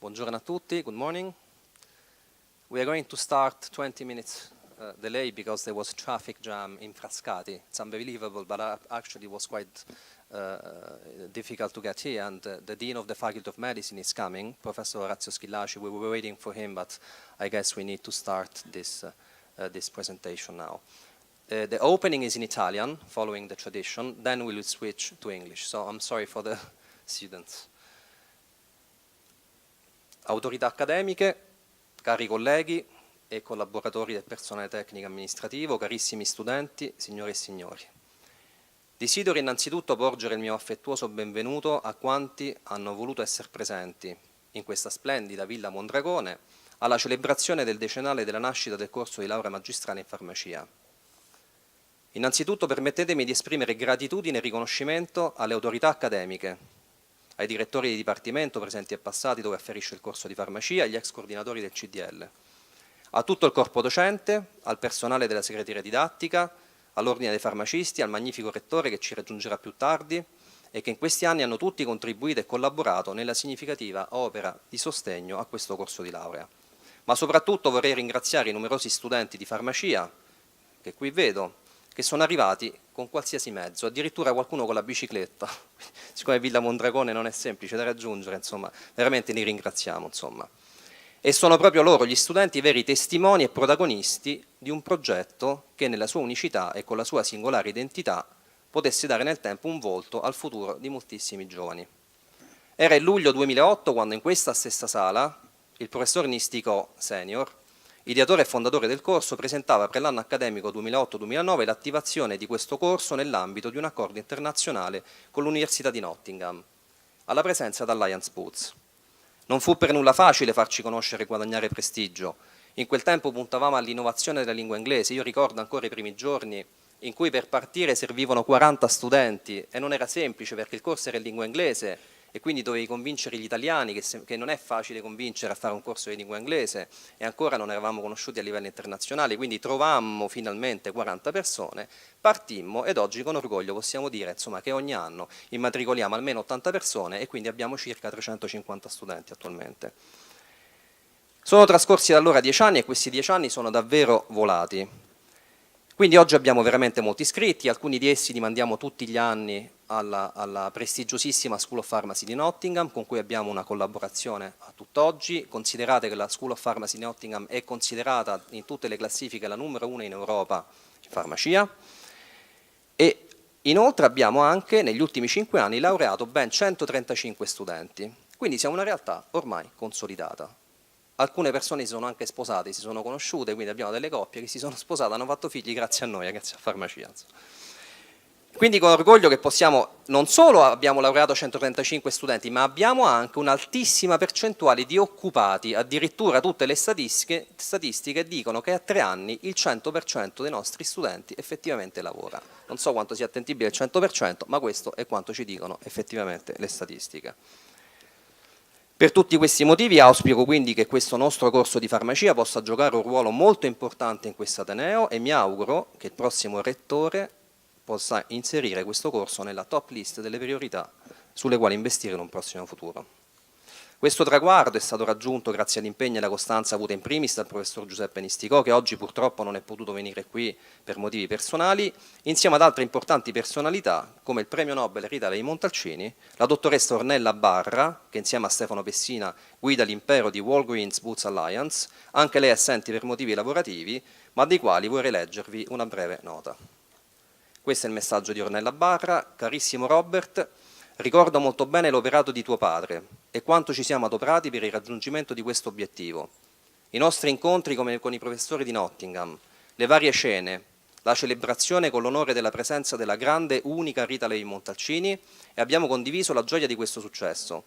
Buongiorno a tutti, good morning. We are going to start 20 minutes delay because there was a traffic jam in Frascati. It's unbelievable, but actually it was quite difficult to get here, and the Dean of the Faculty of Medicine is coming, Professor Orazio Schillaci. We were waiting for him, but I guess we need to start this presentation now. The opening is in Italian, following the tradition, then we will switch to English, so I'm sorry for the students. Autorità accademiche, cari colleghi e collaboratori del personale tecnico amministrativo, carissimi studenti, signore e signori. Desidero innanzitutto porgere il mio affettuoso benvenuto a quanti hanno voluto essere presenti in questa splendida Villa Mondragone alla celebrazione del decennale della nascita del corso di laurea magistrale in farmacia. Innanzitutto permettetemi di esprimere gratitudine e riconoscimento alle autorità accademiche, ai direttori di dipartimento presenti e passati dove afferisce il corso di farmacia, agli ex coordinatori del CdL, a tutto il corpo docente, al personale della segreteria didattica, all'ordine dei farmacisti, al magnifico rettore che ci raggiungerà più tardi e che in questi anni hanno tutti contribuito e collaborato nella significativa opera di sostegno a questo corso di laurea. Ma soprattutto vorrei ringraziare i numerosi studenti di farmacia, che qui vedo, che sono arrivati con qualsiasi mezzo, addirittura qualcuno con la bicicletta. Siccome Villa Mondragone non è semplice da raggiungere, insomma, veramente li ringraziamo, insomma. E sono proprio loro, gli studenti, veri testimoni e protagonisti di un progetto che nella sua unicità e con la sua singolare identità potesse dare nel tempo un volto al futuro di moltissimi giovani. Era il luglio 2008 quando in questa stessa sala il professor Nisticò, senior, ideatore e fondatore del corso, presentava per l'anno accademico 2008-2009 l'attivazione di questo corso nell'ambito di un accordo internazionale con l'Università di Nottingham, alla presenza d'Alliance Boots. Non fu per nulla facile farci conoscere e guadagnare prestigio. In quel tempo puntavamo all'innovazione della lingua inglese. Io ricordo ancora i primi giorni in cui per partire servivano 40 studenti e non era semplice perché il corso era in lingua inglese e quindi dovevi convincere gli italiani che non è facile convincere a fare un corso di lingua inglese e ancora non eravamo conosciuti a livello internazionale, quindi trovammo finalmente 40 persone, partimmo ed oggi con orgoglio possiamo dire insomma, che ogni anno immatricoliamo almeno 80 persone e quindi abbiamo circa 350 studenti attualmente. Sono trascorsi da allora 10 anni e questi 10 anni sono davvero volati. Quindi oggi abbiamo veramente molti iscritti, alcuni di essi li mandiamo tutti gli anni alla prestigiosissima School of Pharmacy di Nottingham, con cui abbiamo una collaborazione a tutt'oggi. Considerate che la School of Pharmacy di Nottingham è considerata in tutte le classifiche la numero 1 in Europa in farmacia. E inoltre abbiamo anche negli ultimi 5 anni laureato ben 135 studenti. Quindi siamo una realtà ormai consolidata. Alcune persone si sono anche sposate, si sono conosciute, quindi abbiamo delle coppie che si sono sposate, hanno fatto figli grazie a noi, grazie a farmacia. Quindi con orgoglio che possiamo, non solo abbiamo laureato 135 studenti, ma abbiamo anche un'altissima percentuale di occupati, addirittura tutte le statistiche dicono che a 3 anni il 100% dei nostri studenti effettivamente lavora. Non so quanto sia attendibile il 100%, ma questo è quanto ci dicono effettivamente le statistiche. Per tutti questi motivi auspico quindi che questo nostro corso di farmacia possa giocare un ruolo molto importante in questo Ateneo e mi auguro che il prossimo rettore possa inserire questo corso nella top list delle priorità sulle quali investire in un prossimo futuro. Questo traguardo è stato raggiunto grazie all'impegno e alla costanza avuta in primis dal professor Giuseppe Nisticò, che oggi purtroppo non è potuto venire qui per motivi personali, insieme ad altre importanti personalità come il premio Nobel Rita Leigh Montalcini, la dottoressa Ornella Barra, che insieme a Stefano Pessina guida l'impero di Walgreens Boots Alliance, anche lei assenti per motivi lavorativi, ma dei quali vorrei leggervi una breve nota. Questo è il messaggio di Ornella Barra. Carissimo Robert, ricordo molto bene l'operato di tuo padre e quanto ci siamo adoperati per il raggiungimento di questo obiettivo. I nostri incontri come con i professori di Nottingham, le varie cene, la celebrazione con l'onore della presenza della grande unica Rita Leigh Montalcini e abbiamo condiviso la gioia di questo successo.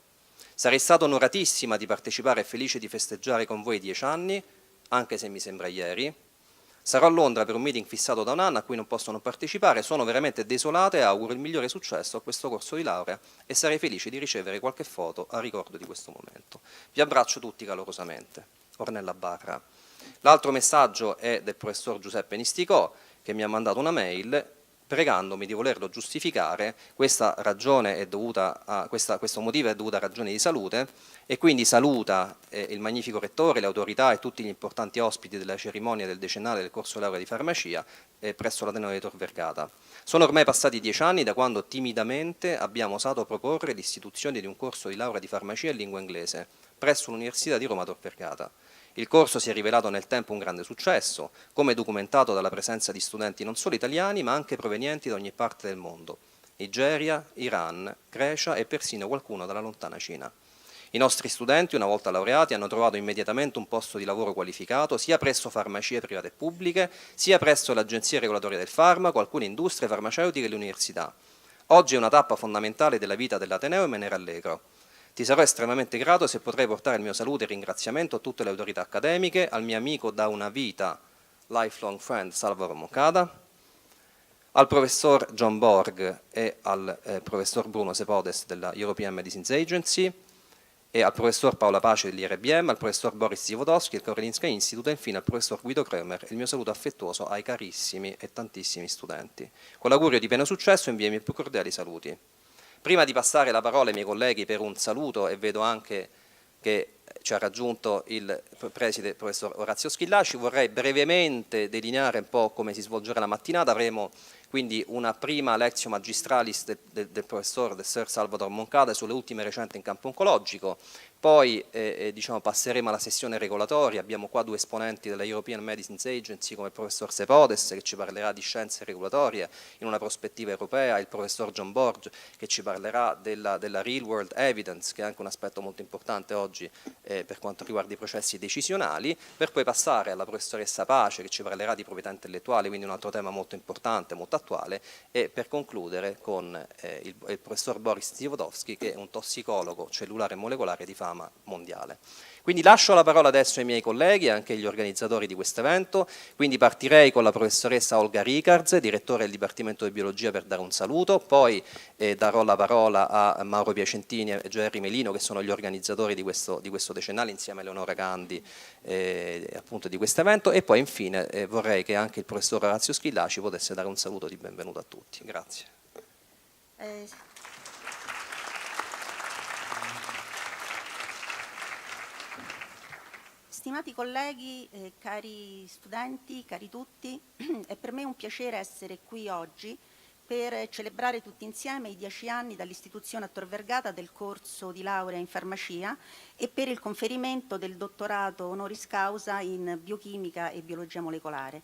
Sarei stata onoratissima di partecipare e felice di festeggiare con voi 10 anni, anche se mi sembra ieri. Sarò a Londra per un meeting fissato da un anno a cui non posso non partecipare, sono veramente desolata e auguro il migliore successo a questo corso di laurea e sarei felice di ricevere qualche foto a ricordo di questo momento. Vi abbraccio tutti calorosamente. Ornella Barra. L'altro messaggio è del professor Giuseppe Nisticò, che mi ha mandato una mail pregandomi di volerlo giustificare. Questo motivo è dovuto a ragioni di salute, e quindi saluta il magnifico rettore, le autorità e tutti gli importanti ospiti della cerimonia del decennale del corso laurea di farmacia presso l'Ateneo di Tor Vergata. Sono ormai passati 10 anni da quando timidamente abbiamo osato proporre l'istituzione di un corso di laurea di farmacia in lingua inglese presso l'Università di Roma Tor Vergata. Il corso si è rivelato nel tempo un grande successo, come documentato dalla presenza di studenti non solo italiani ma anche provenienti da ogni parte del mondo: Nigeria, Iran, Grecia e persino qualcuno dalla lontana Cina. I nostri studenti, una volta laureati, hanno trovato immediatamente un posto di lavoro qualificato sia presso farmacie private e pubbliche, sia presso l'Agenzia Regolatoria del Farmaco, alcune industrie farmaceutiche e l'università. Oggi è una tappa fondamentale della vita dell'Ateneo e me ne rallegro. Ti sarò estremamente grato se potrai portare il mio saluto e ringraziamento a tutte le autorità accademiche, al mio amico da una vita, lifelong friend Salvatore Moncada, al professor John Borg e al professor Bruno Sepodes della European Medicines Agency, e al professor Paola Pace dell'IRBM, al professor Boris Zivotowski del Karolinska Institute e infine al professor Guido Kroemer. Il mio saluto affettuoso ai carissimi e tantissimi studenti. Con l'augurio di pieno successo invio i miei più cordiali saluti. Prima di passare la parola ai miei colleghi per un saluto, e vedo anche che ci ha raggiunto il preside professor Orazio Schillaci, vorrei brevemente delineare un po' come si svolgerà la mattinata. Avremo quindi una prima lectio magistralis del professor del Sir Salvatore Moncada sulle ultime recenti in campo oncologico, poi passeremo alla sessione regolatoria. Abbiamo qua due esponenti della European Medicines Agency come il professor Sepodes, che ci parlerà di scienze regolatorie in una prospettiva europea, il professor John Borg che ci parlerà della real world evidence, che è anche un aspetto molto importante oggi per quanto riguarda i processi decisionali, per poi passare alla professoressa Pace che ci parlerà di proprietà intellettuale, quindi un altro tema molto importante, molto attuale, e per concludere con il professor Boris Zivotowski, che è un tossicologo cellulare e molecolare di fama mondiale. Quindi lascio la parola adesso ai miei colleghi e anche agli organizzatori di questo evento. Quindi partirei con la professoressa Olga Rickards, direttore del Dipartimento di Biologia, per dare un saluto, poi darò la parola a Mauro Piacentini e Gerry Melino, che sono gli organizzatori di questo decennale, insieme a Eleonora Candi appunto di questo evento, e poi infine vorrei che anche il professor Orazio Schillaci potesse dare un saluto di benvenuto a tutti. Grazie. Stimati colleghi, cari studenti, cari tutti, è per me un piacere essere qui oggi per celebrare tutti insieme i 10 anni dall'istituzione a Tor Vergata del corso di laurea in farmacia e per il conferimento del dottorato Honoris Causa in biochimica e biologia molecolare.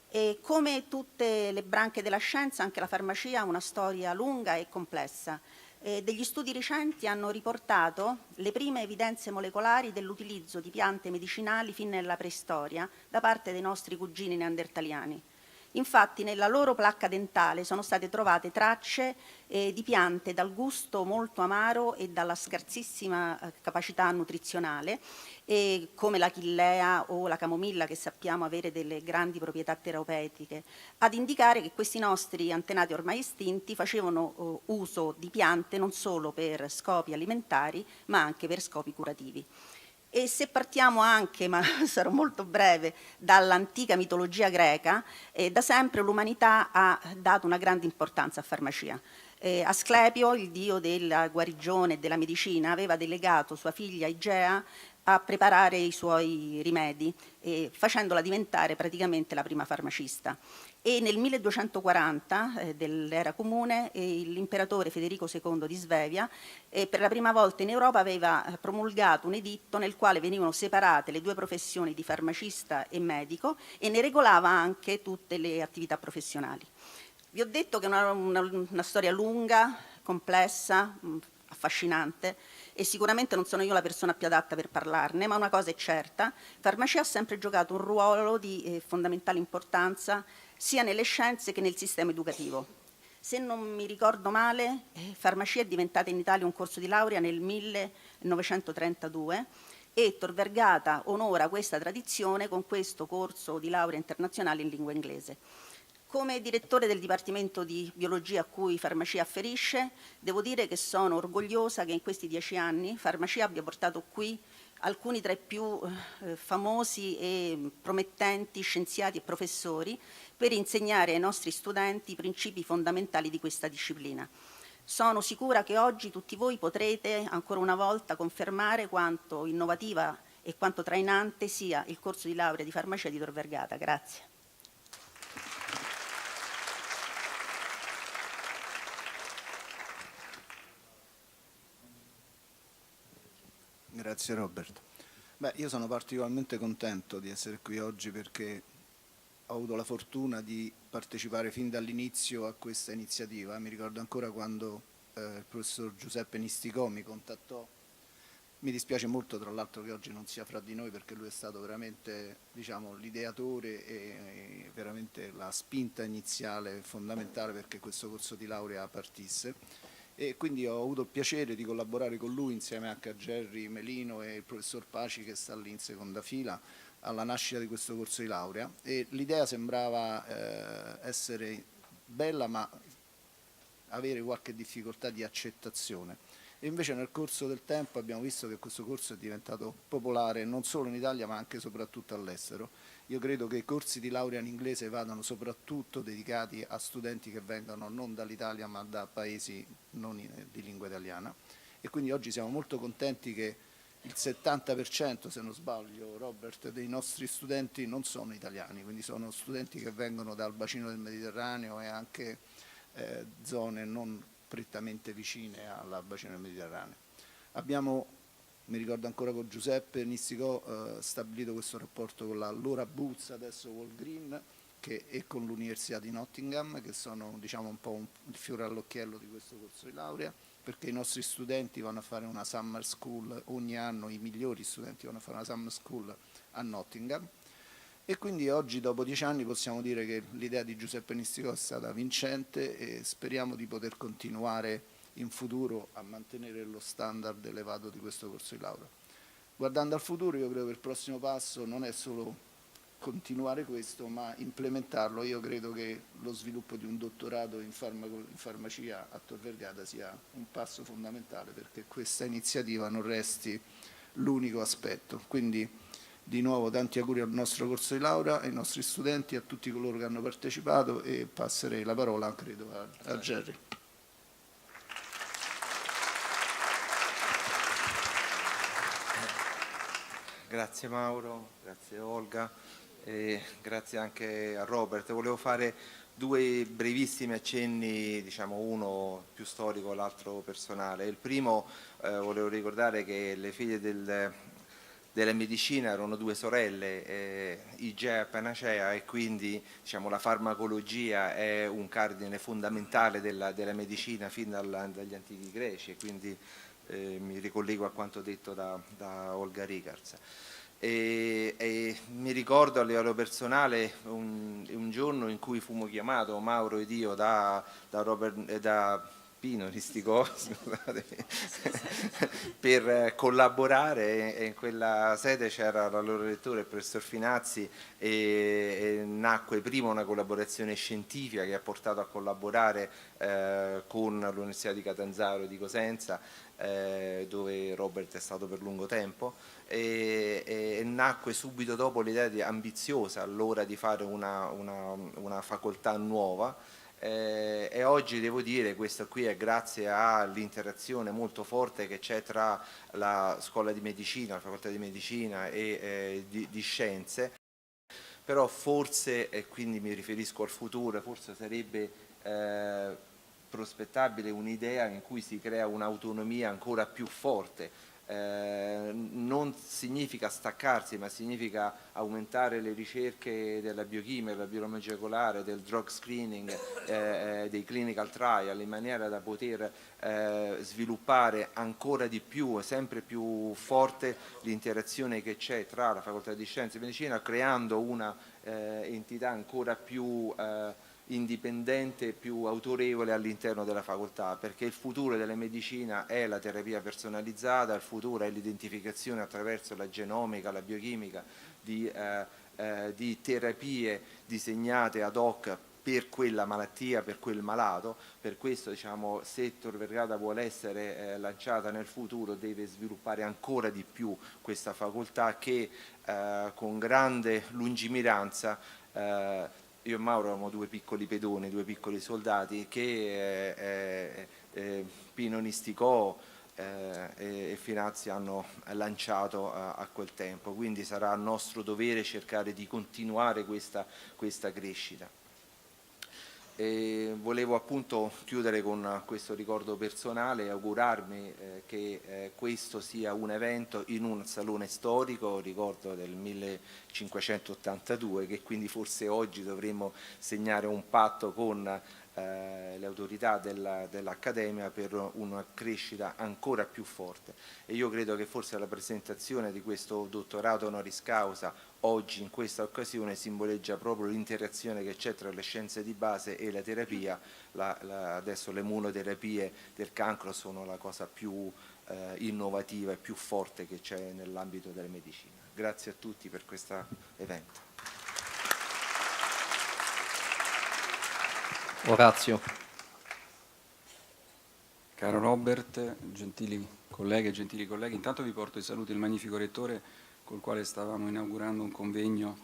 E come tutte le branche della scienza, anche la farmacia ha una storia lunga e complessa. Degli studi recenti hanno riportato le prime evidenze molecolari dell'utilizzo di piante medicinali fin nella preistoria da parte dei nostri cugini neandertaliani. Infatti nella loro placca dentale sono state trovate tracce di piante dal gusto molto amaro e dalla scarsissima capacità nutrizionale, come la chillea o la camomilla, che sappiamo avere delle grandi proprietà terapeutiche, ad indicare che questi nostri antenati ormai estinti facevano uso di piante non solo per scopi alimentari ma anche per scopi curativi. E se partiamo anche, ma sarò molto breve, dall'antica mitologia greca, da sempre l'umanità ha dato una grande importanza a farmacia. Asclepio, il dio della guarigione e della medicina, aveva delegato sua figlia Igea a preparare i suoi rimedi, facendola diventare praticamente la prima farmacista. E nel 1240 dell'era comune l'imperatore Federico II di Svevia per la prima volta in Europa aveva promulgato un editto nel quale venivano separate le due professioni di farmacista e medico e ne regolava anche tutte le attività professionali. Vi ho detto che è una storia lunga, complessa, affascinante, e sicuramente non sono io la persona più adatta per parlarne, ma una cosa è certa: farmacia ha sempre giocato un ruolo di fondamentale importanza sia nelle scienze che nel sistema educativo. Se non mi ricordo male, farmacia è diventata in Italia un corso di laurea nel 1932 e Tor Vergata onora questa tradizione con questo corso di laurea internazionale in lingua inglese. Come direttore del Dipartimento di Biologia a cui farmacia afferisce, devo dire che sono orgogliosa che in questi 10 anni farmacia abbia portato qui alcuni tra i più famosi e promettenti scienziati e professori, per insegnare ai nostri studenti i principi fondamentali di questa disciplina. Sono sicura che oggi tutti voi potrete ancora una volta confermare quanto innovativa e quanto trainante sia il corso di laurea di farmacia di Tor Vergata. Grazie. Grazie Robert. Io sono particolarmente contento di essere qui oggi perché ho avuto la fortuna di partecipare fin dall'inizio a questa iniziativa. Mi ricordo ancora quando il professor Giuseppe Nisticò mi contattò. Mi dispiace molto tra l'altro che oggi non sia fra di noi perché lui è stato veramente, diciamo, l'ideatore e veramente la spinta iniziale fondamentale perché questo corso di laurea partisse. E quindi ho avuto il piacere di collaborare con lui insieme anche a Gerry Melino e il professor Paci che sta lì in seconda fila alla nascita di questo corso di laurea e l'idea sembrava essere bella ma avere qualche difficoltà di accettazione e invece nel corso del tempo abbiamo visto che questo corso è diventato popolare non solo in Italia ma anche e soprattutto all'estero. Io credo che i corsi di laurea in inglese vadano soprattutto dedicati a studenti che vengono non dall'Italia ma da paesi non di lingua italiana e quindi oggi siamo molto contenti che il 70%, se non sbaglio Robert, dei nostri studenti non sono italiani, quindi sono studenti che vengono dal bacino del Mediterraneo e anche zone non prettamente vicine al bacino del Mediterraneo. Abbiamo, mi ricordo ancora con Giuseppe Nisticò, stabilito questo rapporto con la Laura Booth, adesso col Green, e con l'Università di Nottingham, che sono diciamo, un po' il fiore all'occhiello di questo corso di laurea, perché i nostri studenti vanno a fare una summer school, ogni anno i migliori studenti vanno a fare una summer school a Nottingham, e quindi oggi dopo 10 anni possiamo dire che l'idea di Giuseppe Nisticò è stata vincente e speriamo di poter continuare in futuro a mantenere lo standard elevato di questo corso di laurea. Guardando al futuro io credo che il prossimo passo non è solo continuare questo ma implementarlo. Io credo che lo sviluppo di un dottorato in farmacia a Tor Vergata sia un passo fondamentale perché questa iniziativa non resti l'unico aspetto. Quindi di nuovo tanti auguri al nostro corso di laurea, ai nostri studenti, a tutti coloro che hanno partecipato e passerei la parola credo a Gerry. Grazie Mauro, grazie Olga e grazie anche a Robert. Volevo fare due brevissimi accenni, diciamo uno più storico, l'altro personale. Il primo volevo ricordare che le figlie della medicina erano due sorelle, Igea e Panacea, e quindi diciamo, la farmacologia è un cardine fondamentale della medicina fin dagli antichi greci, e quindi mi ricollego a quanto detto da Olga Ricards. E mi ricordo a livello personale un giorno in cui fummo chiamato, Mauro ed io, da Pino Risticò, per collaborare, e in quella sede c'era l'allora rettore, il professor Finazzi, e nacque prima una collaborazione scientifica che ha portato a collaborare con l'Università di Catanzaro e di Cosenza, dove Robert è stato per lungo tempo, e nacque subito dopo l'idea ambiziosa allora di fare una facoltà nuova. E oggi devo dire questo qui è grazie all'interazione molto forte che c'è tra la scuola di medicina, la facoltà di medicina e di scienze, però forse, e quindi mi riferisco al futuro, forse sarebbe prospettabile un'idea in cui si crea un'autonomia ancora più forte. Non significa staccarsi, ma significa aumentare le ricerche della biochimica, della biologia molecolare, del drug screening, dei clinical trial, in maniera da poter sviluppare ancora di più, sempre più forte l'interazione che c'è tra la facoltà di scienze e medicina, creando una entità ancora più indipendente, più autorevole all'interno della facoltà, perché il futuro della medicina è la terapia personalizzata, il futuro è l'identificazione attraverso la genomica, la biochimica di terapie disegnate ad hoc per quella malattia, per quel malato. Per questo, diciamo, se Tor Vergata vuole essere lanciata nel futuro, deve sviluppare ancora di più questa facoltà che con grande lungimiranza, io e Mauro eravamo due piccoli pedoni, due piccoli soldati che Pino Nisticò e Finazzi hanno lanciato a quel tempo, quindi sarà nostro dovere cercare di continuare questa crescita. E volevo appunto chiudere con questo ricordo personale e augurarmi che questo sia un evento in un salone storico, ricordo del 1582, che quindi forse oggi dovremmo segnare un patto con le autorità dell'Accademia per una crescita ancora più forte. E io credo che forse la presentazione di questo dottorato honoris causa oggi in questa occasione simboleggia proprio l'interazione che c'è tra le scienze di base e la terapia. Adesso le immunoterapie del cancro sono la cosa più innovativa e più forte che c'è nell'ambito della medicina. Grazie a tutti per questo evento. Orazio. Caro Robert, gentili colleghe e gentili colleghi, intanto vi porto i saluti del magnifico rettore col quale stavamo inaugurando un convegno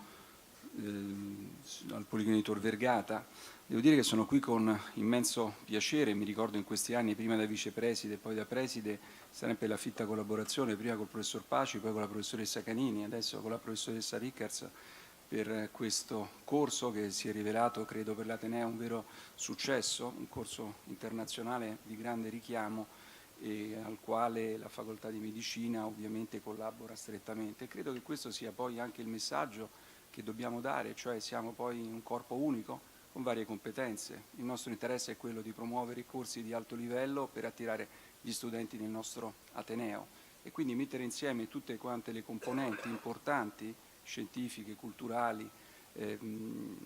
al Poligono di Tor Vergata. Devo dire che sono qui con immenso piacere, mi ricordo in questi anni, prima da vicepreside e poi da preside, sempre la fitta collaborazione, prima col professor Paci, poi con la professoressa Canini, adesso con la professoressa Rickards, per questo corso che si è rivelato, credo, per l'Ateneo un vero successo, un corso internazionale di grande richiamo e al quale la facoltà di medicina ovviamente collabora strettamente. Credo che questo sia poi anche il messaggio che dobbiamo dare, cioè siamo poi un corpo unico con varie competenze. Il nostro interesse è quello di promuovere i corsi di alto livello per attirare gli studenti nel nostro Ateneo e quindi mettere insieme tutte quante le componenti importanti scientifiche, culturali,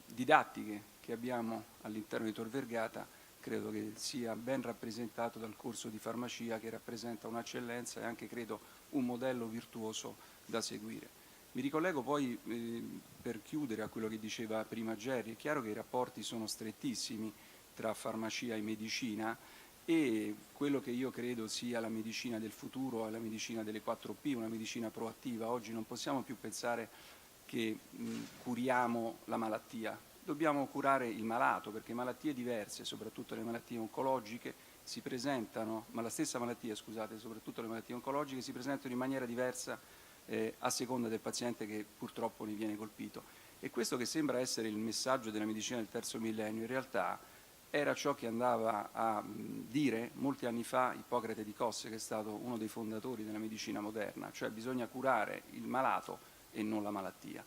didattiche che abbiamo all'interno di Tor Vergata, credo che sia ben rappresentato dal corso di farmacia che rappresenta un'eccellenza e anche credo un modello virtuoso da seguire. Mi ricollego poi per chiudere a quello che diceva prima Gerry. È chiaro che i rapporti sono strettissimi tra farmacia e medicina e quello che io credo sia la medicina del futuro è la medicina delle 4P, una medicina proattiva. Oggi non possiamo più pensare che curiamo la malattia, dobbiamo curare il malato, perché malattie diverse, soprattutto le malattie oncologiche, si presentano, ma la stessa malattia, scusate, soprattutto le malattie oncologiche, si presentano in maniera diversa a seconda del paziente che purtroppo ne viene colpito. E questo che sembra essere il messaggio della medicina del terzo millennio, in realtà era ciò che andava a dire molti anni fa Ippocrate di Cosse, che è stato uno dei fondatori della medicina moderna, cioè bisogna curare il malato e non la malattia.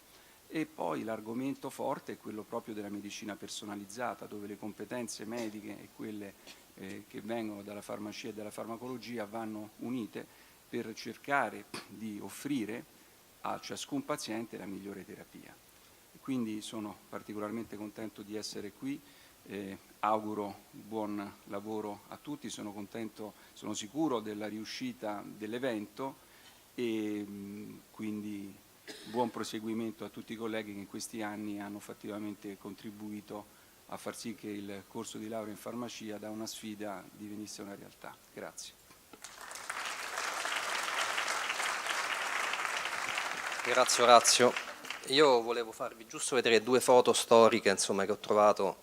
E poi l'argomento forte è quello proprio della medicina personalizzata, dove le competenze mediche e quelle che vengono dalla farmacia e dalla farmacologia vanno unite per cercare di offrire a ciascun paziente la migliore terapia. Quindi sono particolarmente contento di essere qui. Auguro buon lavoro a tutti, sono contento, sono sicuro della riuscita dell'evento e quindi buon proseguimento a tutti i colleghi che in questi anni hanno fattivamente contribuito a far sì che il corso di laurea in farmacia da una sfida divenisse una realtà. Grazie. Grazie Orazio. Io volevo farvi giusto vedere due foto storiche insomma, che ho trovato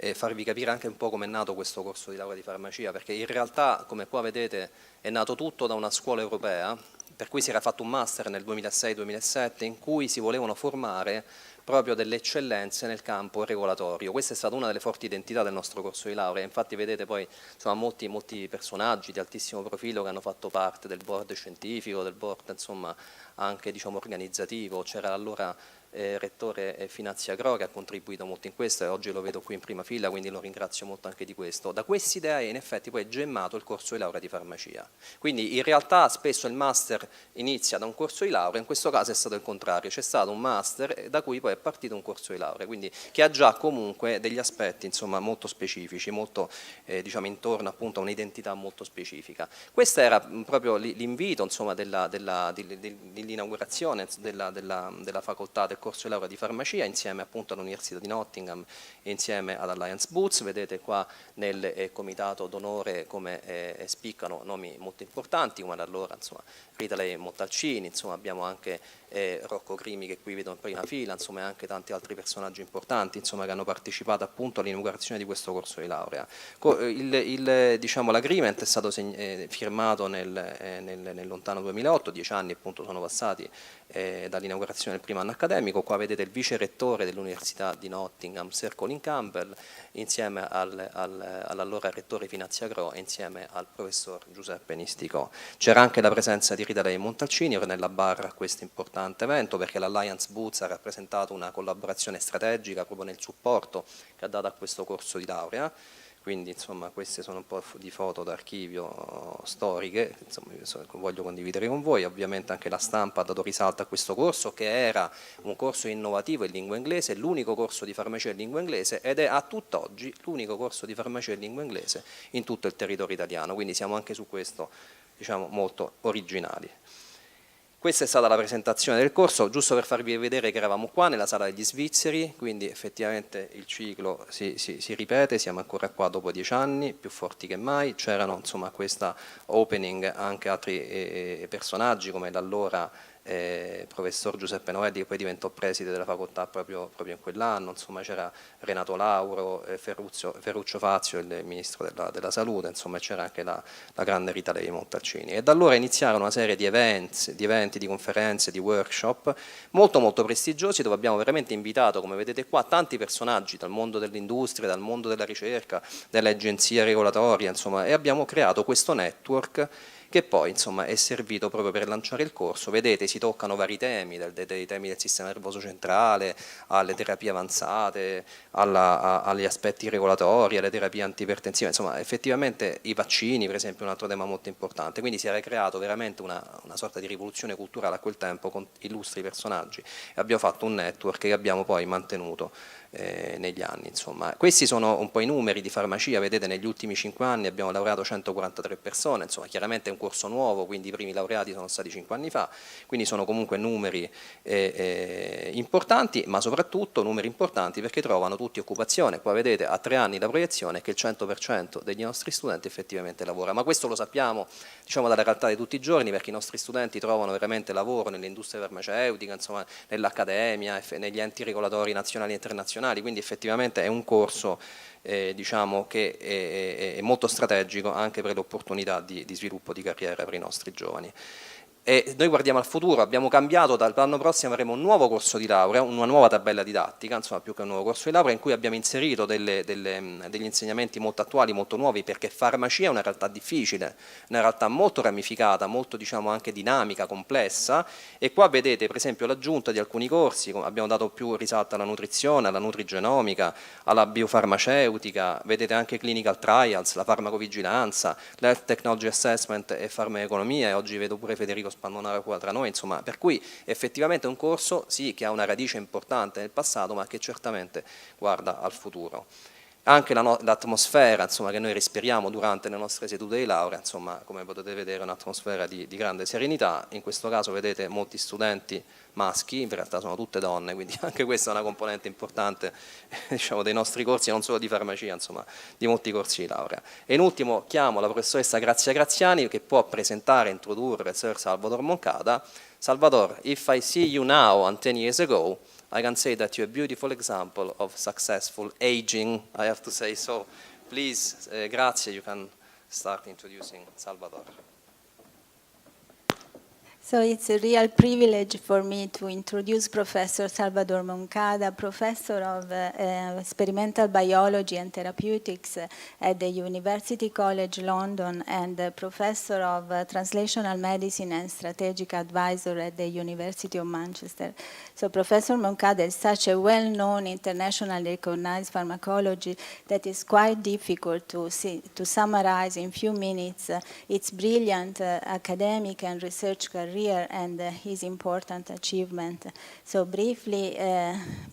e farvi capire anche un po' come è nato questo corso di laurea di farmacia, perché in realtà, come qua vedete, è nato tutto da una scuola europea, per cui si era fatto un master nel 2006-2007 in cui si volevano formare proprio delle eccellenze nel campo regolatorio. Questa è stata una delle forti identità del nostro corso di laurea, infatti vedete poi insomma, molti personaggi di altissimo profilo che hanno fatto parte del board scientifico, del board insomma, anche diciamo, organizzativo. C'era allora rettore Finazzi Agro che ha contribuito molto in questo e oggi lo vedo qui in prima fila, quindi lo ringrazio molto anche di questo. Da questa idea in effetti poi è gemmato il corso di laurea di farmacia, quindi in realtà spesso il master inizia da un corso di laurea, in questo caso è stato il contrario, c'è stato un master da cui poi è partito un corso di laurea, quindi che ha già comunque degli aspetti insomma, molto specifici, molto diciamo intorno appunto a un'identità molto specifica. Questo era proprio l'invito insomma dell'inaugurazione della facoltà del il corso di laurea di farmacia insieme appunto all'Università di Nottingham e insieme ad Alliance Boots. Vedete qua nel comitato d'onore come spiccano nomi molto importanti, come allora insomma Rita Lei Montalcini, insomma abbiamo anche Rocco Crimi che qui vedo in prima fila, insomma e anche tanti altri personaggi importanti insomma, che hanno partecipato appunto all'inaugurazione di questo corso di laurea. Diciamo, l'agreement è stato firmato nel lontano 2008, 10 anni appunto sono passati dall'inaugurazione del primo anno accademico. Qua vedete il vice rettore dell'Università di Nottingham, Sir Colin Campbell, insieme all'allora rettore Finazia Gro e insieme al professor Giuseppe Nisticò. C'era anche la presenza di Rita Lei Montalcini, Ornella Barra a questo importante evento, perché l'Alliance Boots ha rappresentato una collaborazione strategica proprio nel supporto che ha dato a questo corso di laurea. Quindi insomma queste sono un po' di foto d'archivio storiche, insomma, voglio condividere con voi. Ovviamente anche la stampa ha dato risalto a questo corso, che era un corso innovativo in lingua inglese, l'unico corso di farmacia in lingua inglese, ed è a tutt'oggi l'unico corso di farmacia in lingua inglese in tutto il territorio italiano, quindi siamo anche su questo, diciamo, molto originali. Questa è stata la presentazione del corso, giusto per farvi vedere che eravamo qua nella sala degli svizzeri, quindi effettivamente il ciclo si ripete, siamo ancora qua dopo 10 anni, più forti che mai. C'erano insomma a questa opening anche altri personaggi come l'allora professor Giuseppe Novelli, che poi diventò preside della facoltà proprio in quell'anno, insomma c'era Renato Lauro, Ferruccio Fazio, il ministro della salute, insomma c'era anche la grande Rita Lei Montalcini. E da allora iniziarono una serie di eventi, di conferenze, di workshop molto molto prestigiosi, dove abbiamo veramente invitato, come vedete qua, tanti personaggi dal mondo dell'industria, dal mondo della ricerca, delle agenzie regolatorie, insomma, e abbiamo creato questo network che poi insomma è servito proprio per lanciare il corso. Vedete, si toccano vari temi, dai temi del sistema nervoso centrale, alle terapie avanzate, agli aspetti regolatori, alle terapie antiipertensive, insomma effettivamente i vaccini per esempio è un altro tema molto importante, quindi si era creato veramente una sorta di rivoluzione culturale a quel tempo con illustri personaggi e abbiamo fatto un network che abbiamo poi mantenuto negli anni. Insomma. Questi sono un po' i numeri di farmacia, vedete negli ultimi 5 anni abbiamo laureato 143 persone, insomma chiaramente è un corso nuovo, quindi i primi laureati sono stati 5 anni fa, quindi sono comunque numeri importanti, ma soprattutto numeri importanti perché trovano tutti occupazione. Qua vedete a 3 anni la proiezione è che il 100% degli nostri studenti effettivamente lavora, ma questo lo sappiamo diciamo dalla realtà di tutti i giorni, perché i nostri studenti trovano veramente lavoro nell'industria farmaceutica, insomma nell'accademia, negli enti regolatori nazionali e internazionali, quindi effettivamente è un corso diciamo che è molto strategico anche per le opportunità di sviluppo di carriera per i nostri giovani. E noi guardiamo al futuro, abbiamo cambiato, dall'anno prossimo avremo un nuovo corso di laurea, una nuova tabella didattica, insomma più che un nuovo corso di laurea, in cui abbiamo inserito degli insegnamenti molto attuali, molto nuovi, perché farmacia è una realtà difficile, una realtà molto ramificata, molto diciamo anche dinamica, complessa, e qua vedete per esempio l'aggiunta di alcuni corsi, abbiamo dato più risalto alla nutrizione, alla nutrigenomica, alla biofarmaceutica, vedete anche clinical trials, la farmacovigilanza, l'health technology assessment e farmacoeconomia, e oggi vedo pure Federico Spannonara qua tra noi, insomma, per cui effettivamente è un corso sì che ha una radice importante nel passato, ma che certamente guarda al futuro. Anche l'atmosfera insomma, che noi respiriamo durante le nostre sedute di laurea, insomma, come potete vedere è un'atmosfera di grande serenità. In questo caso vedete molti studenti maschi, in realtà sono tutte donne, quindi anche questa è una componente importante diciamo, dei nostri corsi, non solo di farmacia, insomma, di molti corsi di laurea. E in ultimo chiamo la professoressa Grazia Graziani, che può presentare e introdurre Sir Salvador Moncada. Salvador, if I see you now and 10 years ago, I can say that you're a beautiful example of successful aging, I have to say so. Please, grazie, you can start introducing Salvador. So it's a real privilege for me to introduce Professor Salvador Moncada, Professor of Experimental Biology and Therapeutics at the University College London and Professor of Translational Medicine and Strategic Advisor at the University of Manchester. So Professor Moncada is such a well-known, internationally recognized pharmacology that is quite difficult to summarize in few minutes its brilliant academic and research career and his important achievement. So briefly,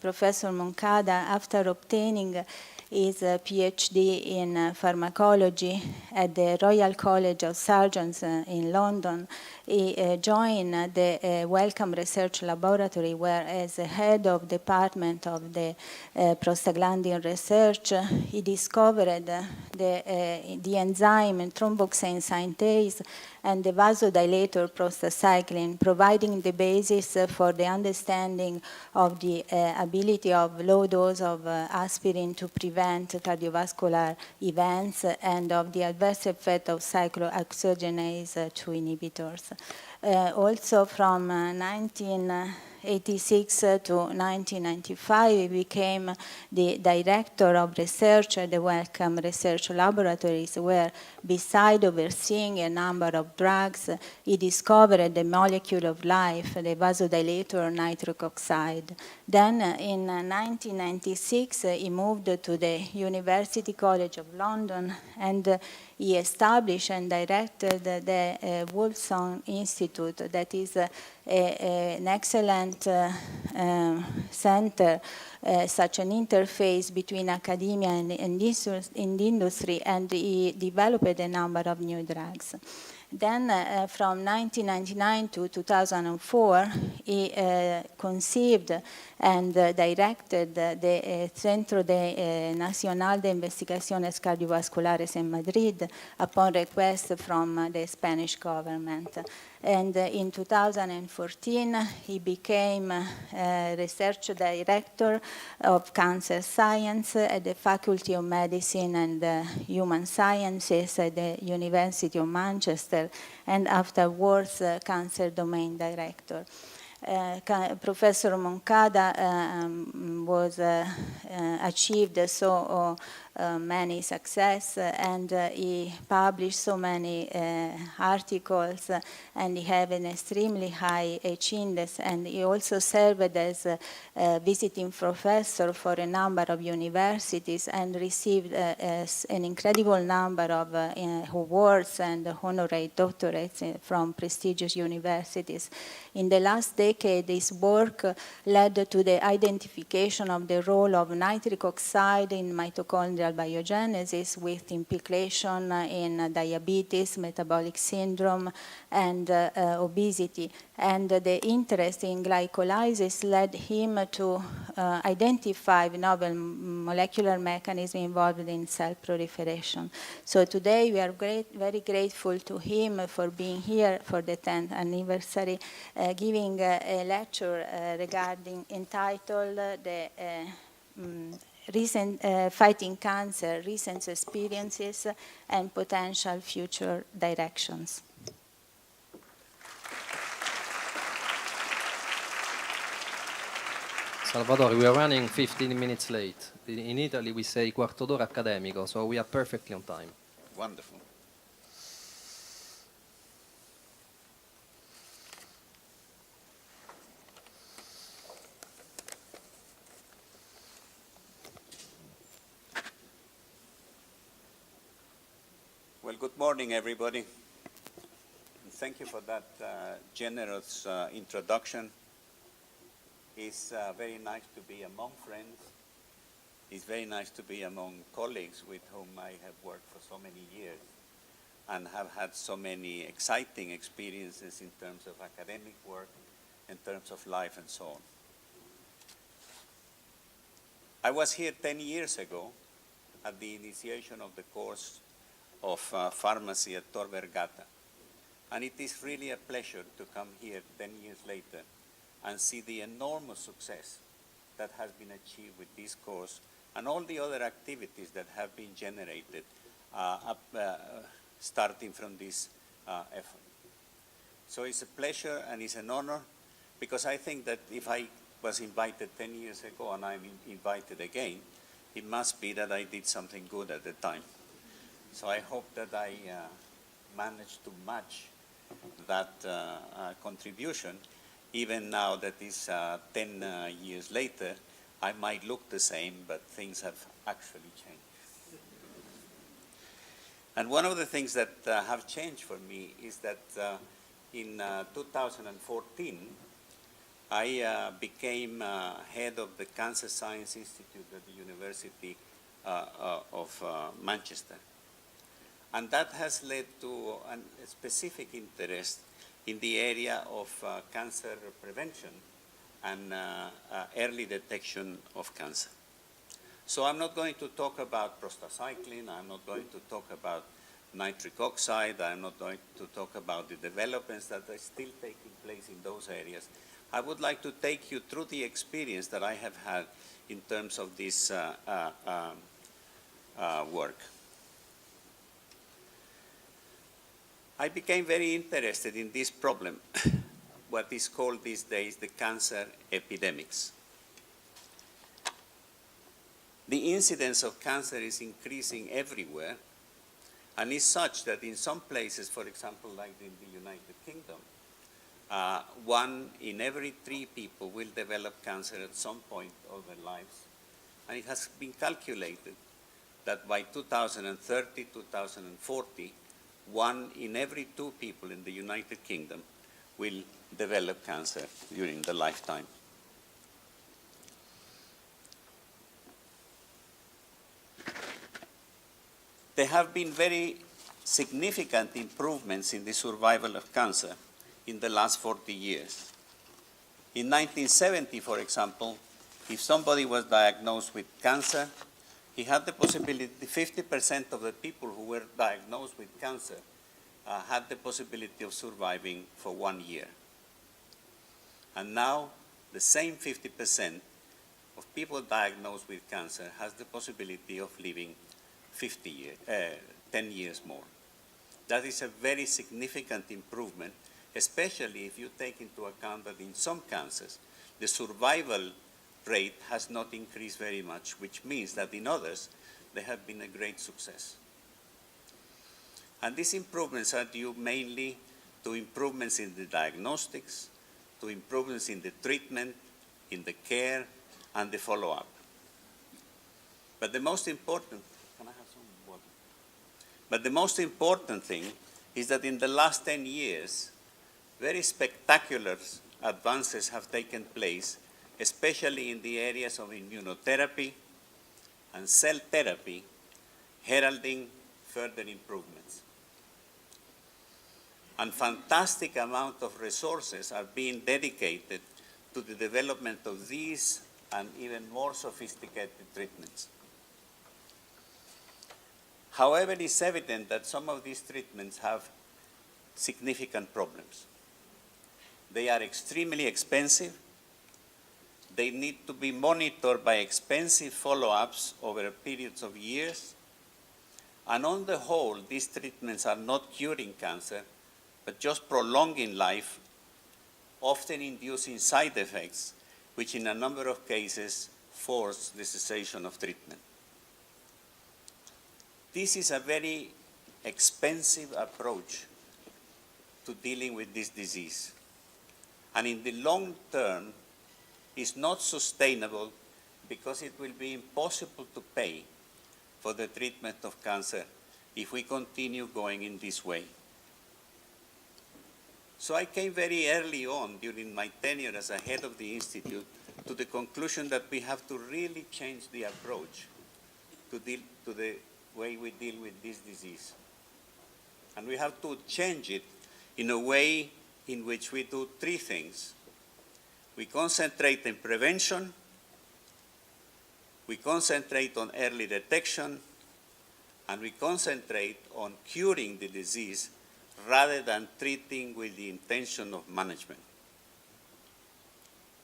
Professor Moncada, after obtaining his PhD in pharmacology at the Royal College of Surgeons in London, he joined the Wellcome Research Laboratory, where as the head of department of the prostaglandin research, he discovered the enzyme thromboxane synthetase and the vasodilator prostacyclin, providing the basis for the understanding of the ability of low dose of aspirin to prevent cardiovascular events and of the adverse effect of cyclooxygenase 2 inhibitors. Also from 1986 to 1995, he became the director of research at the Wellcome Research Laboratories, where beside overseeing a number of drugs, he discovered the molecule of life, the vasodilator nitric oxide. Then in 1996, he moved to the University College of London, and he established and directed the Wolfson Institute, that is an excellent center, such an interface between academia and industry, and he developed a number of new drugs. Then from 1999 to 2004, he conceived and directed the Centro Nacional de Investigaciones Cardiovasculares in Madrid upon request from the Spanish government. And in 2014, he became research director of cancer science at the Faculty of Medicine and Human Sciences at the University of Manchester, and afterwards cancer domain director. Professor Moncada was achieved so many success, and he published so many articles, and he had an extremely high H index, and he also served as a visiting professor for a number of universities and received an incredible number of awards and honorary doctorates from prestigious universities. In the last decade, his work led to the identification of the role of nitric oxide in mitochondrial biogenesis, with implication in diabetes, metabolic syndrome, and obesity. And the interest in glycolysis led him to identify novel molecular mechanisms involved in cell proliferation. So today we are very grateful to him for being here for the 10th anniversary, giving a lecture entitled the recent fighting cancer, recent experiences and potential future directions. Salvatore, we are running 15 minutes late. In Italy we say quarto d'ora accademico, so we are perfectly on time. Wonderful. Well, good morning, everybody. And thank you for that generous introduction. It's very nice to be among friends. It's very nice to be among colleagues with whom I have worked for so many years and have had so many exciting experiences in terms of academic work, in terms of life, and so on. I was here 10 years ago at the initiation of the course of Farmacia at Tor Vergata. And it is really a pleasure to come here 10 years later and see the enormous success that has been achieved with this course and all the other activities that have been generated starting from this effort. So it's a pleasure and it's an honor, because I think that if I was invited 10 years ago and I'm invited again, it must be that I did something good at the time. So I hope that I managed to match that contribution. Even now that is 10 years later, I might look the same, but things have actually changed. And one of the things that have changed for me is that in 2014, I became head of the Cancer Science Institute at the University of Manchester. And that has led to a specific interest in the area of cancer prevention and early detection of cancer. So I'm not going to talk about prostacyclin, I'm not going to talk about nitric oxide, I'm not going to talk about the developments that are still taking place in those areas. I would like to take you through the experience that I have had in terms of this work. I became very interested in this problem, what is called these days the cancer epidemics. The incidence of cancer is increasing everywhere, and is such that in some places, for example, like in the United Kingdom, 1 in every 3 people will develop cancer at some point of their lives. And it has been calculated that by 2030, 2040, 1 in every 2 people in the United Kingdom will develop cancer during the lifetime. There have been very significant improvements in the survival of cancer in the last 40 years. In 1970, for example, if somebody was diagnosed with cancer, he had the possibility, 50% of the people who were diagnosed with cancer had the possibility of surviving for 1 year. And now, the same 50% of people diagnosed with cancer has the possibility of living 10 years more. That is a very significant improvement, especially if you take into account that in some cancers, the survival rate has not increased very much, which means that in others, they have been a great success. And these improvements are due mainly to improvements in the diagnostics, to improvements in the treatment, in the care, and the follow-up. But the most important thing is that in the last 10 years, very spectacular advances have taken place, especially in the areas of immunotherapy and cell therapy, heralding further improvements. And fantastic amount of resources are being dedicated to the development of these and even more sophisticated treatments. However, it is evident that some of these treatments have significant problems. They are extremely expensive. They need to be monitored by expensive follow-ups over periods of years. And on the whole, these treatments are not curing cancer, but just prolonging life, often inducing side effects, which in a number of cases force the cessation of treatment. This is a very expensive approach to dealing with this disease. And in the long term, it's not sustainable because it will be impossible to pay for the treatment of cancer if we continue going in this way. So I came very early on during my tenure as a head of the Institute to the conclusion that we have to really change the approach to the way we deal with this disease. And we have to change it in a way in which we do 3 things. We concentrate in prevention, we concentrate on early detection, and we concentrate on curing the disease rather than treating with the intention of management.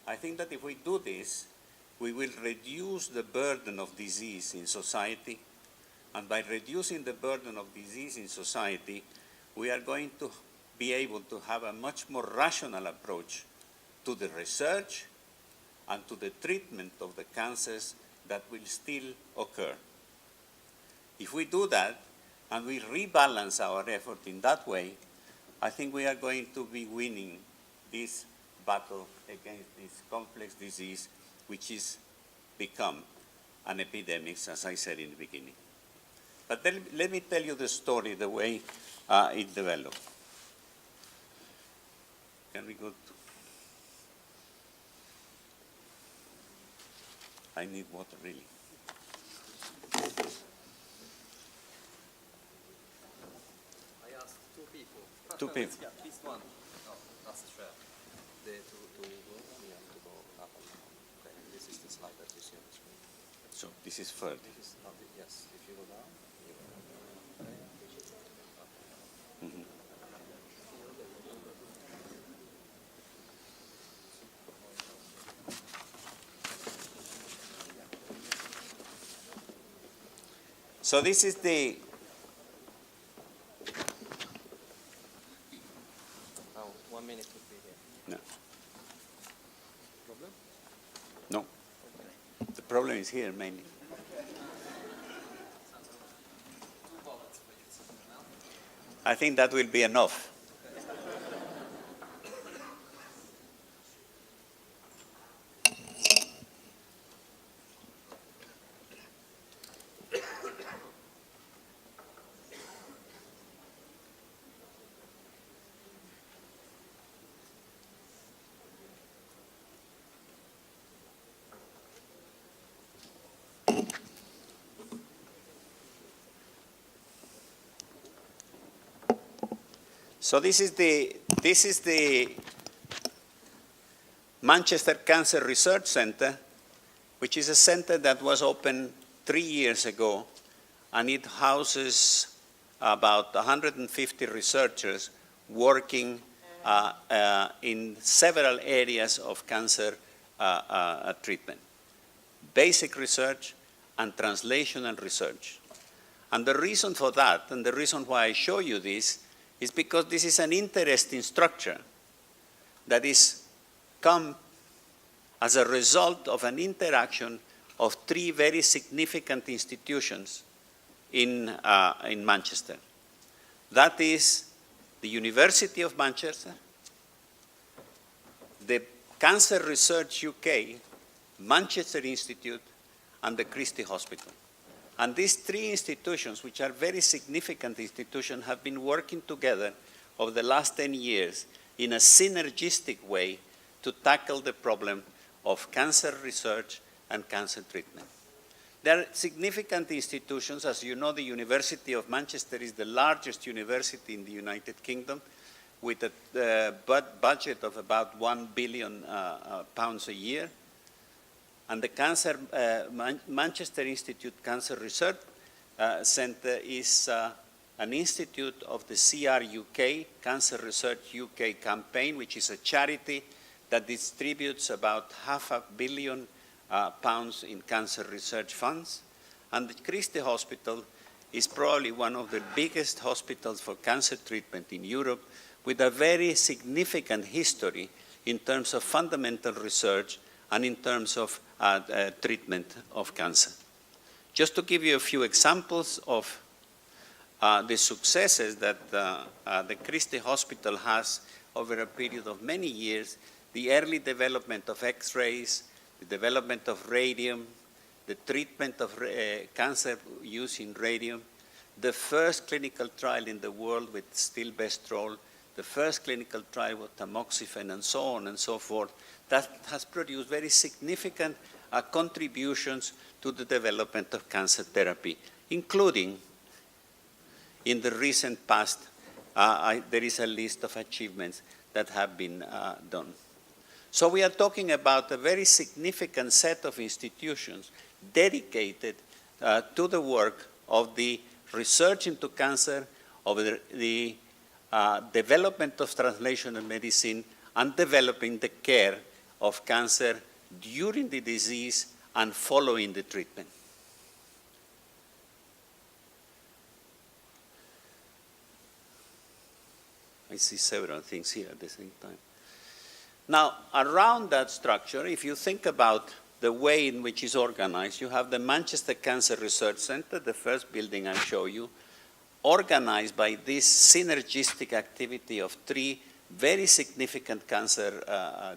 I think that if we do this, we will reduce the burden of disease in society, and by reducing the burden of disease in society, we are going to be able to have a much more rational approach to the research and to the treatment of the cancers that will still occur. If we do that, and we rebalance our effort in that way, I think we are going to be winning this battle against this complex disease, which is become an epidemic, as I said in the beginning. But let me tell you the story, the way it developed. Can we go to... I need water, really. I asked 2 people. 2 people. Yeah, at least one. No. So this is 30. Yes, if you go down. Mhm. So this is the Oh, 1 minute would be here. no. Problem? No. The problem is here mainly. I think that will be enough. So this is the Manchester Cancer Research Center, which is a center that was opened 3 years ago, and it houses about 150 researchers working in several areas of cancer treatment. Basic research and translational research. And the reason for that, and the reason why I show you this, is because this is an interesting structure that is come as a result of an interaction of 3 very significant institutions in Manchester. That is the University of Manchester, the Cancer Research UK, Manchester Institute, and the Christie Hospital. And these 3 institutions, which are very significant institutions, have been working together over the last 10 years in a synergistic way to tackle the problem of cancer research and cancer treatment. They are significant institutions. As you know, the University of Manchester is the largest university in the United Kingdom, with a budget of about £1 billion a year. And the Manchester Institute Cancer Research Center is an institute of the CRUK, Cancer Research UK campaign, which is a charity that distributes about £500 million in cancer research funds. And the Christie Hospital is probably one of the biggest hospitals for cancer treatment in Europe, with a very significant history in terms of fundamental research and in terms of treatment of cancer. Just to give you a few examples of the successes that the Christie Hospital has over a period of many years, the early development of X-rays, the development of radium, the treatment of cancer using radium, the first clinical trial in the world with stilbestrol, the first clinical trial with tamoxifen, and so on and so forth, that has produced very significant contributions to the development of cancer therapy, including in the recent past, there is a list of achievements that have been done. So we are talking about a very significant set of institutions dedicated to the work of the research into cancer, of the development of translational medicine, and developing the care of cancer during the disease and following the treatment. I see several things here at the same time. Now, around that structure, if you think about the way in which it's organized, you have the Manchester Cancer Research Center, the first building I show you, organized by this synergistic activity of 3 very significant cancer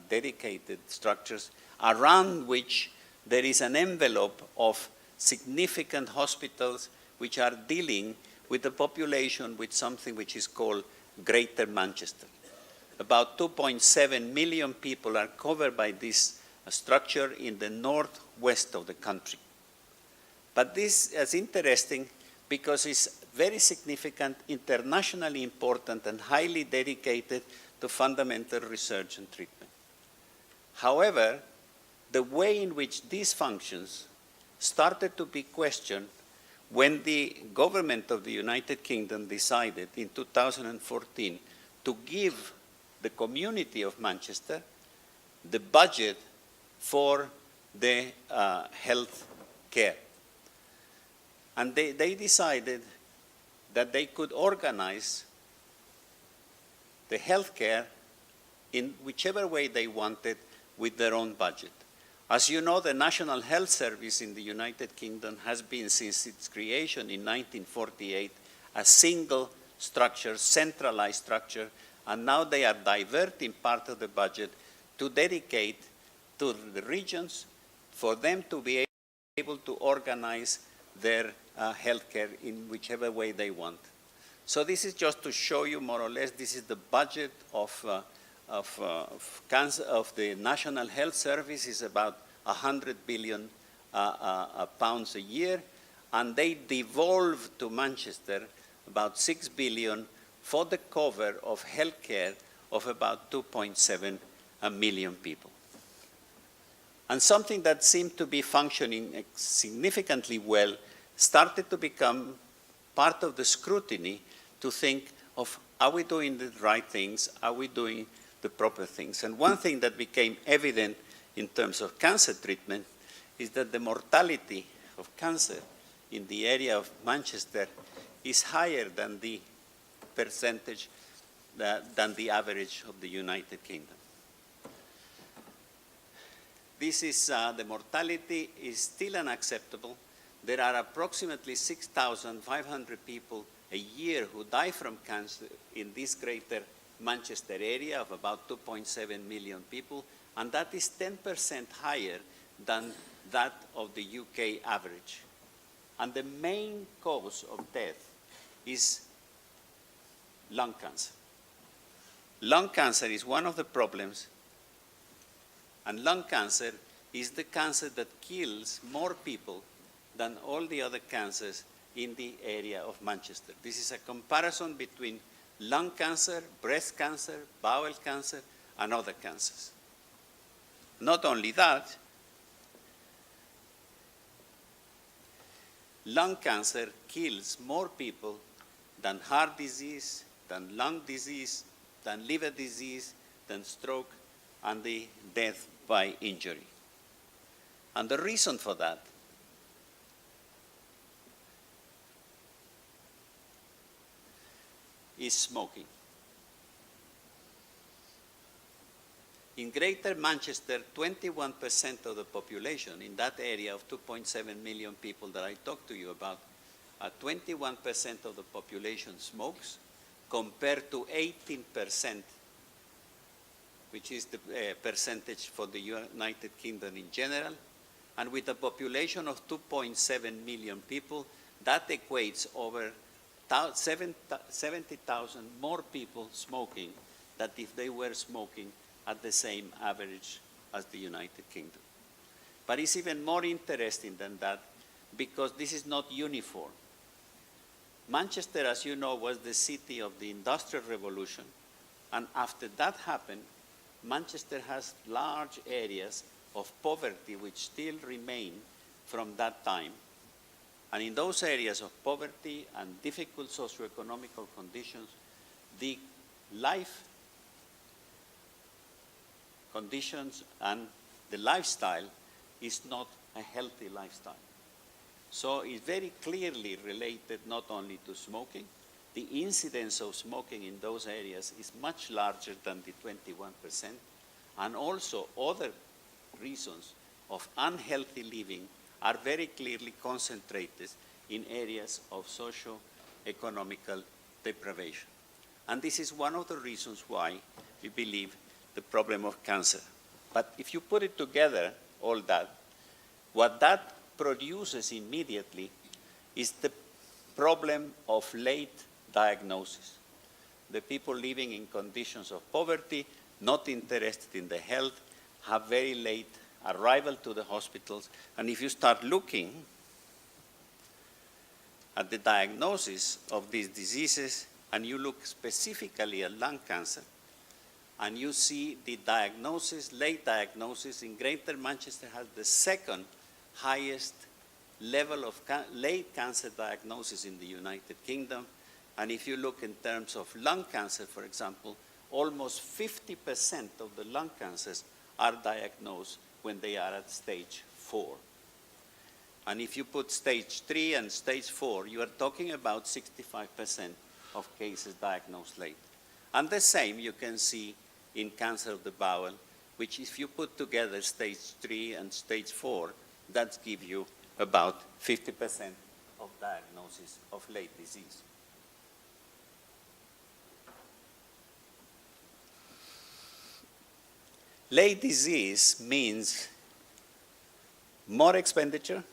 dedicated structures, around which there is an envelope of significant hospitals which are dealing with the population with something which is called Greater Manchester. About 2.7 million people are covered by this structure in the northwest of the country. But this is interesting because it's very significant, internationally important, and highly dedicated to fundamental research and treatment. However, the way in which this functions started to be questioned when the government of the United Kingdom decided in 2014 to give the community of Manchester the budget for the health care. And they decided that they could organize the health care in whichever way they wanted with their own budget. As you know, the National Health Service in the United Kingdom has been, since its creation in 1948, a single structure, centralized structure, and now they are diverting part of the budget to dedicate to the regions for them to be able to organize their healthcare in whichever way they want. So this is just to show you more or less, this is the budget of the National Health Service is about 100 billion pounds a year, and they devolve to Manchester about 6 billion for the cover of healthcare of about 2.7 million people. And something that seemed to be functioning significantly well started to become part of the scrutiny to think of, are we doing the right things? Are we doing the proper things? And one thing that became evident in terms of cancer treatment is that the mortality of cancer in the area of Manchester is higher than the percentage than the average of the United Kingdom. This is, the mortality is still unacceptable. There are approximately 6,500 people a year who die from cancer in this greater Manchester area of about 2.7 million people, and that is 10% higher than that of the UK average. And the main cause of death is lung cancer. Lung cancer is one of the problems, and lung cancer is the cancer that kills more people than all the other cancers in the area of Manchester. This is a comparison between lung cancer, breast cancer, bowel cancer, and other cancers. Not only that, lung cancer kills more people than heart disease, than lung disease, than liver disease, than stroke, and the death by injury. And the reason for that is smoking. In Greater Manchester, 21% of the population in that area of 2.7 million people that I talked to you about, 21% of the population smokes, compared to 18%, which is the percentage for the United Kingdom in general. And with a population of 2.7 million people, that equates over 70,000 more people smoking than if they were smoking at the same average as the United Kingdom. But it's even more interesting than that because this is not uniform. Manchester, as you know, was the city of the Industrial Revolution, and after that happened, Manchester has large areas of poverty which still remain from that time. And in those areas of poverty and difficult socioeconomical conditions, the life conditions and the lifestyle is not a healthy lifestyle. So it's very clearly related not only to smoking. The incidence of smoking in those areas is much larger than the 21%, and also other reasons of unhealthy living are very clearly concentrated in areas of socio-economical deprivation. And this is one of the reasons why we believe the problem of cancer. But if you put it together, all that, what that produces immediately is the problem of late diagnosis. The people living in conditions of poverty, not interested in the health, have very late arrival to the hospitals. And if you start looking at the diagnosis of these diseases, and you look specifically at lung cancer, and you see the diagnosis, late diagnosis in Greater Manchester has the second highest level of late cancer diagnosis in the United Kingdom. And if you look in terms of lung cancer, for example, almost 50% of the lung cancers are diagnosed when they are at stage 4. And if you put stage 3 and stage 4, you are talking about 65% of cases diagnosed late. And the same you can see in cancer of the bowel, which if you put together stage 3 and stage 4, that gives you about 50% of diagnosis of late disease. Late disease means more expenditure,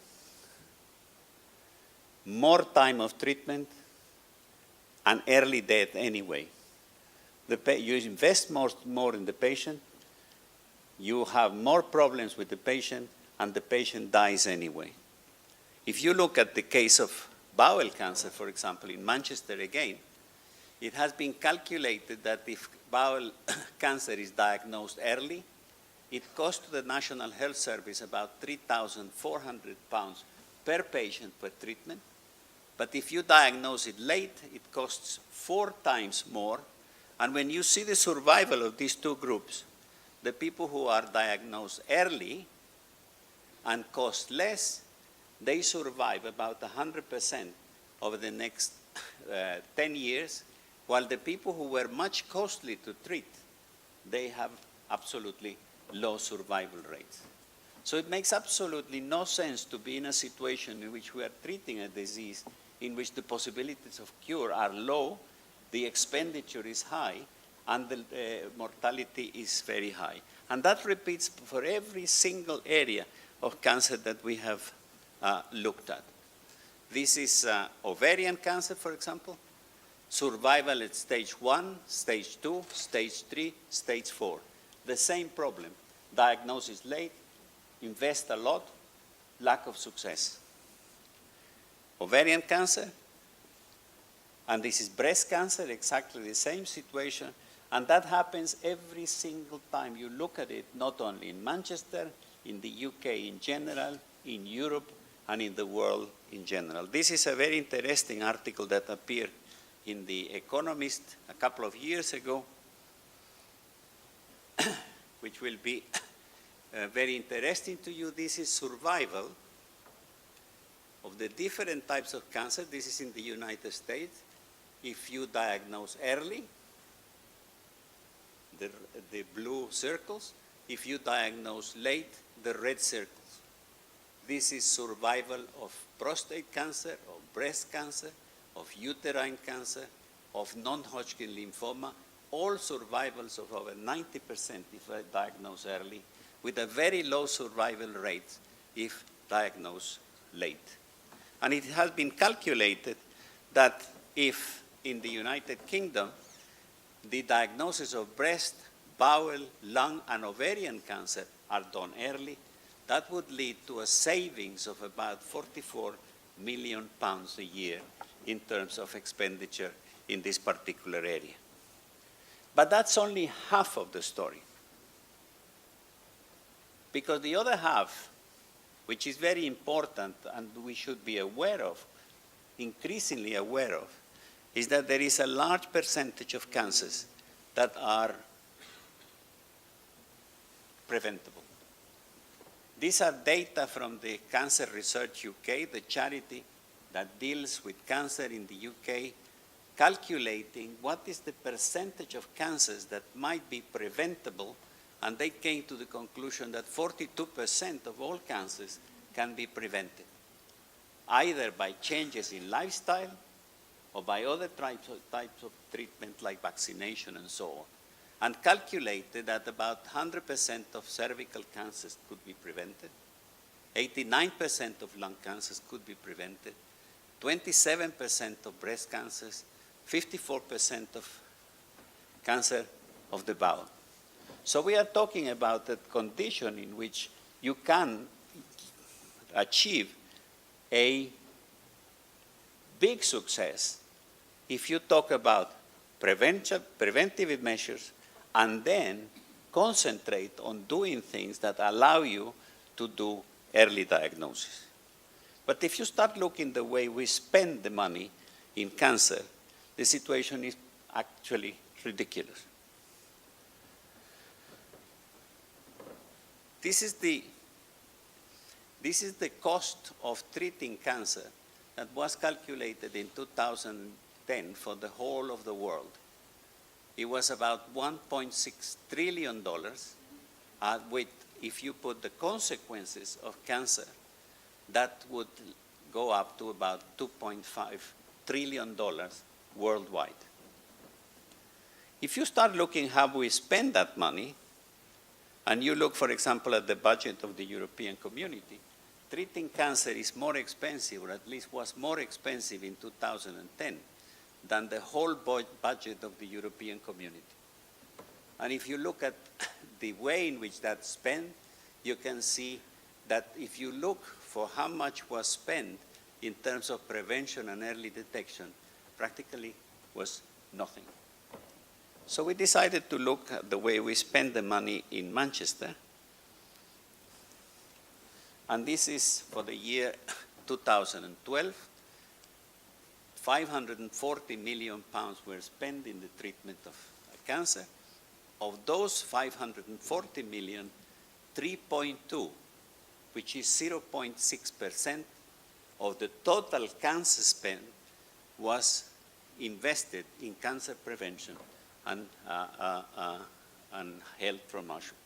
more time of treatment, and early death anyway. You invest more in the patient, you have more problems with the patient, and the patient dies anyway. If you look at the case of bowel cancer, for example, in Manchester again, it has been calculated that if bowel cancer is diagnosed early, it costs the National Health Service about £3,400 per patient per treatment. But if you diagnose it late, it costs 4 times more. And when you see the survival of these two groups, the people who are diagnosed early and cost less, they survive about 100% over the next 10 years, while the people who were much costly to treat, they have absolutely low survival rates. So it makes absolutely no sense to be in a situation in which we are treating a disease in which the possibilities of cure are low, the expenditure is high, and the mortality is very high. And that repeats for every single area of cancer that we have looked at. This is ovarian cancer, for example. Survival at stage 1, stage 2, stage 3, stage 4. The same problem. Diagnosis late, invest a lot, lack of success. Ovarian cancer, and this is breast cancer, exactly the same situation, and that happens every single time you look at it, not only in Manchester, in the UK in general, in Europe, and in the world in general. This is a very interesting article that appeared in The Economist a couple of years ago, which will be very interesting to you. This is survival of the different types of cancer. This is in the United States. If you diagnose early, the blue circles. If you diagnose late, the red circles. This is survival of prostate cancer, of breast cancer, of uterine cancer, of non-Hodgkin lymphoma, all survivals of over 90% if diagnosed early, with a very low survival rate if diagnosed late. And it has been calculated that if in the United Kingdom the diagnosis of breast, bowel, lung, and ovarian cancer are done early, that would lead to a savings of about £44 million a year in terms of expenditure in this particular area. But that's only half of the story. Because the other half, which is very important and we should be aware of, increasingly aware of, is that there is a large percentage of cancers that are preventable. These are data from the Cancer Research UK, the charity that deals with cancer in the UK, calculating what is the percentage of cancers that might be preventable, and they came to the conclusion that 42% of all cancers can be prevented, either by changes in lifestyle or by other types of treatment like vaccination and so on, and calculated that about 100% of cervical cancers could be prevented, 89% of lung cancers could be prevented, 27% of breast cancers, 54% of cancer of the bowel. So we are talking about a condition in which you can achieve a big success if you talk about preventive measures and then concentrate on doing things that allow you to do early diagnosis. But if you start looking the way we spend the money in cancer, the situation is actually ridiculous. This is the cost of treating cancer that was calculated in 2010 for the whole of the world. It was about $1.6 trillion, with, if you put the consequences of cancer, that would go up to about $2.5 trillion worldwide. If you start looking how we spend that money, and you look, for example, at the budget of the European Community, treating cancer is more expensive, or at least was more expensive in 2010 than the whole budget of the European Community. And if you look at the way in which that's spent, you can see that if you look for how much was spent in terms of prevention and early detection, practically was nothing. So we decided to look at the way we spend the money in Manchester. And this is for the year 2012. 540 million pounds were spent in the treatment of cancer. Of those 540 million, 3.2, which is 0.6% of the total cancer spend, was invested in cancer prevention and health promotion,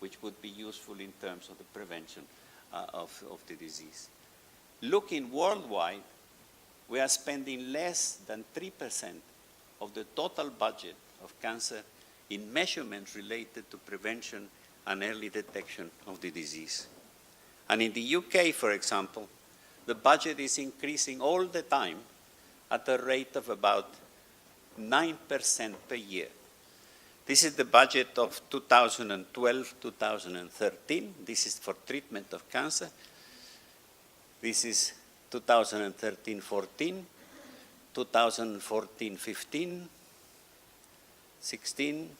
which would be useful in terms of the prevention of the disease. Looking worldwide, we are spending less than 3% of the total budget of cancer in measurements related to prevention and early detection of the disease. And in the UK, for example, the budget is increasing all the time at a rate of about 9% per year. This is the budget of 2012-2013. This is for treatment of cancer. This is 2013-14, 2014-15, 16,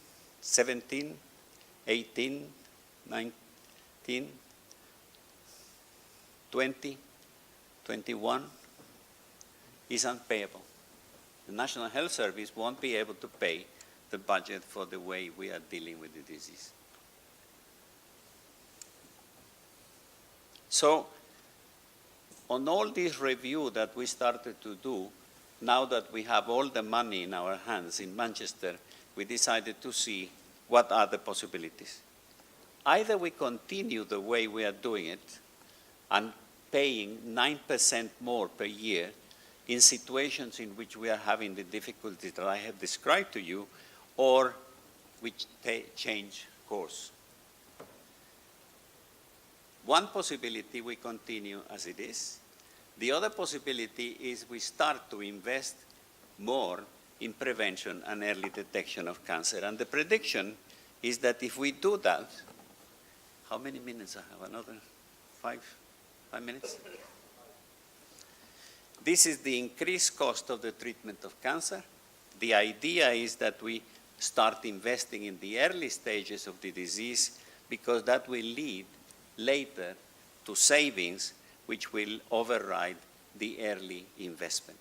17, 18, 19, 20, 21 is unpayable. The National Health Service won't be able to pay the budget for the way we are dealing with the disease. So, on all this review that we started to do, now that we have all the money in our hands in Manchester, we decided to see what are the possibilities. Either we continue the way we are doing it and paying 9% more per year in situations in which we are having the difficulties that I have described to you, or we change course. One possibility, we continue as it is. The other possibility is we start to invest more in prevention and early detection of cancer. And the prediction is that if we do that, how many minutes I have? Another 5 minutes? This is the increased cost of the treatment of cancer. The idea is that we start investing in the early stages of the disease, because that will lead later to savings which will override the early investment.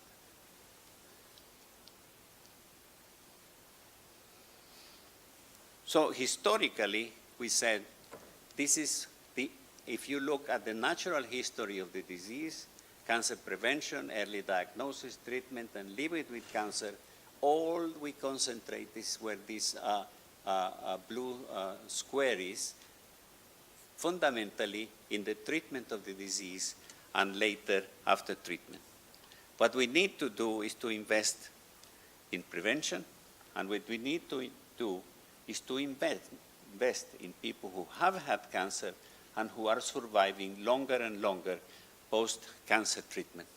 So historically, we said, if you look at the natural history of the disease, cancer prevention, early diagnosis, treatment, and living with cancer, all we concentrate is where this blue square is, fundamentally in the treatment of the disease and later after treatment. What we need to do is to invest in prevention, and what we need to do is to invest in people who have had cancer and who are surviving longer and longer post-cancer treatment.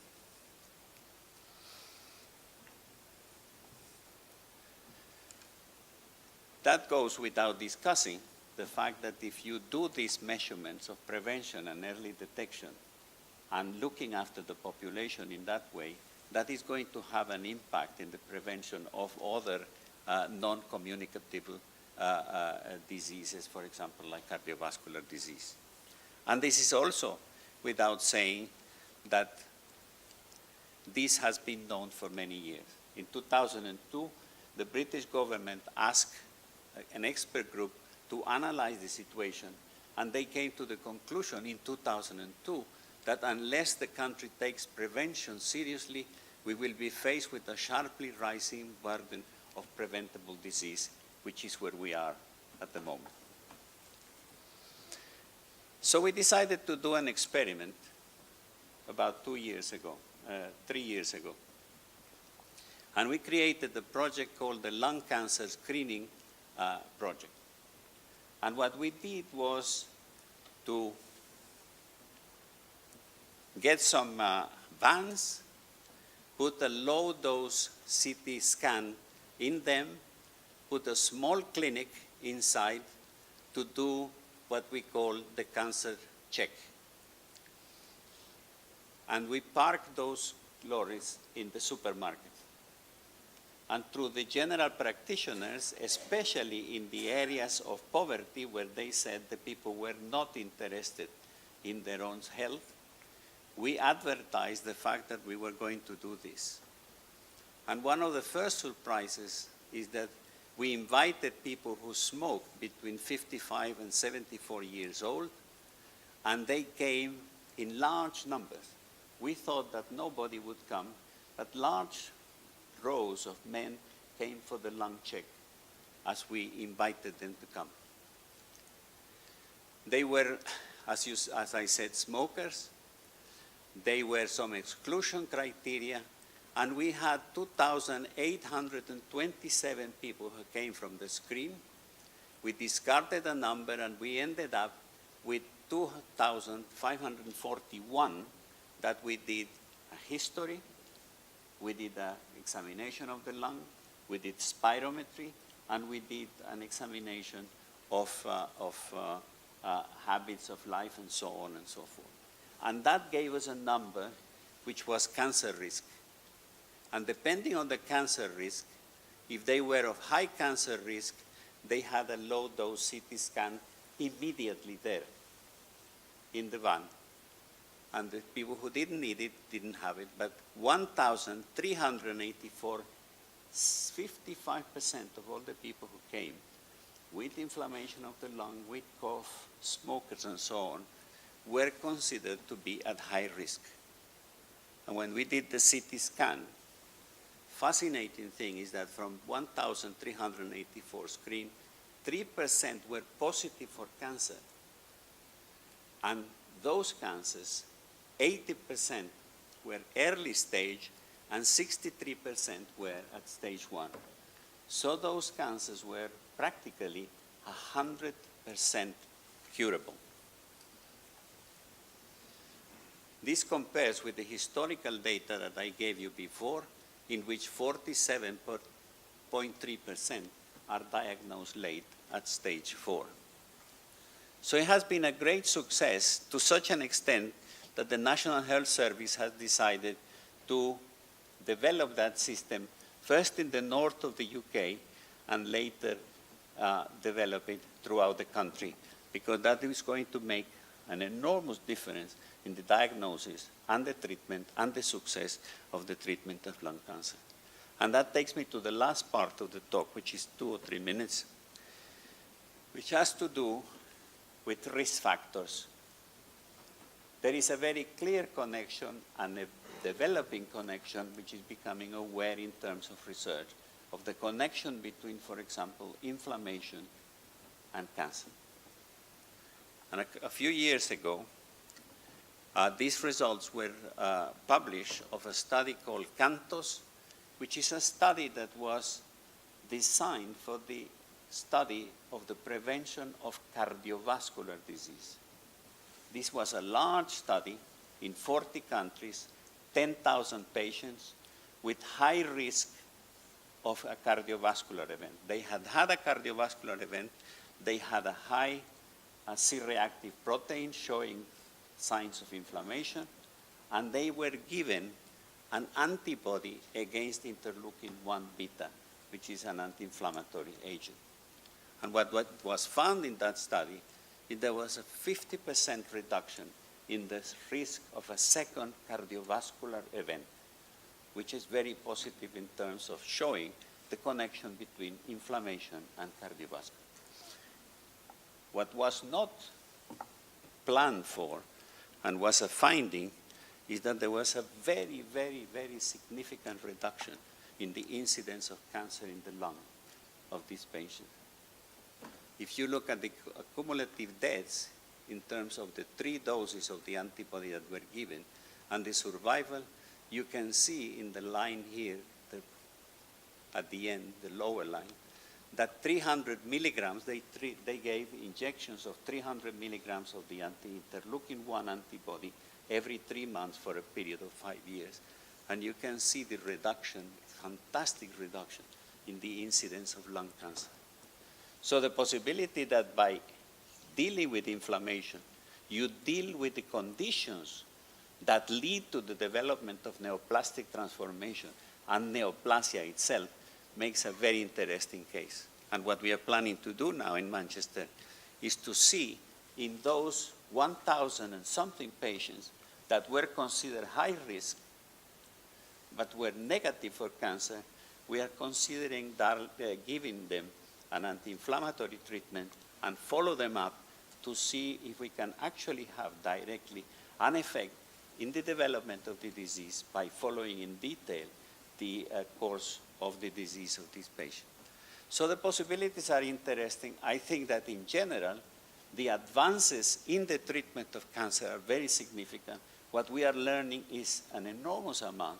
That goes without discussing the fact that if you do these measurements of prevention and early detection and looking after the population in that way, that is going to have an impact in the prevention of other non-communicative diseases, for example, like cardiovascular disease. And this is also without saying that this has been known for many years. In 2002, the British government asked an expert group to analyze the situation, and they came to the conclusion in 2002 that unless the country takes prevention seriously, we will be faced with a sharply rising burden of preventable disease, which is where we are at the moment. So we decided to do an experiment about 3 years ago. And we created a project called the Lung Cancer Screening Project. And what we did was to get some vans, put a low-dose CT scan in them, put a small clinic inside to do what we call the cancer check. And we parked those lorries in the supermarket. And through the general practitioners, especially in the areas of poverty where they said the people were not interested in their own health, we advertised the fact that we were going to do this. And one of the first surprises is that we invited people who smoked between 55 and 74 years old, and they came in large numbers. We thought that nobody would come, but large rows of men came for the lung check as we invited them to come. They were, as I said, smokers. There were some exclusion criteria, and we had 2,827 people who came from the screen. We discarded a number, and we ended up with 2,541 that we did a history, we did an examination of the lung, we did spirometry, and we did an examination of habits of life and so on and so forth. And that gave us a number which was cancer risk. And depending on the cancer risk, if they were of high cancer risk, they had a low-dose CT scan immediately there in the van. And the people who didn't need it didn't have it. But 1,384, 55% of all the people who came with inflammation of the lung, with cough, smokers and so on, were considered to be at high risk. And when we did the CT scan, fascinating thing is that from 1,384 screened, 3% were positive for cancer. And those cancers, 80% were early stage and 63% were at stage 1. So those cancers were practically 100% curable. This compares with the historical data that I gave you before, in which 47.3% are diagnosed late at stage 4. So it has been a great success to such an extent that the National Health Service has decided to develop that system, first in the north of the UK and later develop it throughout the country, because that is going to make an enormous difference in the diagnosis and the treatment and the success of the treatment of lung cancer. And that takes me to the last part of the talk, which is 2 or 3 minutes, which has to do with risk factors. There is a very clear connection and a developing connection which is becoming aware in terms of research of the connection between, for example, inflammation and cancer. And a few years ago, these results were published of a study called CANTOS, which is a study that was designed for the study of the prevention of cardiovascular disease. This was a large study in 40 countries, 10,000 patients with high risk of a cardiovascular event. They had had a cardiovascular event, they had a high C-reactive protein showing signs of inflammation, and they were given an antibody against interleukin-1 beta, which is an anti-inflammatory agent. And what was found in that study is there was a 50% reduction in the risk of a second cardiovascular event, which is very positive in terms of showing the connection between inflammation and cardiovascular. What was not planned for and was a finding is that there was a very, very, very significant reduction in the incidence of cancer in the lung of these patients. If you look at the cumulative deaths in terms of the 3 doses of the antibody that were given and the survival, you can see in the line here, at the end, the lower line, that 300 milligrams, they gave injections of 300 milligrams of the anti-interleukin-1 antibody every 3 months for a period of 5 years. And you can see the reduction, fantastic reduction, in the incidence of lung cancer. So the possibility that by dealing with inflammation, you deal with the conditions that lead to the development of neoplastic transformation and neoplasia itself makes a very interesting case. And what we are planning to do now in Manchester is to see in those 1,000 and something patients that were considered high risk but were negative for cancer, we are considering giving them an anti-inflammatory treatment and follow them up to see if we can actually have directly an effect in the development of the disease by following in detail the course of the disease of this patient. So the possibilities are interesting. I think that in general, the advances in the treatment of cancer are very significant. What we are learning is an enormous amount.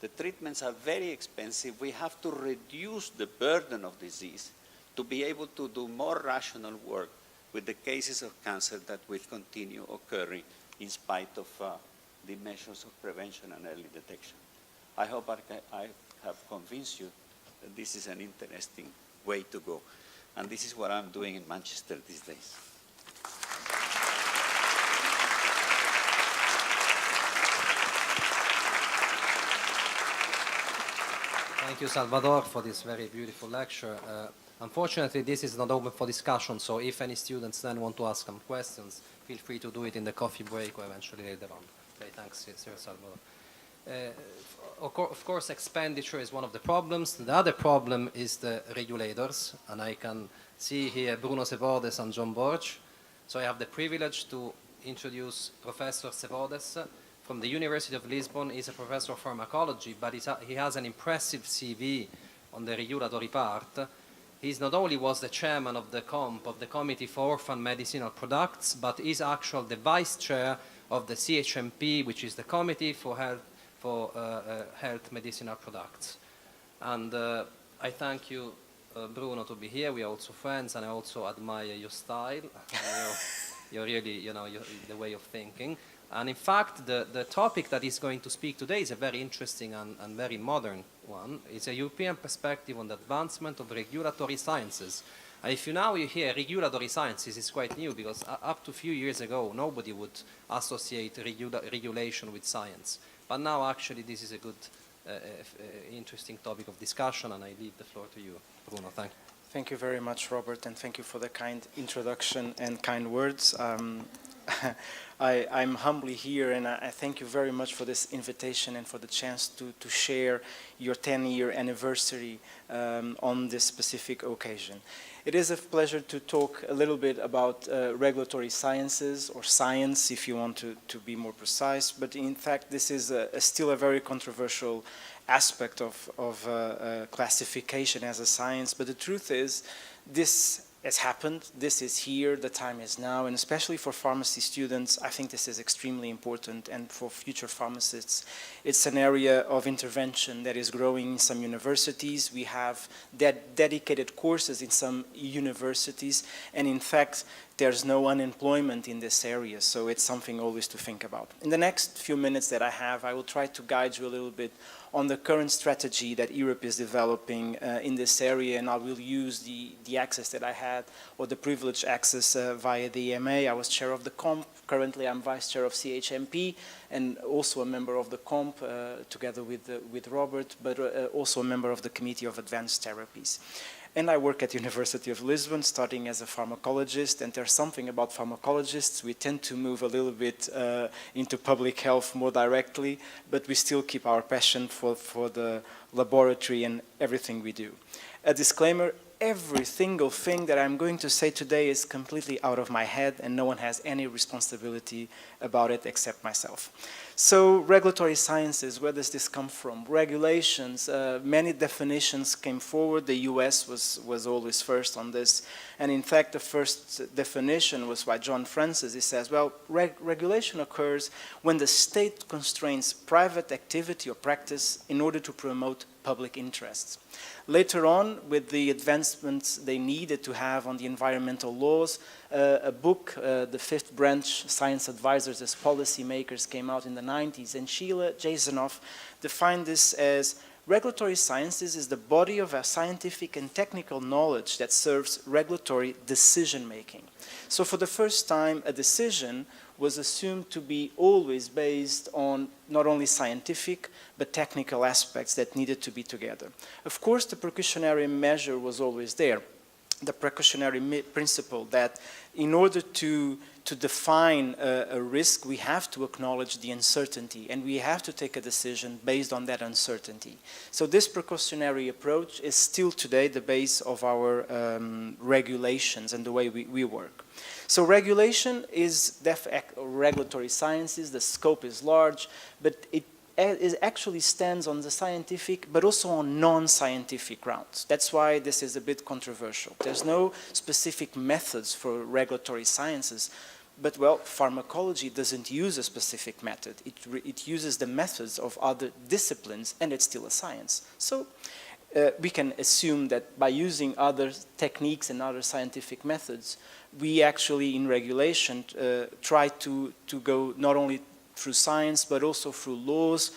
The treatments are very expensive. We have to reduce the burden of disease to be able to do more rational work with the cases of cancer that will continue occurring in spite of the measures of prevention and early detection. I hope I have convinced you that this is an interesting way to go. And this is what I'm doing in Manchester these days. Thank you, Salvador, for this very beautiful lecture. Unfortunately, this is not open for discussion, so if any students then want to ask some questions, feel free to do it in the coffee break or eventually later on. Okay, thanks, Sir Salvador. Of course, expenditure is one of the problems. The other problem is the regulators, and I can see here Bruno Sevodes and John Borch. So I have the privilege to introduce Professor Sevodes from the University of Lisbon. He's a professor of pharmacology, but he has an impressive CV on the regulatory part. He not only was the chairman of the Committee for Orphan Medicinal Products, but is actually the vice chair of the CHMP, which is the Committee for Health Medicinal Products. And I thank you, Bruno, to be here. We are also friends, and I also admire your style. You're really, the way of thinking. And in fact, the topic that he's going to speak today is a very interesting and very modern one. It's a European perspective on the advancement of regulatory sciences. And if you hear regulatory sciences, it's quite new, because up to a few years ago, nobody would associate regulation with science. But now, actually, this is a good, interesting topic of discussion, and I leave the floor to you, Bruno. Thank you. Thank you very much, Robert, and thank you for the kind introduction and kind words. I'm humbly here, and I thank you very much for this invitation and for the chance to share your 10-year anniversary on this specific occasion. It is a pleasure to talk a little bit about regulatory sciences, or science if you want to be more precise, but in fact this is still a very controversial aspect of classification as a science. But the truth is, this has happened, this is here, the time is now, and especially for pharmacy students, I think this is extremely important, and for future pharmacists, it's an area of intervention that is growing in some universities. We have dedicated courses in some universities, and in fact, there's no unemployment in this area, so it's something always to think about. In the next few minutes that I have, I will try to guide you a little bit on the current strategy that Europe is developing in this area, and I will use the access that I had, or the privileged access via the EMA. I was chair of the COMP. Currently, I'm vice chair of CHMP, and also a member of the COMP together with Robert, but also a member of the Committee of Advanced Therapies. And I work at University of Lisbon, starting as a pharmacologist, and there's something about pharmacologists, we tend to move a little bit into public health more directly, but we still keep our passion for the laboratory and everything we do. A disclaimer, every single thing that I'm going to say today is completely out of my head, and no one has any responsibility about it except myself. So regulatory sciences, where does this come from? Regulations, many definitions came forward. The US was always first on this. And in fact, the first definition was by John Francis. He says, well, regulation occurs when the state constrains private activity or practice in order to promote public interests. Later on, with the advancements they needed to have on the environmental laws, a book, The Fifth Branch, Science Advisors as Policymakers, came out in the 90s, and Sheila Jasanoff defined this as regulatory sciences is the body of a scientific and technical knowledge that serves regulatory decision-making. So for the first time, a decision was assumed to be always based on not only scientific, but technical aspects that needed to be together. Of course, the precautionary measure was always there. The precautionary principle that in order to define a risk, we have to acknowledge the uncertainty, and we have to take a decision based on that uncertainty. So this precautionary approach is still today the base of our regulations and the way we work. So regulation is regulatory sciences, the scope is large, but it actually stands on the scientific, but also on non-scientific grounds. That's why this is a bit controversial. There's no specific methods for regulatory sciences, but well, pharmacology doesn't use a specific method. It uses the methods of other disciplines, and it's still a science. So we can assume that by using other techniques and other scientific methods, we actually, in regulation, try to go not only through science, but also through laws,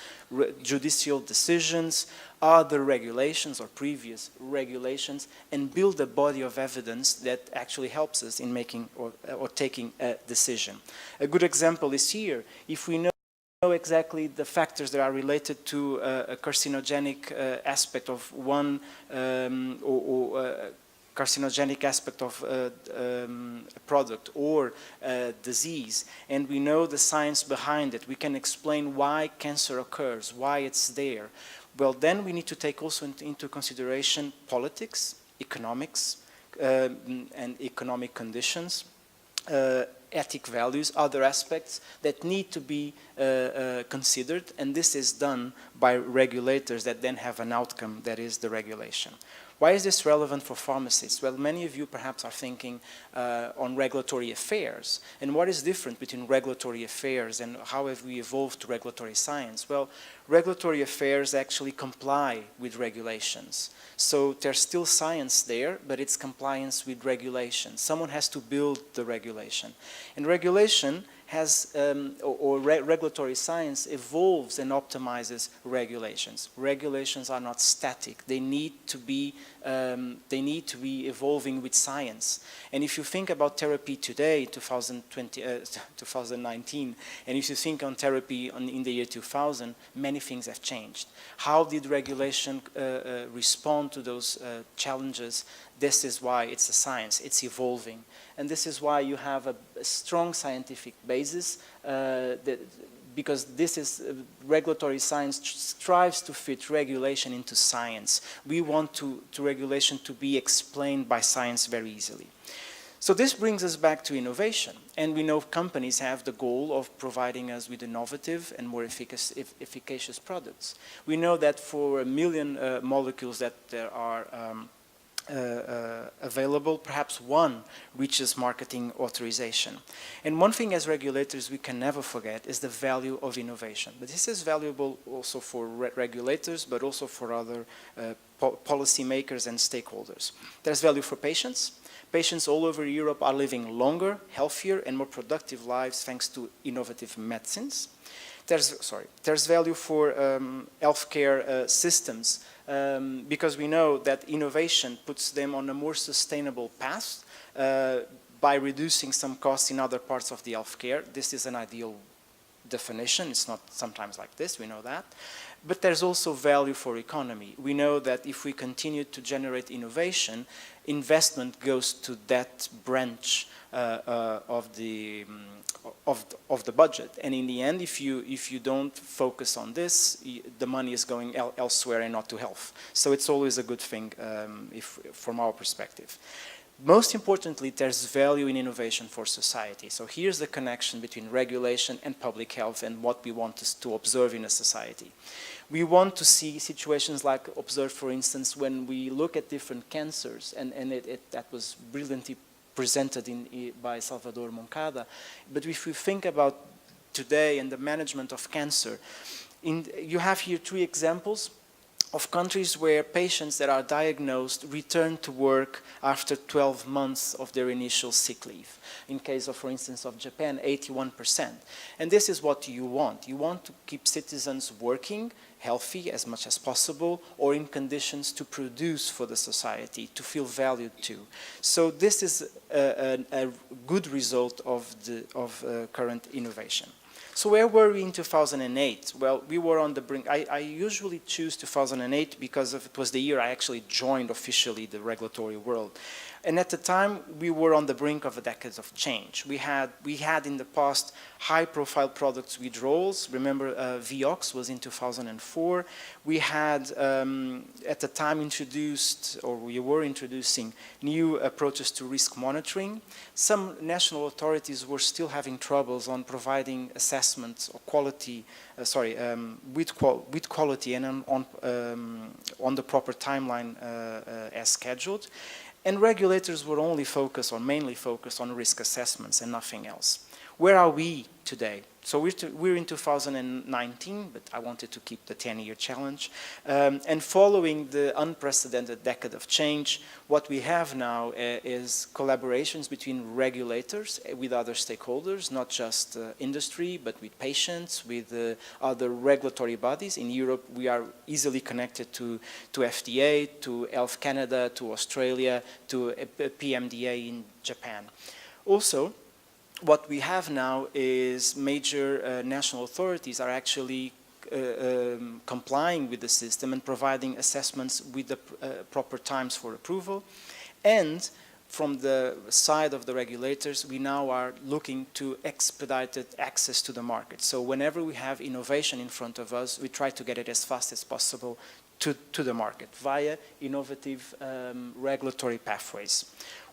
judicial decisions, other regulations or previous regulations, and build a body of evidence that actually helps us in making or taking a decision. A good example is here. If we know exactly the factors that are related to a carcinogenic aspect of one carcinogenic aspect of a product or a disease, and we know the science behind it, we can explain why cancer occurs, why it's there. Well, then we need to take also into consideration politics, economics, and economic conditions, ethic values, other aspects that need to be considered, and this is done by regulators that then have an outcome that is the regulation. Why is this relevant for pharmacists? Well, many of you perhaps are thinking on regulatory affairs. And what is different between regulatory affairs and how have we evolved to regulatory science? Well, regulatory affairs actually comply with regulations. So there's still science there, but it's compliance with regulation. Someone has to build the regulation. And regulation has, regulatory science evolves and optimizes regulations. Regulations are not static. They need to be evolving with science. And if you think about therapy today, 2019, and if you think on therapy in the year 2000, many things have changed. How did regulation respond to those challenges? This is why it's a science, it's evolving. And this is why you have a strong scientific basis because this is regulatory science strives to fit regulation into science. We want to regulation to be explained by science very easily. So this brings us back to innovation. And we know companies have the goal of providing us with innovative and more efficacious products. We know that for 1 million molecules that there are available, perhaps one reaches marketing authorization. And one thing as regulators we can never forget is the value of innovation. But this is valuable also for regulators, but also for other policymakers and stakeholders. There's value for patients. Patients all over Europe are living longer, healthier, and more productive lives thanks to innovative medicines. There's value for healthcare systems because we know that innovation puts them on a more sustainable path by reducing some costs in other parts of the healthcare. This is an ideal definition. It's not sometimes like this, we know that. But there's also value for economy. We know that if we continue to generate innovation, investment goes to that branch of the budget, and in the end, if you don't focus on this, the money is going elsewhere and not to health. So it's always a good thing from our perspective. Most importantly, there's value in innovation for society. So here's the connection between regulation and public health and what we want to observe in a society. We want to see situations like observed, for instance, when we look at different cancers, and that was brilliantly presented by Salvador Moncada. But if we think about today and the management of cancer, you have here 3 examples of countries where patients that are diagnosed return to work after 12 months of their initial sick leave. In case of, for instance, of Japan, 81%. And this is what you want. You want to keep citizens working, healthy as much as possible, or in conditions to produce for the society, to feel valued too. So this is a good result of current innovation. So where were we in 2008? Well, we were on the brink. I usually choose 2008 because it was the year I actually joined officially the regulatory world. And at the time, we were on the brink of a decade of change. We had in the past high-profile products withdrawals. Remember, Vioxx was in 2004. We had, at the time, we were introducing new approaches to risk monitoring. Some national authorities were still having troubles on providing assessments of quality, with quality and on the proper timeline as scheduled. And regulators were only focused, or mainly focused, on risk assessments and nothing else. Where are we today? So we're in 2019, but I wanted to keep the 10-year challenge. And following the unprecedented decade of change, what we have now is collaborations between regulators with other stakeholders, not just industry, but with patients, with other regulatory bodies. In Europe, we are easily connected to FDA, to Health Canada, to Australia, to PMDA in Japan. Also, what we have now is major national authorities are actually complying with the system and providing assessments with the proper times for approval. And from the side of the regulators, we now are looking to expedited access to the market. So whenever we have innovation in front of us, we try to get it as fast as possible to the market via innovative regulatory pathways.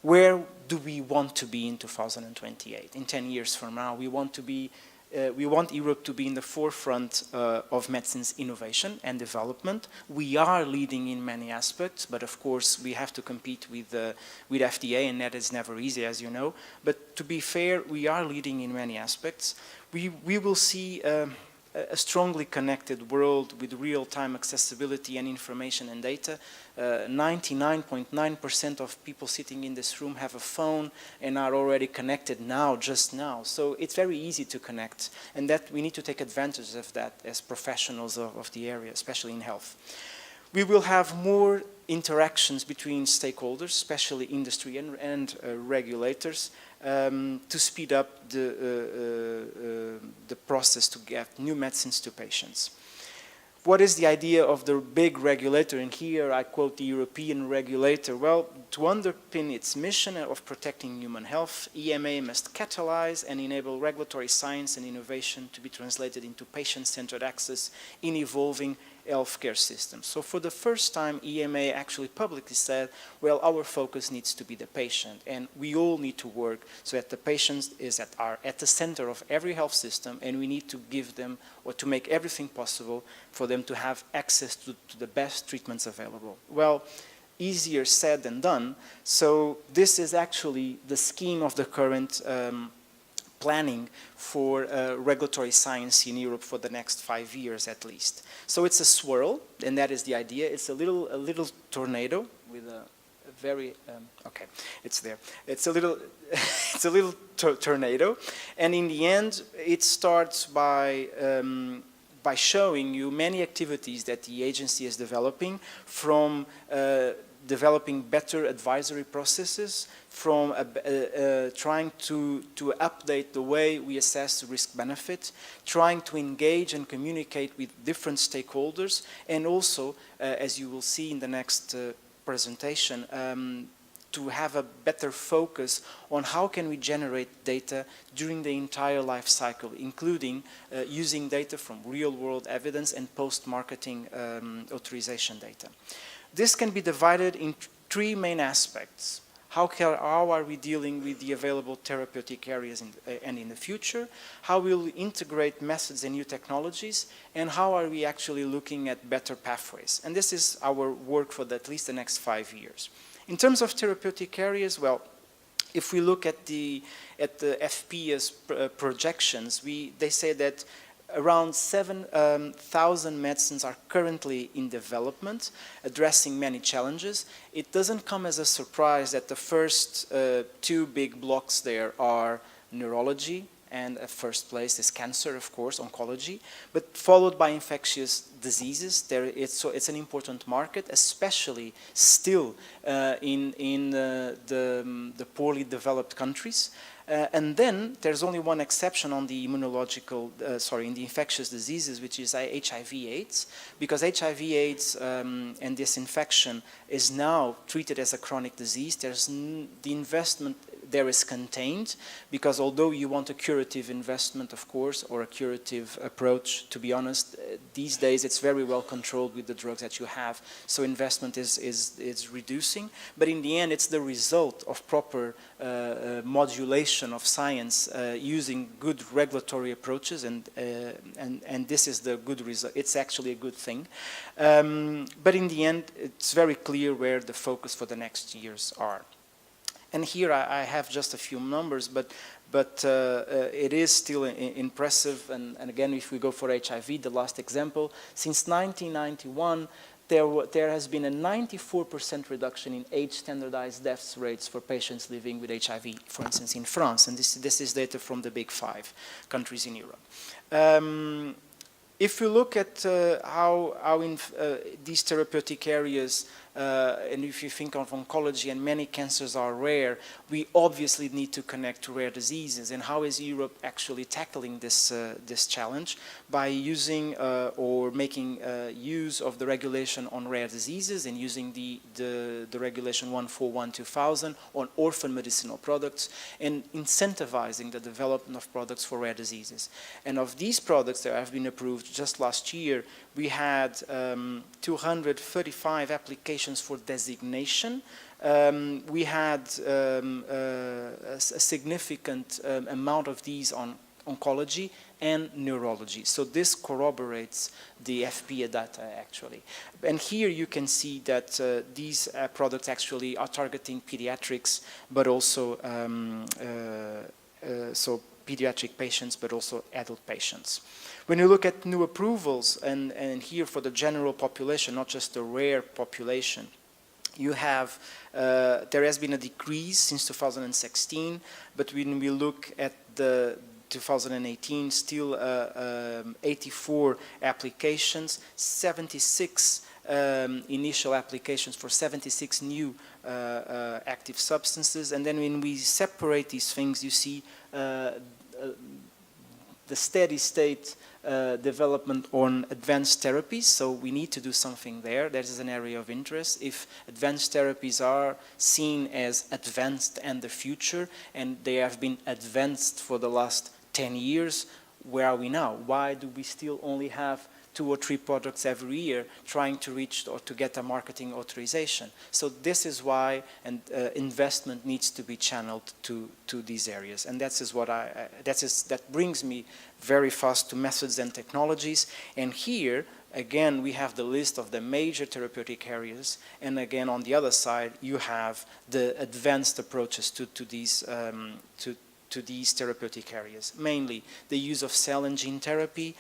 Where do we want to be in 2028? In 10 years from now, we want Europe to be in the forefront of medicine's innovation and development. We are leading in many aspects, but of course we have to compete with FDA, and that is never easy, as you know. But to be fair, we are leading in many aspects. We will see a strongly connected world with real-time accessibility and information and data. 99.9% of people sitting in this room have a phone and are already connected now, just now. So it's very easy to connect, and that we need to take advantage of that as professionals of the area, especially in health. We will have more interactions between stakeholders, especially industry and regulators, to speed up the process to get new medicines to patients. What is the idea of the big regulator? And here I quote the European regulator. Well, to underpin its mission of protecting human health, EMA must catalyze and enable regulatory science and innovation to be translated into patient-centered access in evolving healthcare systems. So for the first time, EMA actually publicly said, well, our focus needs to be the patient, and we all need to work so that the patients are at the center of every health system, and we need to give them, or to make everything possible for them to have access to the best treatments available. Well, easier said than done. So this is actually the scheme of the current planning for regulatory science in Europe for the next 5 years at least. So it's a swirl, and that is the idea. It's a little tornado with a very okay, it's there. It's a little tornado, and in the end, it starts by showing you many activities that the agency is developing, from developing better advisory processes, from trying to update the way we assess risk-benefit, trying to engage and communicate with different stakeholders, and also, as you will see in the next presentation, to have a better focus on how can we generate data during the entire life cycle, including using data from real-world evidence and post-marketing authorization data. This can be divided in three main aspects. How are we dealing with the available therapeutic areas and in the future? How will we integrate methods and new technologies? And how are we actually looking at better pathways? And this is our work for at least the next 5 years. In terms of therapeutic areas, well, if we look at the FP's projections, they say that around 7,000 medicines are currently in development, addressing many challenges. It doesn't come as a surprise that the first two big blocks there are neurology, and at first place is cancer, of course, oncology, but followed by infectious diseases. So it's an important market, especially still in the poorly developed countries. And then there's only one exception on the in the infectious diseases, which is HIV/AIDS, because HIV/AIDS and this infection is now treated as a chronic disease. The investment there is contained, because although you want a curative investment, of course, or a curative approach, to be honest, these days it's very well controlled with the drugs that you have, so investment is reducing. But in the end, it's the result of proper modulation of science using good regulatory approaches, and this is the good result. It's actually a good thing. But in the end, it's very clear where the focus for the next years are. And here I have just a few numbers, but it is still impressive. And again, if we go for HIV, the last example, since 1991, there has been a 94% reduction in age-standardized death rates for patients living with HIV, for instance, in France. And this is data from the big 5 countries in Europe. If you look at how in these therapeutic areas, and if you think of oncology, and many cancers are rare, we obviously need to connect to rare diseases. And how is Europe actually tackling this challenge? By using or making use of the regulation on rare diseases, and using the regulation 141/2000 on orphan medicinal products, and incentivizing the development of products for rare diseases. And of these products that have been approved just last year, we had 235 applications for designation. We had a significant amount of these on oncology and neurology. So this corroborates the FPA data, actually. And here you can see that these products actually are targeting pediatrics, but also so pediatric patients, but also adult patients. When you look at new approvals, and here for the general population, not just the rare population, you have, there has been a decrease since 2016, but when we look at the 2018, still 84 applications, 76 initial applications for 76 new active substances. And then when we separate these things, you see the steady state development on advanced therapies. So we need to do something there. That is an area of interest. If advanced therapies are seen as advanced and the future, and they have been advanced for the last 10 years, where are we now? Why do we still only have 2 or 3 products every year trying to reach or to get a marketing authorization? So this is why investment needs to be channeled to these areas. And that brings me very fast to methods and technologies. And here, again, we have the list of the major therapeutic areas. And again, on the other side, you have the advanced approaches to these therapeutic areas, mainly the use of cell and gene therapy,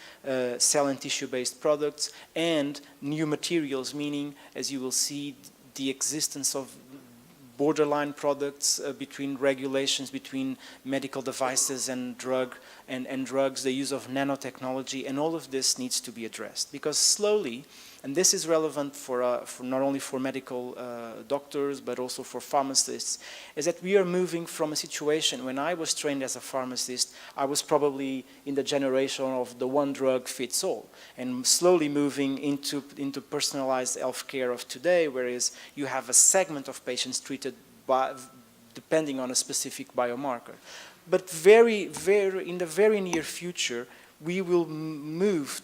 cell and tissue-based products, and new materials, meaning, as you will see, the existence of borderline products between regulations, between medical devices and drugs, the use of nanotechnology, and all of this needs to be addressed. Because slowly, And this is relevant for not only for medical doctors, but also for pharmacists, is that we are moving from a situation, when I was trained as a pharmacist, I was probably in the generation of the one drug fits all, and slowly moving into personalized healthcare of today, whereas you have a segment of patients treated depending on a specific biomarker. But in the very near future, we will move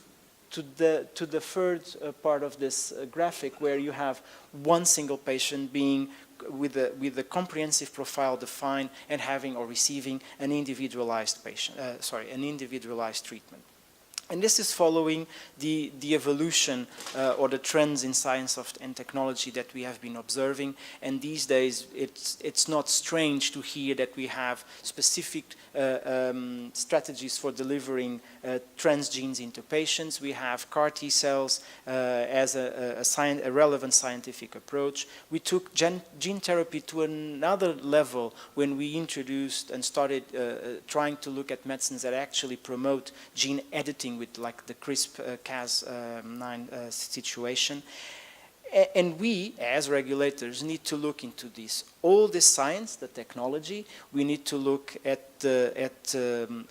to the third part of this graphic, where you have one single patient being with a comprehensive profile defined and having or receiving an individualized individualized treatment. And this is following the evolution or the trends in science and technology that we have been observing. And these days, it's not strange to hear that we have specific strategies for delivering transgenes into patients. We have CAR T cells as a relevant scientific approach. We took gene therapy to another level when we introduced and started trying to look at medicines that actually promote gene editing, with like the CRISPR-Cas9 situation. And we, as regulators, need to look into this. All this science, the technology, we need to look at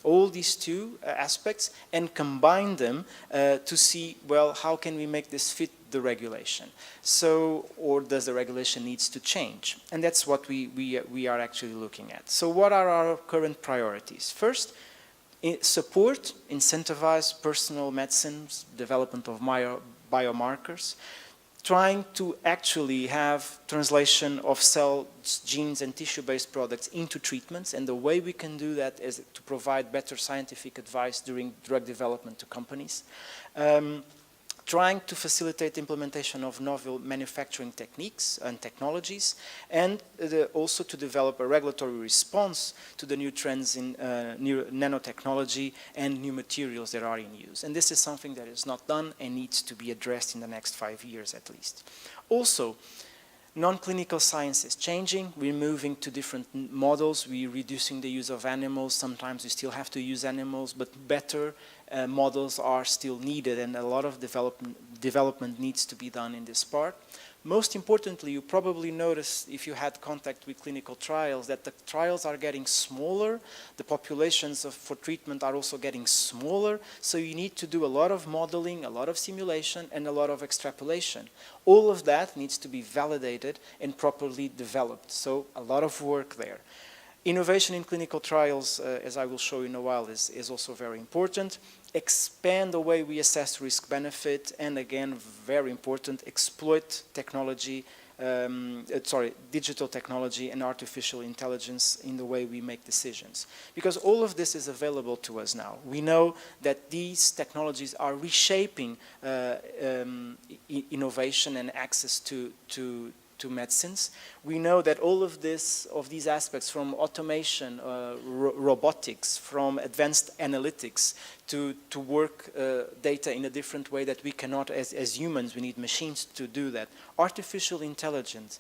all these two aspects and combine them to see, well, how can we make this fit the regulation? So, or does the regulation needs to change? And that's what we are actually looking at. So what are our current priorities? First, support, incentivize personal medicines, development of biomarkers, trying to actually have translation of cells, genes, and tissue-based products into treatments. And the way we can do that is to provide better scientific advice during drug development to companies. Trying to facilitate implementation of novel manufacturing techniques and technologies, and also to develop a regulatory response to the new trends in new nanotechnology and new materials that are in use. And this is something that is not done and needs to be addressed in the next 5 years at least. Also, non-clinical science is changing. We're moving to different models. We're reducing the use of animals. Sometimes we still have to use animals, but better models are still needed, and a lot of development needs to be done in this part. Most importantly, you probably noticed, if you had contact with clinical trials, that the trials are getting smaller. The populations for treatment are also getting smaller. So you need to do a lot of modeling, a lot of simulation, and a lot of extrapolation. All of that needs to be validated and properly developed. So a lot of work there. Innovation in clinical trials, as I will show you in a while, is also very important. Expand the way we assess risk-benefit, and again, very important, exploit technology, digital technology and artificial intelligence in the way we make decisions. Because all of this is available to us now. We know that these technologies are reshaping innovation and access to medicines. We know that all of these aspects, from automation, robotics, from advanced analytics, to work data in a different way that we cannot as humans, we need machines to do that. Artificial intelligence,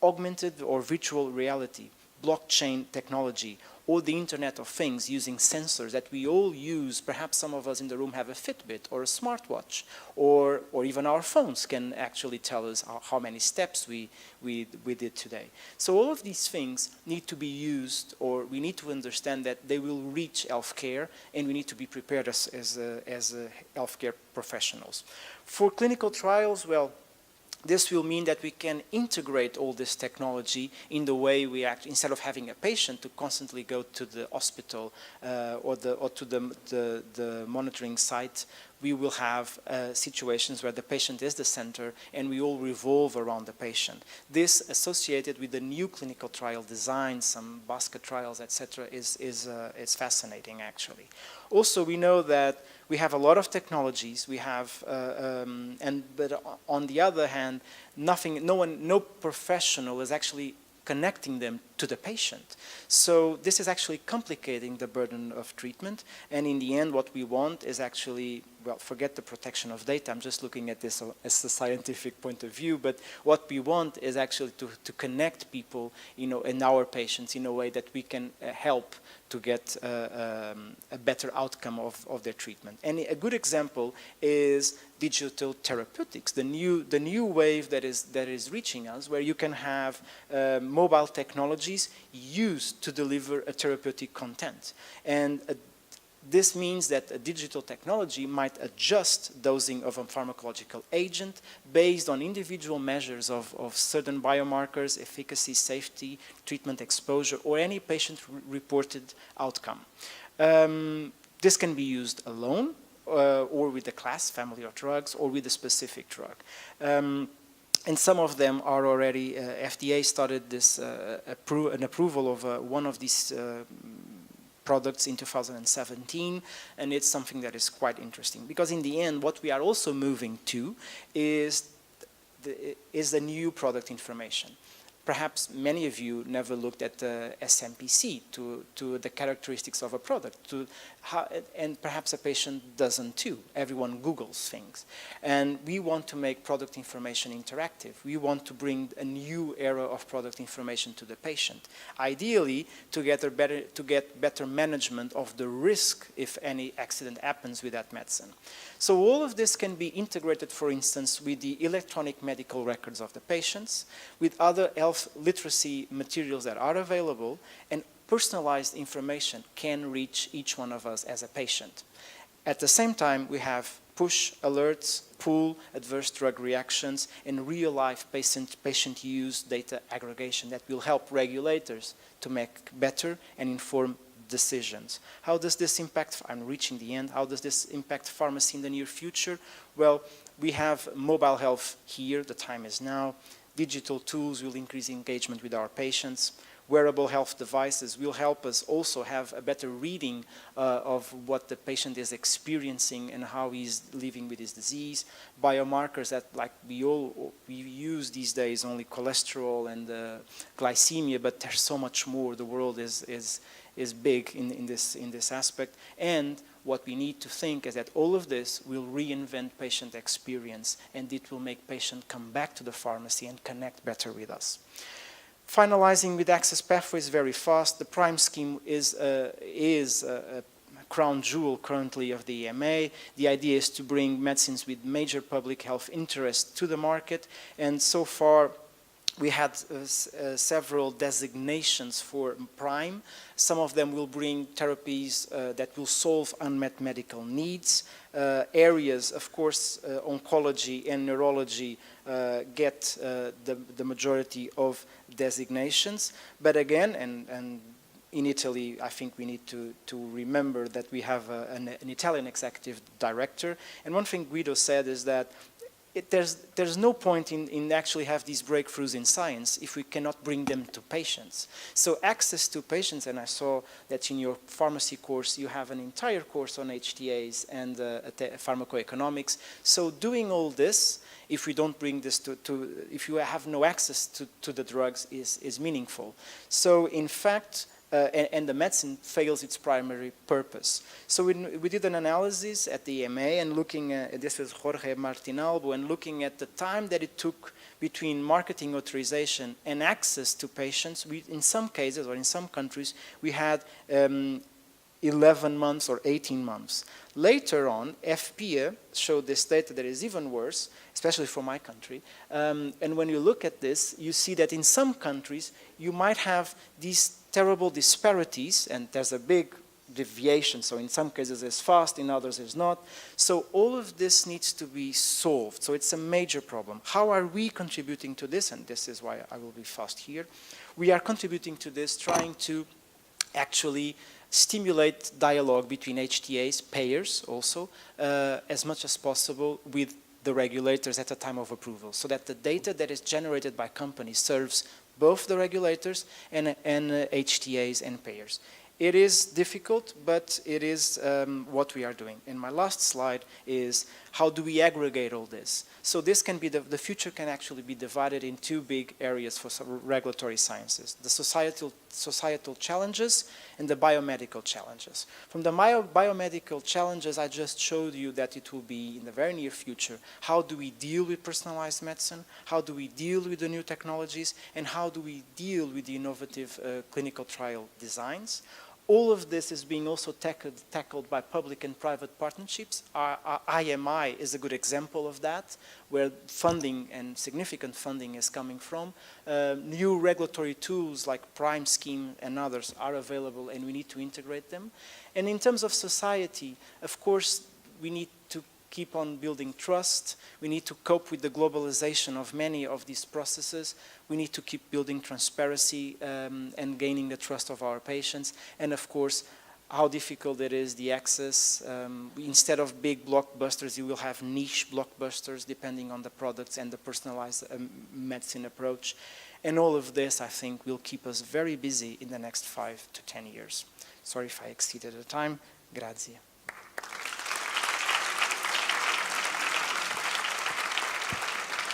augmented or virtual reality, blockchain technology, or the Internet of Things using sensors that we all use. Perhaps some of us in the room have a Fitbit or a smartwatch, or even our phones can actually tell us how many steps we did today. So all of these things need to be used, or we need to understand that they will reach healthcare, and we need to be prepared as healthcare professionals. For clinical trials, well, this will mean that we can integrate all this technology in the way we act. Instead of having a patient to constantly go to the hospital or to the monitoring site, we will have situations where the patient is the center and we all revolve around the patient. This, associated with the new clinical trial design, some basket trials, etc., is fascinating actually. Also, we know that we have a lot of technologies. We have, but on the other hand, no professional is actually connecting them to the patient. So this is actually complicating the burden of treatment. And in the end, what we want is actually, well, forget the protection of data. I'm just looking at this as a scientific point of view. But what we want is actually to connect people, and our patients in a way that we can help to get a better outcome of their treatment. And a good example is digital therapeutics, the new wave that is reaching us, where you can have mobile technologies used to deliver a therapeutic content. And this means that a digital technology might adjust dosing of a pharmacological agent based on individual measures of certain biomarkers, efficacy, safety, treatment exposure, or any patient-reported outcome. This can be used alone, or with a class, family of drugs, or with a specific drug. And some of them are already, FDA started this an approval of one of these products in 2017, and it's something that is quite interesting. Because in the end, what we are also moving to is the new product information. Perhaps many of you never looked at the SMPC, to the characteristics of a product, and perhaps a patient doesn't too. Everyone Googles things. And we want to make product information interactive. We want to bring a new era of product information to the patient. Ideally, to get better management of the risk if any accident happens with that medicine. So all of this can be integrated, for instance, with the electronic medical records of the patients, with other health literacy materials that are available, and personalized information can reach each one of us as a patient. At the same time, we have push alerts, pull adverse drug reactions, and real-life patient use data aggregation that will help regulators to make better and informed decisions. How does this impact, I'm reaching the end, how does this impact pharmacy in the near future? Well, we have mobile health here, the time is now. Digital tools will increase engagement with our patients. Wearable health devices will help us also have a better reading of what the patient is experiencing and how he's living with his disease. Biomarkers that, like we use these days, only cholesterol and glycemia, but there's so much more. The world is big in this aspect. And what we need to think is that all of this will reinvent patient experience, and it will make patient come back to the pharmacy and connect better with us. Finalizing with access pathways very fast, the PRIME scheme is a crown jewel currently of the EMA. The idea is to bring medicines with major public health interest to the market, and so far we had several designations for PRIME. Some of them will bring therapies that will solve unmet medical needs. Areas, of course, oncology and neurology get the majority of designations. But again, and in Italy, I think we need to remember that we have an Italian executive director. And one thing Guido said is that there's no point in actually have these breakthroughs in science if we cannot bring them to patients. So access to patients, and I saw that in your pharmacy course you have an entire course on HTAs and pharmacoeconomics. So doing all this, if we don't bring this if you have no access to the drugs, is meaningful. So in fact, and the medicine fails its primary purpose. So we did an analysis at the EMA and looking at, this was Jorge Martinalbo, and looking at the time that it took between marketing authorization and access to patients. In some cases, or in some countries, we had 11 months or 18 months. Later on, FPA showed this data that is even worse, especially for my country. And when you look at this, you see that in some countries, you might have these terrible disparities, and there's a big deviation. So in some cases it's fast, in others it's not. So all of this needs to be solved. So it's a major problem. How are we contributing to this? And this is why I will be fast here. We are contributing to this, trying to actually stimulate dialogue between HTAs, payers also, as much as possible with the regulators at the time of approval, so that the data that is generated by companies serves both the regulators and HTAs and payers. It is difficult, but it is what we are doing. And my last slide is, how do we aggregate all this? So this can be, the future can actually be divided in two big areas for regulatory sciences. The societal societal challenges and the biomedical challenges. From the biomedical challenges, I just showed you that it will be in the very near future. How do we deal with personalized medicine? How do we deal with the new technologies? And how do we deal with the innovative clinical trial designs? All of this is being also tackled by public and private partnerships. Our IMI is a good example of that, where funding and significant funding is coming from. New regulatory tools like Prime Scheme and others are available, and we need to integrate them. And in terms of society, of course, we need to keep on building trust. We need to cope with the globalization of many of these processes. We need to keep building transparency and gaining the trust of our patients. And of course, how difficult it is, the access. Instead of big blockbusters, you will have niche blockbusters depending on the products and the personalized medicine approach. And all of this, I think, will keep us very busy in the next 5 to 10 years. Sorry if I exceeded the time. Grazie.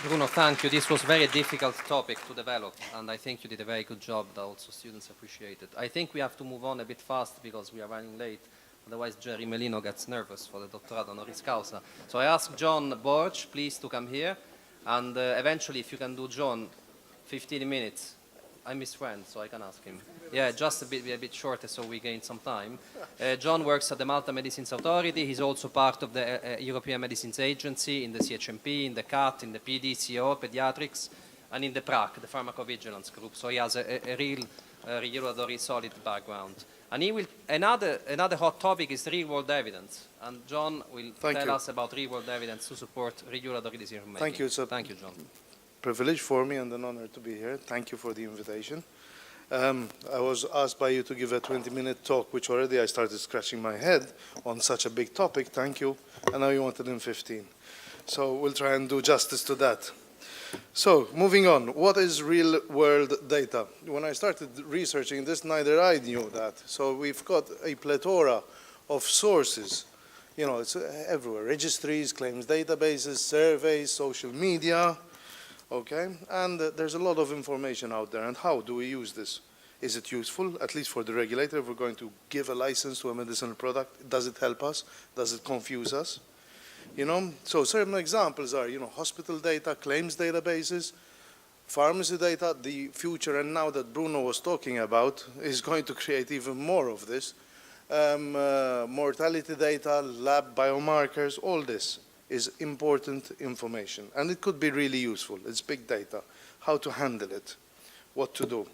Bruno, thank you. This was a very difficult topic to develop, and I think you did a very good job that also students appreciated. I think we have to move on a bit fast because we are running late. Otherwise, Gerry Melino gets nervous for the Dottorato Honoris Causa. So I ask John Borch, please, to come here. And eventually, if you can do, John, 15 minutes. I'm his friend, so I can ask him. Yeah, just a bit shorter so we gain some time. John works at the Malta Medicines Authority. He's also part of the European Medicines Agency, in the CHMP, in the CAT, in the PDCO, Pediatrics, and in the PRAC, the Pharmacovigilance Group. So he has a real regulatory solid background. And he will, another hot topic is real-world evidence. And John will tell us about real-world evidence to support regulatory decision-making. Thank you. Thank you, John. Privilege for me and an honor to be here. Thank you for the invitation. I was asked by you to give a 20-minute talk, which already I started scratching my head on such a big topic. Thank you. And now you want it in 15. So we'll try and do justice to that. So moving on, what is real-world data? When I started researching this, neither I knew that. So we've got a plethora of sources. You know, it's everywhere. Registries, claims databases, surveys, social media. Okay, and there's a lot of information out there. And how do we use this? Is it useful, at least for the regulator, if we're going to give a license to a medicinal product? Does it help us? Does it confuse us? You know, so certain examples are, you know, hospital data, claims databases, pharmacy data. The future, and now that Bruno was talking about, is going to create even more of this. Mortality data, lab biomarkers, all this is important information, and it could be really useful. It's big data. How to handle it, what to do.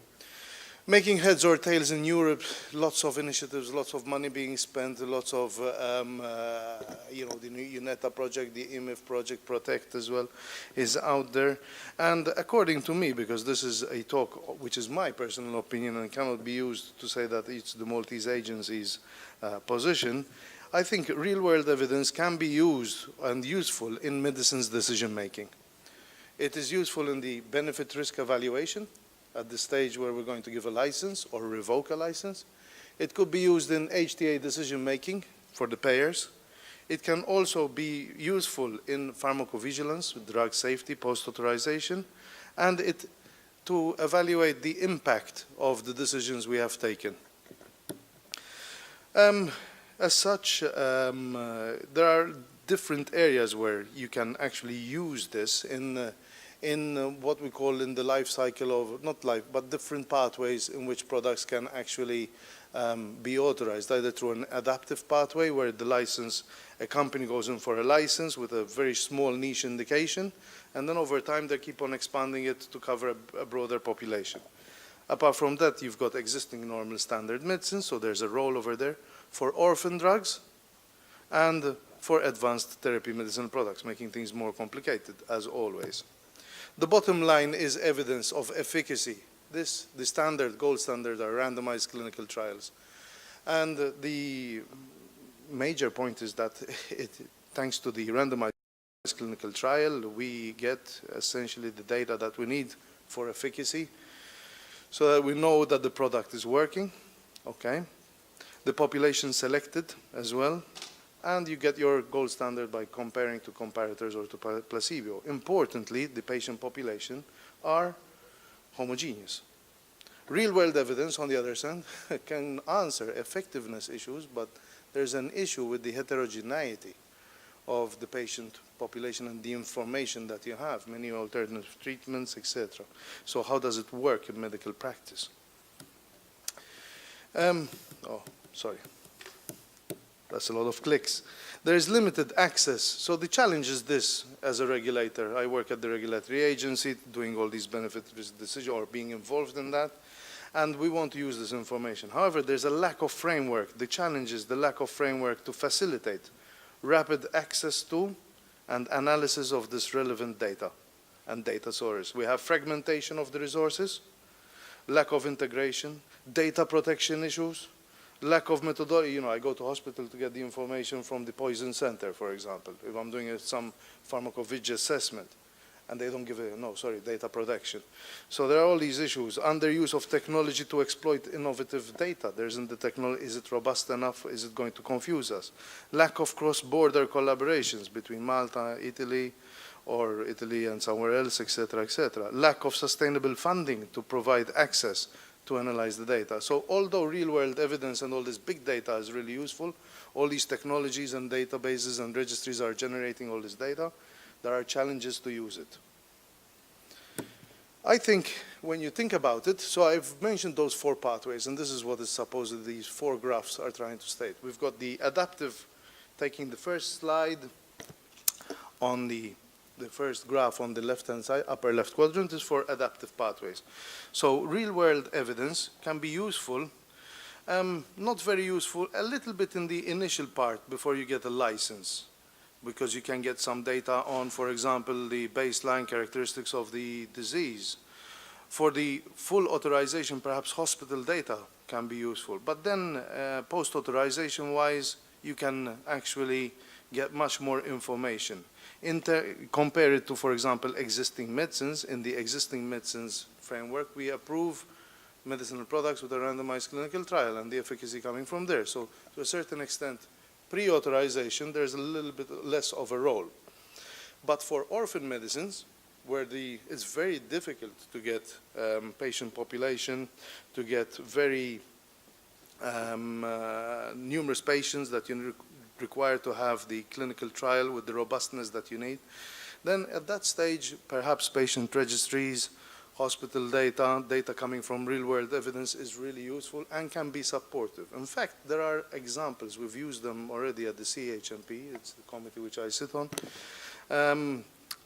Making heads or tails in Europe, lots of initiatives, lots of money being spent, lots of, you know, the UNETA project, the IMIF project, Protect as well, is out there. And according to me, because this is a talk which is my personal opinion and cannot be used to say that it's the Maltese agency's position, I think real-world evidence can be used and useful in medicine's decision-making. It is useful in the benefit-risk evaluation at the stage where we're going to give a license or revoke a license. It could be used in HTA decision-making for the payers. It can also be useful in pharmacovigilance, with drug safety, post-authorization, and to evaluate the impact of the decisions we have taken. As such, there are different areas where you can actually use this in what we call in the life cycle of, not life, but different pathways in which products can actually be authorized, either through an adaptive pathway where the license, a company goes in for a license with a very small niche indication, and then over time they keep on expanding it to cover a broader population. Apart from that, you've got existing normal standard medicine, so there's a role over there for orphan drugs and for advanced therapy medicinal products, making things more complicated, as always. The bottom line is evidence of efficacy. The standard, gold standard, are randomized clinical trials. And the major point is that thanks to the randomized clinical trial, we get essentially the data that we need for efficacy, so that we know that the product is working, okay? The population selected as well, and you get your gold standard by comparing to comparators or to placebo. Importantly, the patient population are homogeneous. Real-world evidence, on the other hand, can answer effectiveness issues, but there's an issue with the heterogeneity of the patient population and the information that you have, many alternative treatments, etc. So how does it work in medical practice? Oh, sorry. That's a lot of clicks. There is limited access. So the challenge is this, as a regulator. I work at the regulatory agency doing all these benefit risk decisions or being involved in that. And we want to use this information. However, there's a lack of framework. The challenge is the lack of framework to facilitate rapid access to and analysis of this relevant data and data sources. We have fragmentation of the resources, lack of integration, data protection issues, lack of methodology. You know, I go to hospital to get the information from the poison center, for example, if I'm doing some pharmacovigilance assessment, and they don't give it, no, sorry, data protection. So there are all these issues. Underuse of technology to exploit innovative data. There isn't the technology, is it robust enough? Is it going to confuse us? Lack of cross-border collaborations between Malta, Italy, or Italy and somewhere else, etc., etc. Lack of sustainable funding to provide access to analyze the data. So although real-world evidence and all this big data is really useful, all these technologies and databases and registries are generating all this data, there are challenges to use it. I think when you think about it, so I've mentioned those 4 pathways, and this is what is supposedly these 4 graphs are trying to state. We've got the adaptive, taking the first slide on the first graph on the left-hand side, upper left quadrant, is for adaptive pathways. So real-world evidence can be useful, not very useful, a little bit in the initial part before you get a license, because you can get some data on, for example, the baseline characteristics of the disease. For the full authorization, perhaps hospital data can be useful. But then post-authorization-wise, you can actually get much more information. Compare it to, for example, existing medicines. In the existing medicines framework, we approve medicinal products with a randomized clinical trial and the efficacy coming from there. So to a certain extent, pre-authorization, there's a little bit less of a role. But for orphan medicines, where it's very difficult to get patient population, to get very numerous patients that you require to have the clinical trial with the robustness that you need, then at that stage, perhaps patient registries, hospital data, data coming from real-world evidence is really useful and can be supportive. In fact, there are examples. We've used them already at the CHMP. It's the committee which I sit on.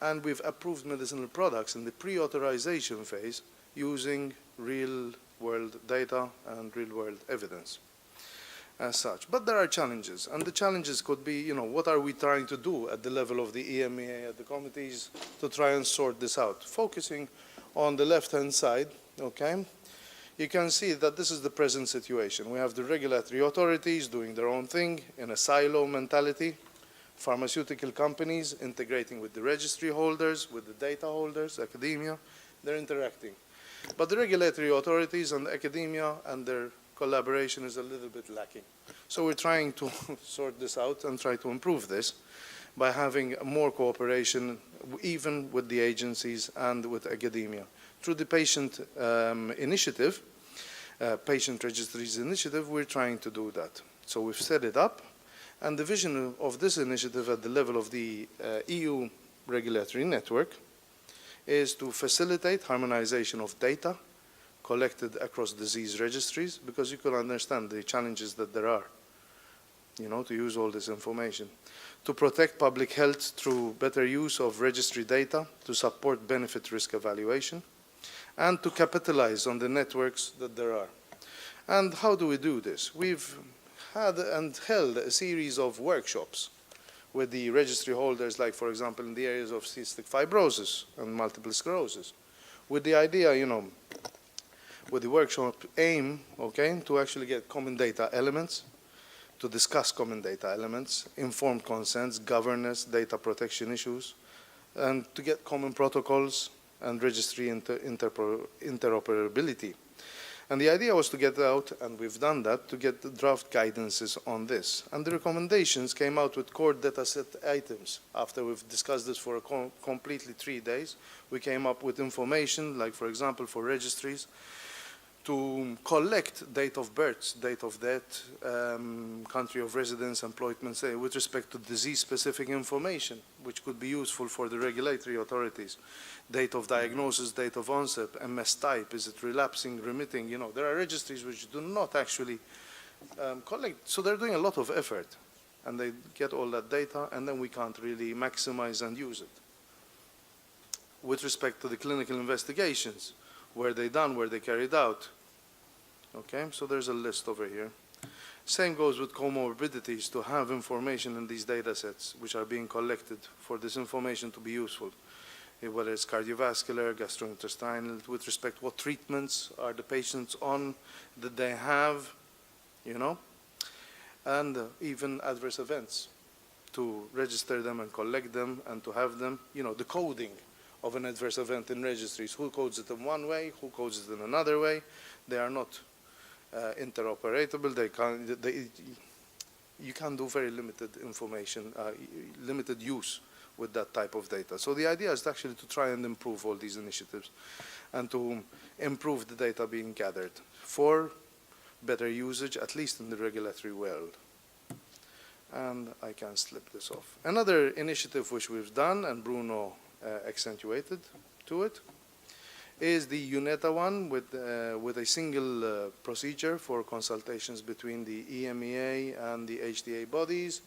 And we've approved medicinal products in the pre-authorization phase using real-world data and real-world evidence as such. But there are challenges, and the challenges could be, you know, what are we trying to do at the level of the EMEA, at the committees, to try and sort this out? Focusing on the left-hand side, okay, you can see that this is the present situation. We have the regulatory authorities doing their own thing in a silo mentality, pharmaceutical companies integrating with the registry holders, with the data holders, academia, they're interacting. But the regulatory authorities and academia and their collaboration is a little bit lacking. So we're trying to sort this out and try to improve this by having more cooperation even with the agencies and with academia. Through the patient initiative, patient registries initiative, we're trying to do that. So we've set it up, and the vision of this initiative at the level of the EU regulatory network is to facilitate harmonization of data collected across disease registries, because you can understand the challenges that there are, you know, to use all this information. To protect public health through better use of registry data to support benefit-risk evaluation, and to capitalize on the networks that there are. And how do we do this? We've had and held a series of workshops with the registry holders, like, for example, in the areas of cystic fibrosis and multiple sclerosis, with the idea, you know, with the workshop aim, okay, to actually get common data elements, to discuss common data elements, informed consents, governance, data protection issues, and to get common protocols and registry interoperability. And the idea was to get out, and we've done that, to get the draft guidances on this. And the recommendations came out with core data set items. After we've discussed this for completely 3 days, we came up with information, like, for example, for registries, to collect date of birth, date of death, country of residence, employment, say, with respect to disease-specific information, which could be useful for the regulatory authorities. Date of diagnosis, date of onset, MS type, is it relapsing, remitting? You know, there are registries which do not actually collect. So they're doing a lot of effort, and they get all that data, and then we can't really maximize and use it. With respect to the clinical investigations, were they done, were they carried out? Okay, so there's a list over here. Same goes with comorbidities, to have information in these data sets which are being collected for this information to be useful. Whether it's cardiovascular, gastrointestinal, with respect to what treatments are the patients on, that they have, you know, and even adverse events, to register them and collect them and to have them, you know, the coding of an adverse event in registries. Who codes it in one way, who codes it in another way. They are not interoperable. You can do very limited information, limited use with that type of data. So the idea is actually to try and improve all these initiatives and to improve the data being gathered for better usage, at least in the regulatory world. And I can slip this off. Another initiative which we've done, and Bruno accentuated to it, is the UNETA one with a single procedure for consultations between the EMEA and the HTA bodies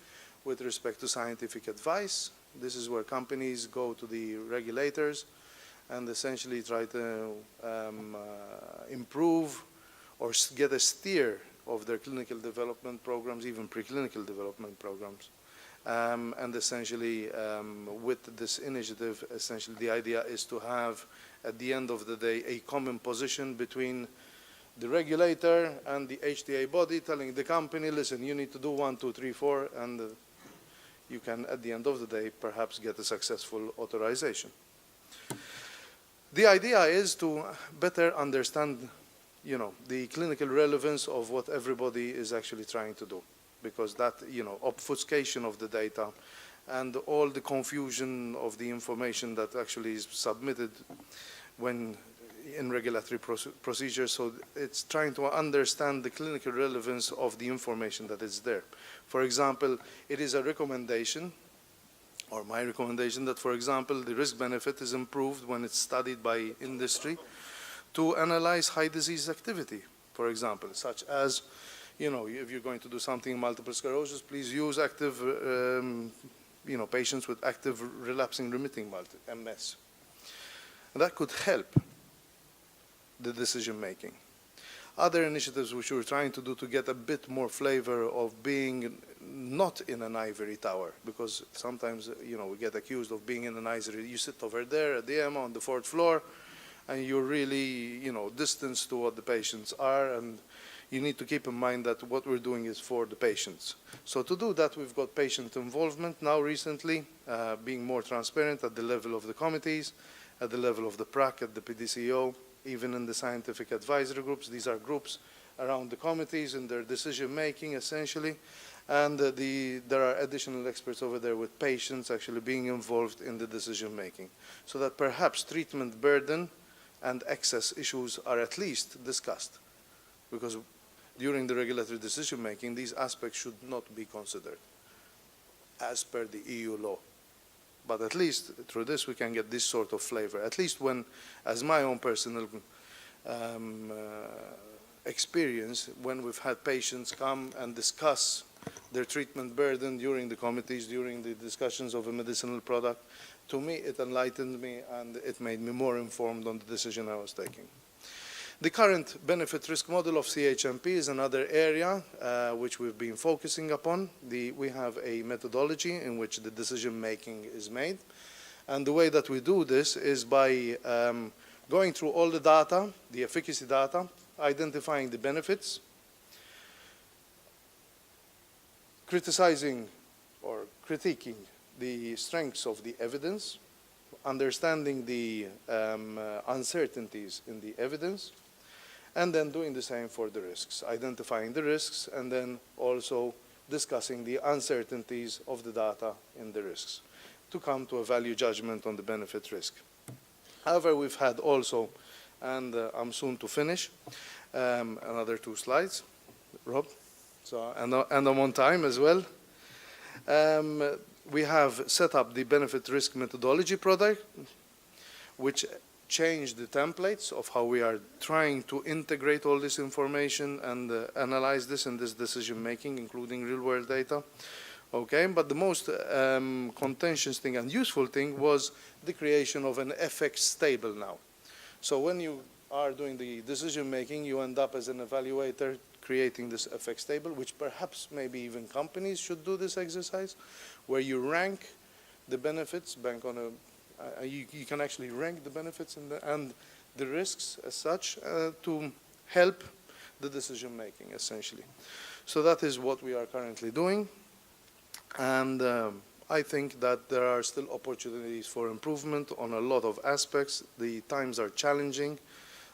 with respect to scientific advice. This is where companies go to the regulators and essentially try to improve or get a steer of their clinical development programs, even preclinical development programs. And essentially, with this initiative, essentially the idea is to have, at the end of the day, a common position between the regulator and the HTA body, telling the company, listen, you need to do 1, 2, 3, 4, and you can, at the end of the day, perhaps get a successful authorization. The idea is to better understand, you know, the clinical relevance of what everybody is actually trying to do, because that, you know, obfuscation of the data and all the confusion of the information that actually is submitted when in regulatory procedures. So it's trying to understand the clinical relevance of the information that is there. For example, it is a recommendation, or my recommendation, that, for example, the risk-benefit is improved when it's studied by industry to analyze high disease activity, for example, such as, you know, if you're going to do something in multiple sclerosis, please use active, you know, patients with active relapsing remitting MS. And that could help the decision making. Other initiatives which we're trying to do to get a bit more flavor of being not in an ivory tower, because sometimes, you know, we get accused of being in an ivory. You sit over there at the EMA on the 4th floor, and you're really, you know, distanced to what the patients are, and you need to keep in mind that what we're doing is for the patients. So to do that, we've got patient involvement now recently, being more transparent at the level of the committees, at the level of the PRAC, at the PDCO, even in the scientific advisory groups. These are groups around the committees and their decision making, essentially. And there are additional experts over there with patients actually being involved in the decision making, so that perhaps treatment burden and access issues are at least discussed, because during the regulatory decision making, these aspects should not be considered as per the EU law. But at least through this we can get this sort of flavor, at least when, as my own personal experience, when we've had patients come and discuss their treatment burden during the committees, during the discussions of a medicinal product, to me it enlightened me and it made me more informed on the decision I was taking. The current benefit risk model of CHMP is another area which we've been focusing upon. We have a methodology in which the decision making is made. And the way that we do this is by going through all the data, the efficacy data, identifying the benefits, criticizing or critiquing the strengths of the evidence, understanding the uncertainties in the evidence, and then doing the same for the risks, identifying the risks and then also discussing the uncertainties of the data in the risks to come to a value judgment on the benefit risk. However, we've had also, and I'm soon to finish, Another 2 slides, Rob. So, and I'm on time as well. We have set up the benefit risk methodology product, which changed the templates of how we are trying to integrate all this information and analyze this in this decision making, including real world data. Okay, but the most contentious thing and useful thing was the creation of an FX table now. So when you are doing the decision making, you end up as an evaluator creating this FX table, which perhaps maybe even companies should do this exercise, where you rank the benefits, you can actually rank the benefits and the risks as such to help the decision making, essentially. So that is what we are currently doing. And I think that there are still opportunities for improvement on a lot of aspects. The times are challenging.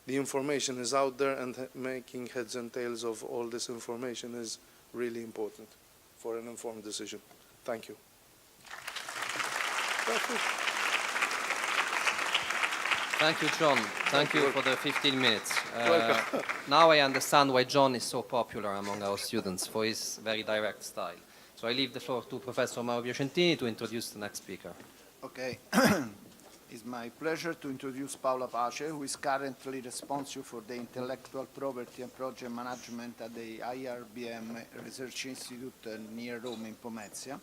The information is out there, and making heads and tails of all this information is really important for an informed decision. Thank you. Thank you, John. Thank you for the 15 minutes. Welcome. Now I understand why John is so popular among our students, for his very direct style. So I leave the floor to Professor Mauro Piacentini to introduce the next speaker. Okay. It's my pleasure to introduce Paola Pace, who is currently responsible for the intellectual property and project management at the IRBM Research Institute near Rome in Pomezia.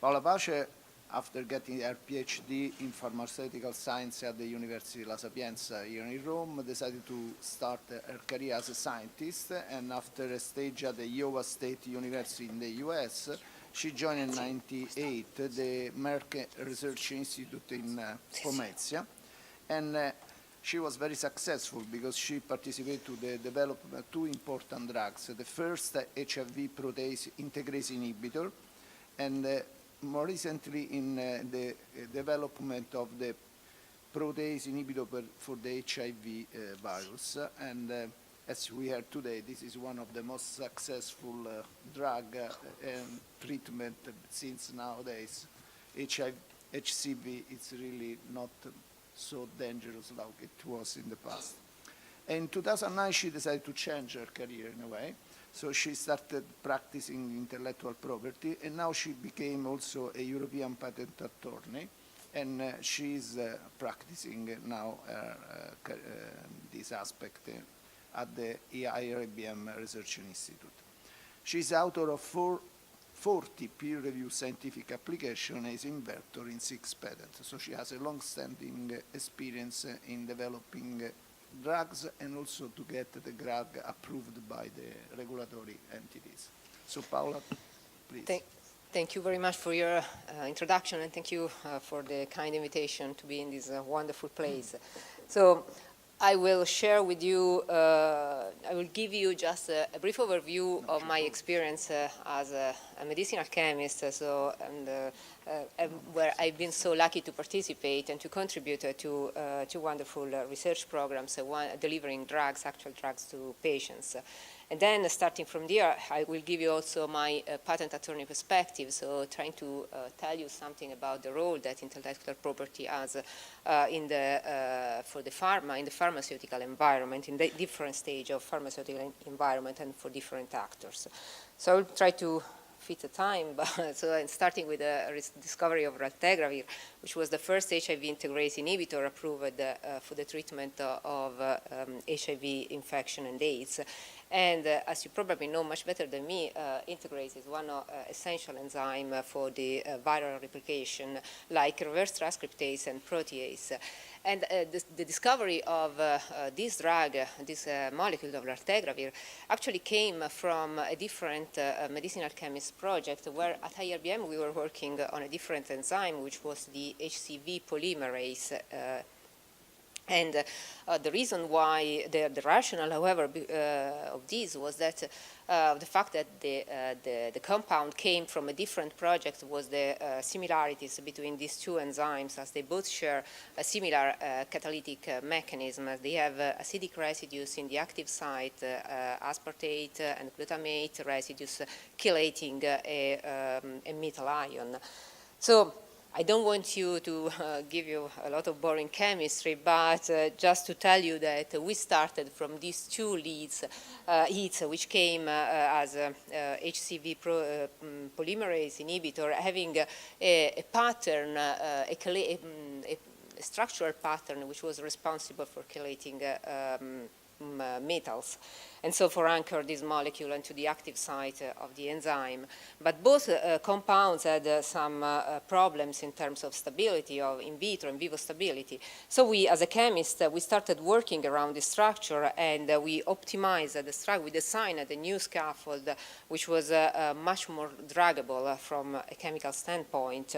Paola Pace, after getting her PhD in pharmaceutical science at the University La Sapienza here in Rome, decided to start her career as a scientist, and after a stage at the Iowa State University in the US, she joined in 1998 the Merck Research Institute in Pomezia, and she was very successful because she participated to the development of 2 important drugs. The first, HIV protease integrase inhibitor, and more recently in the development of the protease inhibitor for the HIV virus. And as we heard today, this is one of the most successful drug and treatment since nowadays. HCV is really not so dangerous like it was in the past. In 2009, she decided to change her career in a way. So she started practicing intellectual property, and now she became also a European patent attorney, and she's practicing now this aspect at the IRBM Research Institute. She's author of 40 peer-reviewed scientific applications and is inventor in 6 patents. So she has a long-standing experience in developing drugs and also to get the drug approved by the regulatory entities. So Paola, please. Thank you very much for your introduction, and thank you for the kind invitation to be in this wonderful place. So I will share with you, I will give you just a brief overview of my experience as a medicinal chemist, where I've been so lucky to participate and to contribute to 2 wonderful research programs, delivering drugs, actual drugs to patients. And then starting from there, I will give you also my patent attorney perspective, so trying to tell you something about the role that intellectual property has in the pharmaceutical environment, in the different stage of pharmaceutical environment and for different actors. So I'll try to fit the time, but so I'm starting with the discovery of raltegravir, which was the first HIV integrase inhibitor approved for the treatment of HIV infection and AIDS. And as you probably know much better than me, integrase is one essential enzyme for the viral replication, like reverse transcriptase and protease. And the discovery of this drug, this molecule of raltegravir, actually came from a different medicinal chemist project where at IRBM we were working on a different enzyme, which was the HCV polymerase. And the reason why, the rationale, however, of this was that the fact that the compound came from a different project was the similarities between these 2 enzymes, as they both share a similar catalytic mechanism. They have acidic residues in the active site, aspartate and glutamate residues chelating a methyl ion. So I don't want you to give you a lot of boring chemistry, but just to tell you that we started from these two hits which came as HCV polymerase inhibitor, having a pattern, a structural pattern which was responsible for chelating metals, and so for anchor this molecule into the active site of the enzyme. But both compounds had some problems in terms of stability, of in vitro and vivo stability. So we, as a chemist, we started working around the structure, and we optimized the structure. We designed a new scaffold which was much more druggable from a chemical standpoint.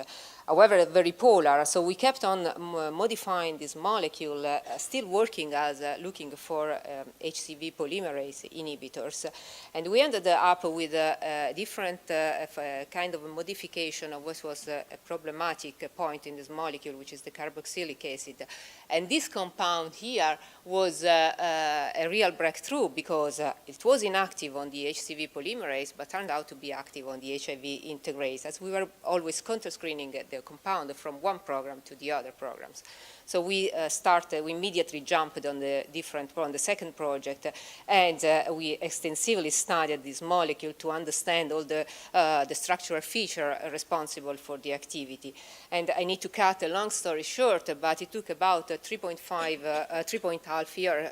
However, very polar, so we kept on modifying this molecule, still working as looking for HCV polymerase inhibitors. And we ended up with a different kind of a modification of what was a problematic point in this molecule, which is the carboxylic acid. And this compound here was a real breakthrough, because it was inactive on the HCV polymerase, but turned out to be active on the HIV integrase, as we were always counter-screening the compound from one program to the other programs. So we immediately jumped on the second project, and we extensively studied this molecule to understand all the structural feature responsible for the activity. And I need to cut a long story short, but it took about 3.5 years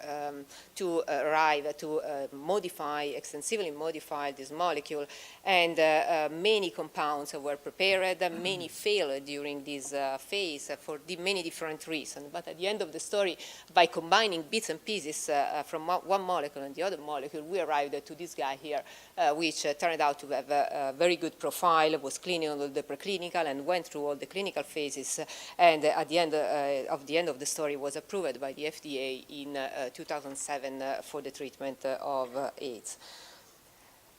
to arrive to extensively modify this molecule, and many compounds were prepared, many failed during this phase for many different reasons. But at the end of the story, by combining bits and pieces from one molecule and the other molecule, we arrived to this guy here, which turned out to have a very good profile, was cleaning all the preclinical and went through all the clinical phases, and at the end of the story was approved by the FDA in 2007 for the treatment of AIDS.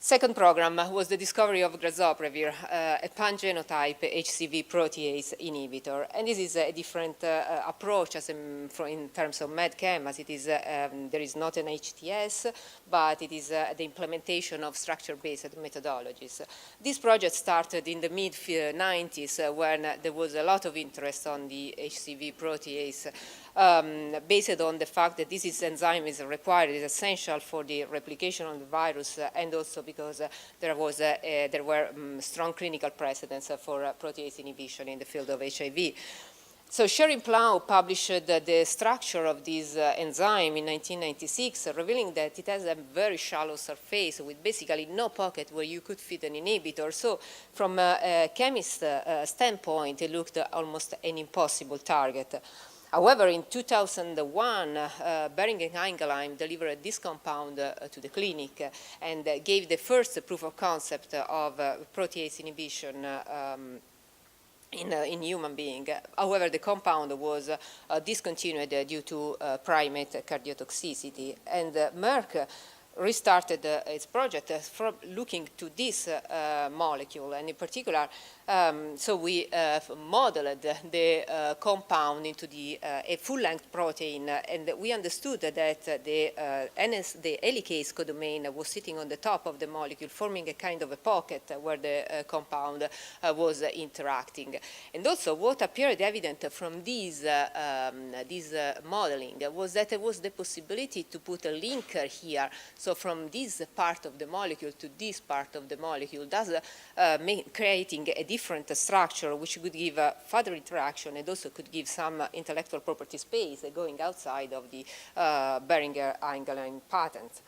Second program was the discovery of grazoprevir, a pan-genotype HCV protease inhibitor. And this is a different approach in terms of medchem, as it is, there is not an HTS, but it is the implementation of structure-based methodologies. This project started in the mid-90s when there was a lot of interest on the HCV protease, based on the fact that this enzyme is required, is essential for the replication of the virus, and also because there were strong clinical precedents for protease inhibition in the field of HIV. So Sherry Plow published the structure of this enzyme in 1996, revealing that it has a very shallow surface with basically no pocket where you could fit an inhibitor. So from a chemist standpoint, it looked almost an impossible target. However, in 2001, Boehringer Ingelheim delivered this compound to the clinic and gave the first proof of concept of protease inhibition in human being. However, the compound was discontinued due to primate cardiotoxicity, and Merck restarted its project from looking to this molecule, and in particular, so we modeled the compound into a full-length protein, and we understood that the helicase codomain was sitting on the top of the molecule, forming a kind of a pocket where the compound was interacting. And also, what appeared evident from this modeling was that there was the possibility to put a linker here. So from this part of the molecule to this part of the molecule, thus creating a different structure which could give further interaction and also could give some intellectual property space going outside of the Boehringer Ingelheim patent.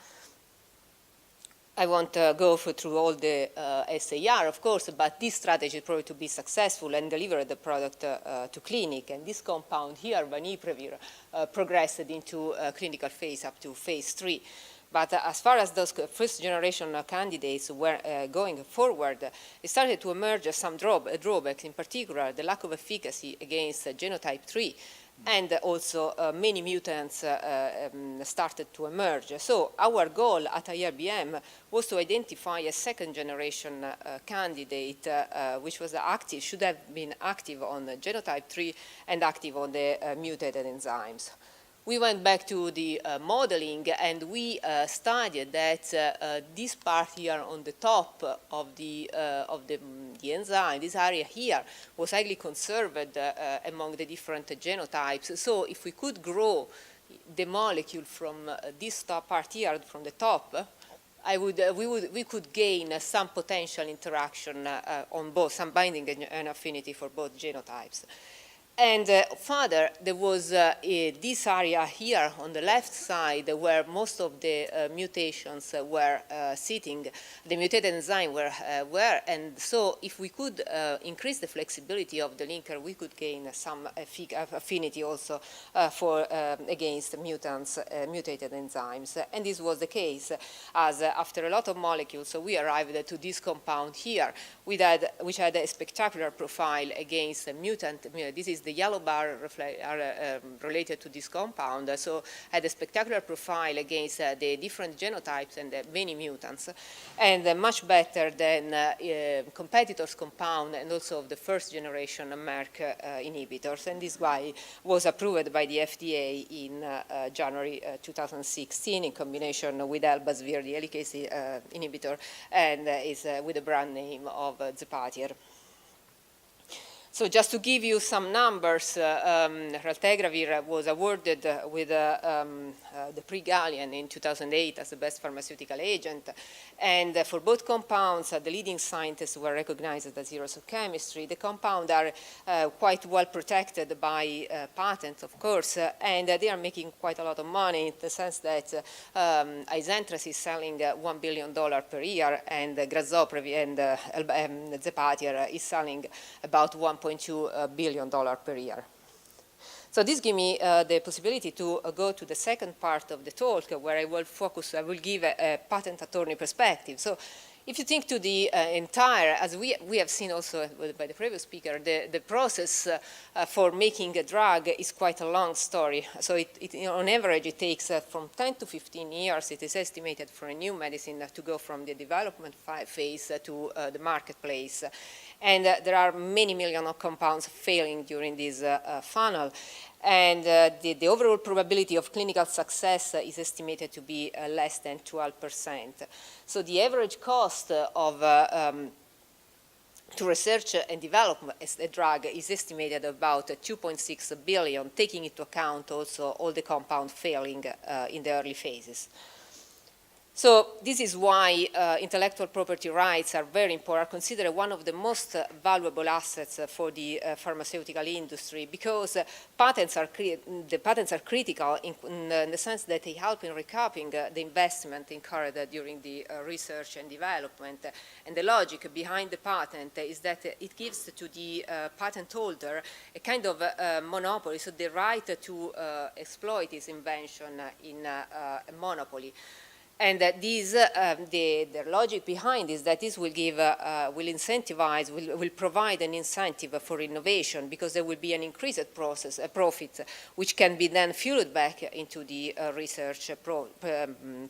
I won't go through all the SAR, of course, but this strategy proved to be successful and delivered the product to clinic. And this compound here, vaniprevir, progressed into clinical phase up to phase 3. But as far as those first generation candidates were going forward, it started to emerge some drawbacks, in particular the lack of efficacy against genotype 3, and also many mutants started to emerge. So our goal at IRBM was to identify a second generation candidate which was active, should have been active on genotype 3 and active on the mutated enzymes. we went back to the modeling, and we studied that this part here on the top of the enzyme, this area here, was highly conserved among the different genotypes. So if we could grow the molecule from this top part here, from the top, we could gain some potential interaction on both, some binding and affinity for both genotypes. And further, there was this area here on the left side where most of the mutations were sitting, the mutated enzyme were, and so if we could increase the flexibility of the linker, we could gain some affinity also against mutants, mutated enzymes. And this was the case, as after a lot of molecules, we arrived to this compound here, which had a spectacular profile against a mutant. This is the yellow bar related to this compound, so had a spectacular profile against the different genotypes and many mutants, and much better than competitors' compound and also the first generation Merck inhibitors. And this why was approved by the FDA in January 2016 in combination with elbasvir, the helicase inhibitor, and is with the brand name of Zepatier. So just to give you some numbers, raltegravir was awarded with the Prix Galien in 2008 as the best pharmaceutical agent. And for both compounds, the leading scientists were recognized as heroes of chemistry. The compounds are quite well protected by patents, of course, and they are making quite a lot of money in the sense that Isentras is selling $1 billion per year, and Grazoprevir and Zepatier is selling about $1.2 billion per year. So this gives me the possibility to go to the second part of the talk, where I will give a patent attorney perspective. So if you think to the entire, as we have seen also by the previous speaker, the process for making a drug is quite a long story. So on average, it takes from 10 to 15 years, it is estimated, for a new medicine to go from the development phase to the marketplace. And there are many millions of compounds failing during this funnel. And the overall probability of clinical success is estimated to be less than 12%. So the average cost of to research and develop a drug is estimated about 2.6 billion, taking into account also all the compounds failing in the early phases. So this is why intellectual property rights are very important, considered one of the most valuable assets for the pharmaceutical industry, because the patents are critical in the sense that they help in recouping the investment incurred during the research and development. And the logic behind the patent is that it gives to the patent holder a kind of monopoly, so the right to exploit his invention in a monopoly. And the logic behind is that this will give, will incentivize, will provide an incentive for innovation, because there will be an increased profit, which can be then fueled back into the research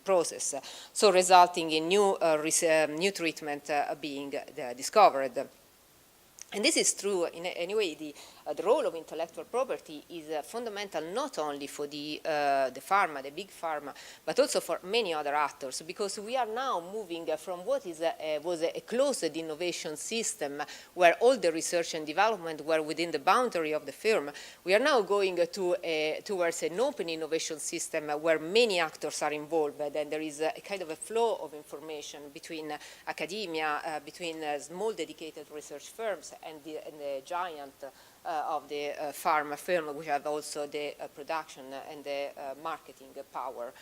process, so resulting in new treatment being discovered. And this is true in any way. The role of intellectual property is fundamental not only for the pharma, the big pharma, but also for many other actors, because we are now moving from what was a closed innovation system where all the research and development were within the boundary of the firm. We are now going towards an open innovation system where many actors are involved, and there is a kind of a flow of information between academia, between small dedicated research firms and the giant of the pharma firm, which have also the production and the marketing power.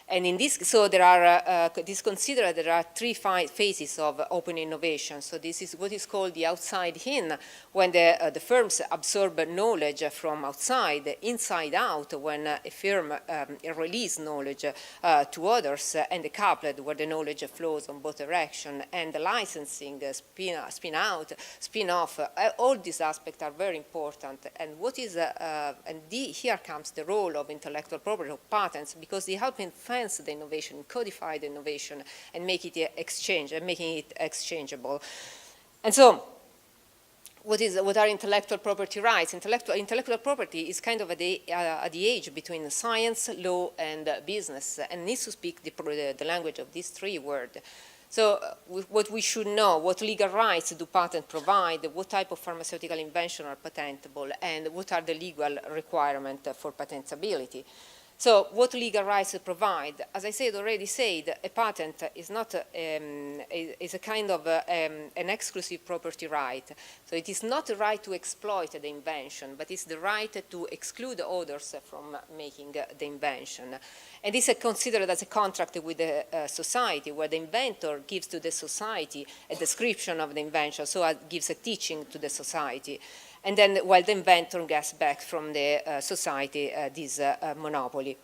And in this, so there are, this considered there are three phases of open innovation. So this is what is called the outside in, when the firms absorb knowledge from outside, inside out, when a firm releases knowledge to others, and the couplet, where the knowledge flows on both directions, and the licensing, spin out, spin off, all these aspects are very important. And what is, here comes the role of intellectual property, of patents, because they help enhance the innovation, codify the innovation, and make it making it exchangeable. And so, what are intellectual property rights? Intellectual property is kind of at the age between science, law, and business, and needs to speak the language of these three words. So what we should know, what legal rights do patents provide, what type of pharmaceutical invention are patentable, and what are the legal requirements for patentability. So what legal rights provide? As I already said, a patent is not is a kind of an exclusive property right. So it is not the right to exploit the invention, but it's the right to exclude others from making the invention. And this is considered as a contract with the society, where the inventor gives to the society a description of the invention, so it gives a teaching to the society. And then while the inventor gets back from the society this monopoly.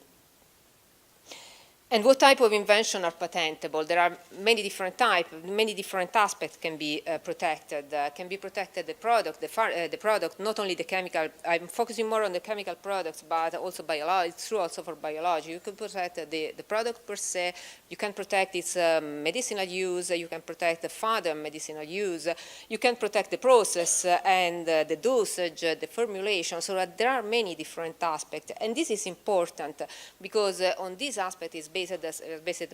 And what type of invention are patentable? There are many different types, many different aspects can be protected. Can be protected the product, not only the chemical. I'm focusing more on the chemical products, but also biology. It's true also for biology. You can protect the product per se. You can protect its medicinal use. You can protect the further medicinal use. You can protect the process and the dosage, the formulation. So there are many different aspects. And this is important because on this aspect is based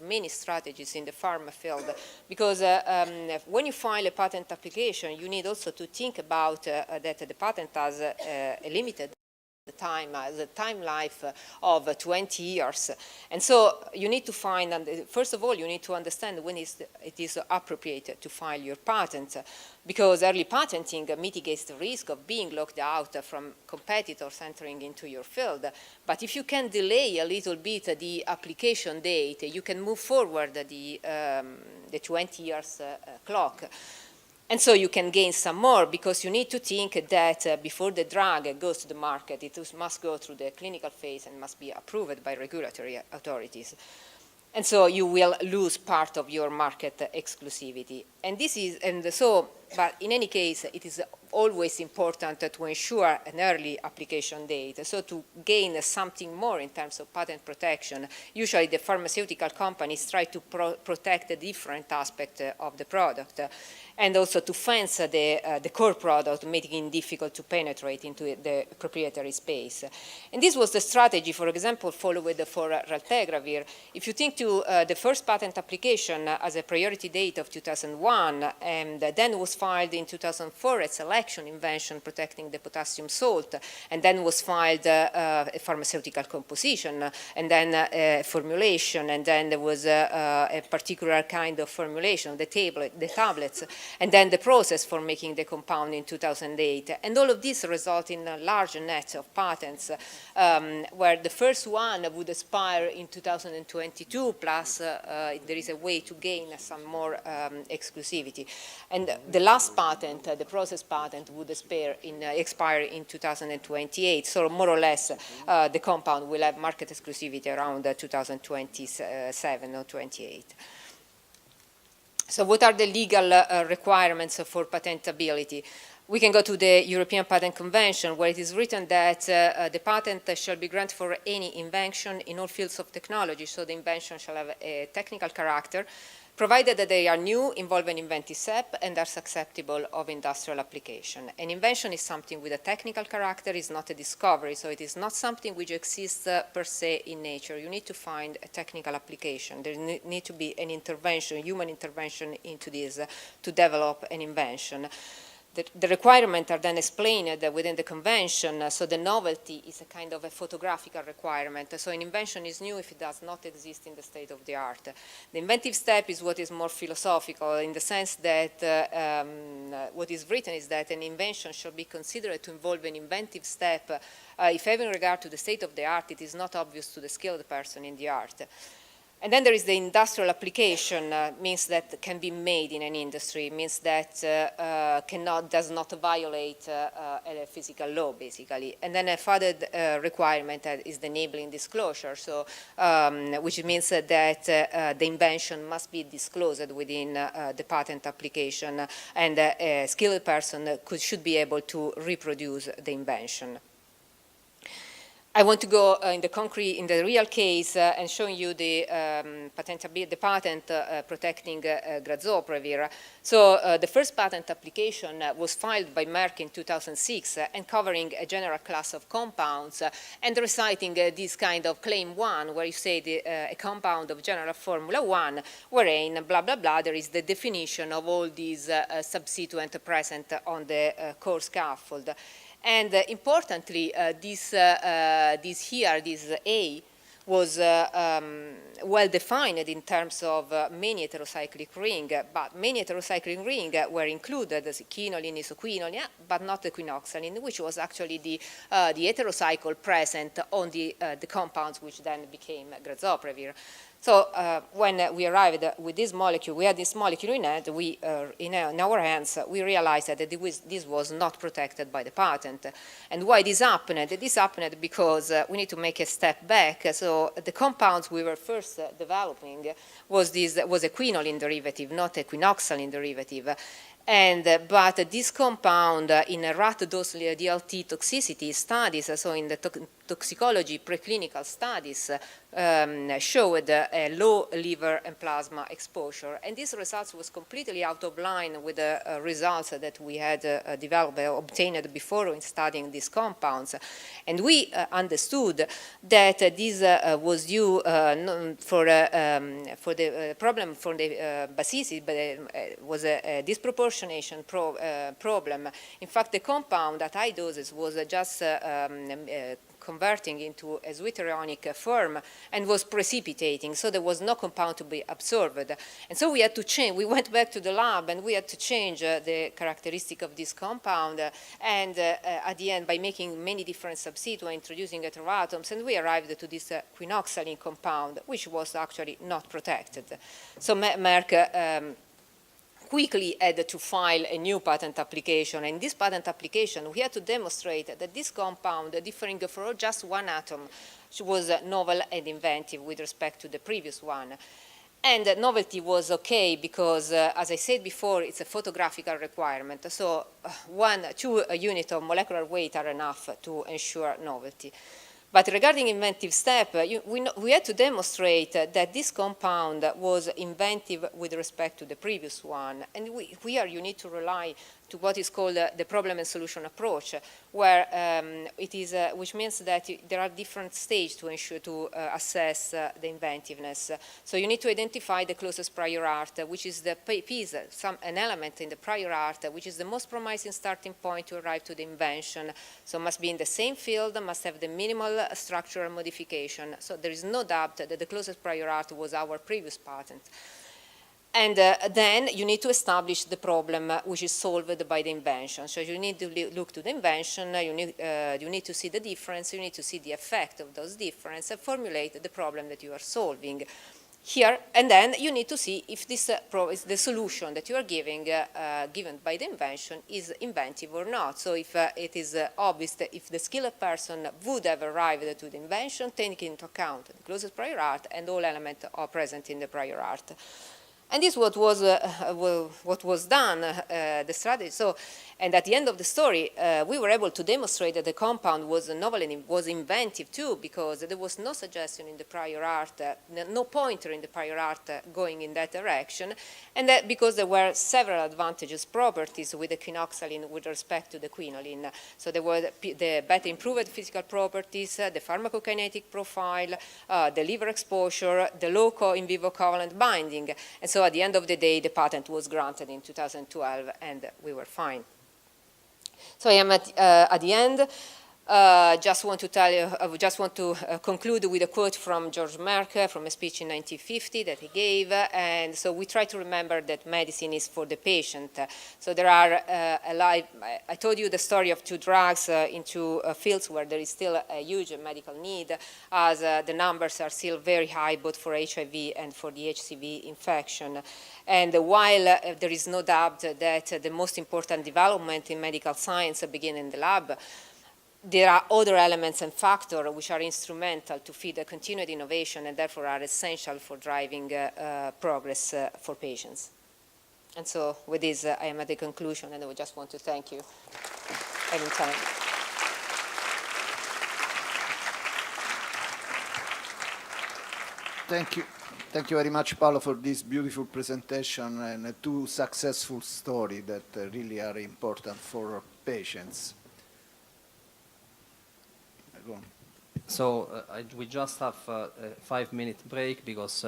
many strategies in the pharma field, because when you file a patent application, you need also to think about that the patent has a limited time, the time life of 20 years. And so you need to find, first of all, you need to understand when it is appropriate to file your patent, because early patenting mitigates the risk of being locked out from competitors entering into your field. But if you can delay a little bit the application date, you can move forward the 20 years clock. And so you can gain some more, because you need to think that before the drug goes to the market, it must go through the clinical phase and must be approved by regulatory authorities. And so you will lose part of your market exclusivity. But in any case, it is always important to ensure an early application date. So to gain something more in terms of patent protection, usually the pharmaceutical companies try to protect the different aspects of the product, and also to fence the core product, making it difficult to penetrate into the proprietary space. And this was the strategy, for example, followed for raltegravir. If you think to the first patent application as a priority date of 2001, and then was filed in 2004 as selection invention protecting the potassium salt, and then was filed a pharmaceutical composition, and then formulation, and then there was a particular kind of formulation, the tablets, and then the process for making the compound in 2008. And all of this result in a large net of patents, where the first one would expire in 2022, plus there is a way to gain some more exclusivity. And the last patent, the process patent, would expire in 2028. So more or less, the compound will have market exclusivity around 2027 or 28. So what are the legal requirements for patentability? We can go to the European Patent Convention, where it is written that the patent shall be granted for any invention in all fields of technology. So the invention shall have a technical character, provided that they are new, involve an inventive step, and are susceptible of industrial application. An invention is something with a technical character, is not a discovery, so it is not something which exists per se in nature. You need to find a technical application. There need to be an intervention, human intervention into this to develop an invention. The requirements are then explained within the convention, so the novelty is a kind of a photographical requirement. So an invention is new if it does not exist in the state of the art. The inventive step is what is more philosophical, in the sense that what is written is that an invention should be considered to involve an inventive step if having regard to the state of the art, it is not obvious to the skilled person in the art. And then there is the industrial application, means that can be made in an industry, means that does not violate a physical law, basically. And then a further requirement is the enabling disclosure, so which means that the invention must be disclosed within the patent application, and a skilled person should be able to reproduce the invention. I want to go in the real case, and showing you the patent protecting grazoprevir. So the first patent application was filed by Merck in 2006 and covering a general class of compounds and reciting this kind of claim 1, where you say a compound of general formula 1, wherein blah blah blah, there is the definition of all these substituents present on the core scaffold. And importantly, this A was well defined in terms of many heterocyclic ring, but many heterocyclic ring were included as quinoline, isoquinoline, but not the quinoxaline, which was actually the heterocycle present on the compounds which then became grazoprevir. So when we arrived with this molecule, we had this molecule in hand, in our hands, we realized that this was not protected by the patent. And why this happened? This happened because we need to make a step back. So the compounds we were first developing was a quinoline derivative, not a quinoxaline derivative. But this compound in rat dose DLT toxicity studies, so in the toxicology preclinical studies, showed a low liver and plasma exposure. And these results was completely out of line with the results that we had obtained before in studying these compounds. And we understood that this was due for the problem for the basis, but it was a disproportionation problem. In fact, the compound at high doses was just converting into a zwitterionic form and was precipitating, so there was no compound to be absorbed. And so we had to change, we went back to the lab and we had to change the characteristic of this compound and at the end by making many different substituents, introducing heteroatoms, and we arrived to this quinoxaline compound, which was actually not protected. So Merck quickly had to file a new patent application. And in this patent application, we had to demonstrate that this compound, differing for just one atom, was novel and inventive with respect to the previous one. And novelty was okay because, as I said before, it's a photographical requirement. So 2 units of molecular weight are enough to ensure novelty. But regarding inventive step, we had to demonstrate that this compound was inventive with respect to the previous one. And here you need to rely to what is called the problem and solution approach, where which means that there are different stages to ensure to assess the inventiveness. So you need to identify the closest prior art, which is the piece, an element in the prior art, which is the most promising starting point to arrive to the invention. So must be in the same field, must have the minimal structural modification. So there is no doubt that the closest prior art was our previous patent. And then you need to establish the problem which is solved by the invention. So you need to look to the invention, you need to see the difference, you need to see the effect of those differences, and formulate the problem that you are solving here. And then you need to see if this is the solution that you are giving, given by the invention, is inventive or not. So if it is obvious that if the skilled person would have arrived to the invention, taking into account the closest prior art and all elements are present in the prior art. And this what was done, the strategy. So, and at the end of the story, we were able to demonstrate that the compound was novel and was inventive too, because there was no suggestion in the prior art, no pointer in the prior art going in that direction, and that because there were several advantageous properties with the quinoxaline with respect to the quinoline. So there were the better improved physical properties, the pharmacokinetic profile, the liver exposure, the low in vivo covalent binding, and so at the end of the day, the patent was granted in 2012, and we were fine. So I am at the end. Just want to tell you, I just want to conclude with a quote from George Merck from a speech in 1950 that he gave. And so we try to remember that medicine is for the patient. So there are, I told you the story of 2 drugs in 2 fields where there is still a huge medical need, as the numbers are still very high both for HIV and for the HCV infection. And while there is no doubt that the most important development in medical science begin in the lab, there are other elements and factors which are instrumental to feed a continued innovation and therefore are essential for driving progress for patients. And so with this, I am at the conclusion, and I just want to thank you for having time. Thank you. Thank you very much, Paolo, for this beautiful presentation and two successful stories that really are important for patients. Go on. So we just have a 5-minute break because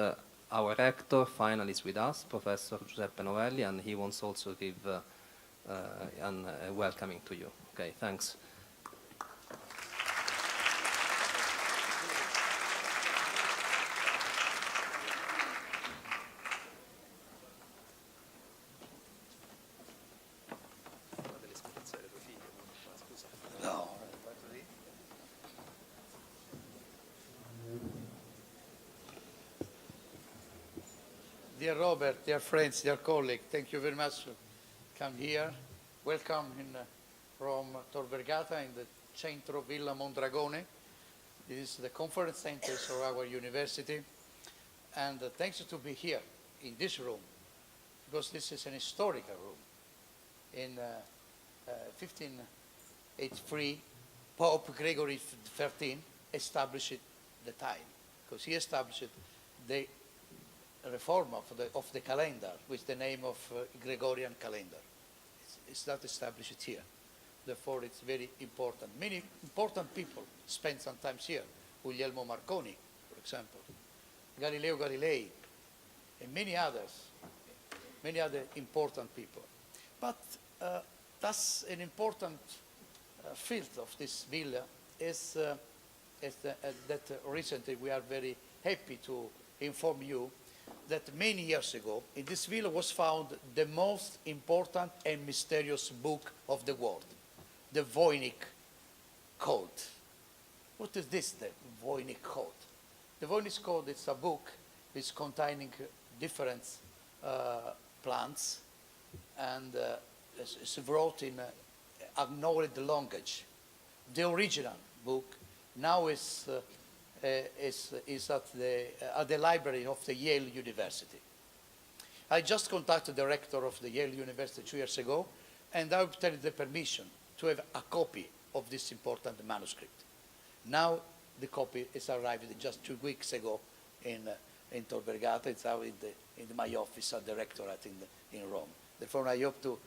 our rector finally is with us, Professor Giuseppe Novelli, and he wants also to give a welcoming to you. Okay, thanks. Dear Robert, dear friends, dear colleagues, thank you very much for coming here. Welcome from Tor Vergata in the Centro Villa Mondragone. This is the conference center of our university. And thanks to be here in this room, because this is an historical room. In 1583, Pope Gregory XIII established the time, because he established the reform of the calendar with the name of Gregorian calendar. It's not established here. Therefore, it's very important. Many important people spent some time here. Guglielmo Marconi, for example, Galileo Galilei, and many other important people. But that's an important field of this villa is that recently we are very happy to inform you that many years ago in this villa was found the most important and mysterious book of the world, the Voynich Code. What is this, the Voynich Code? The Voynich Code is a book which containing different plants and it's wrote in acknowledged language. The original book now is at the library of the Yale University. I just contacted the rector of the Yale University 2 years ago, and I obtained the permission to have a copy of this important manuscript. Now the copy is arrived just 2 weeks ago in Tor Vergata. It's out in my office at the rectorate in Rome. Therefore, I hope to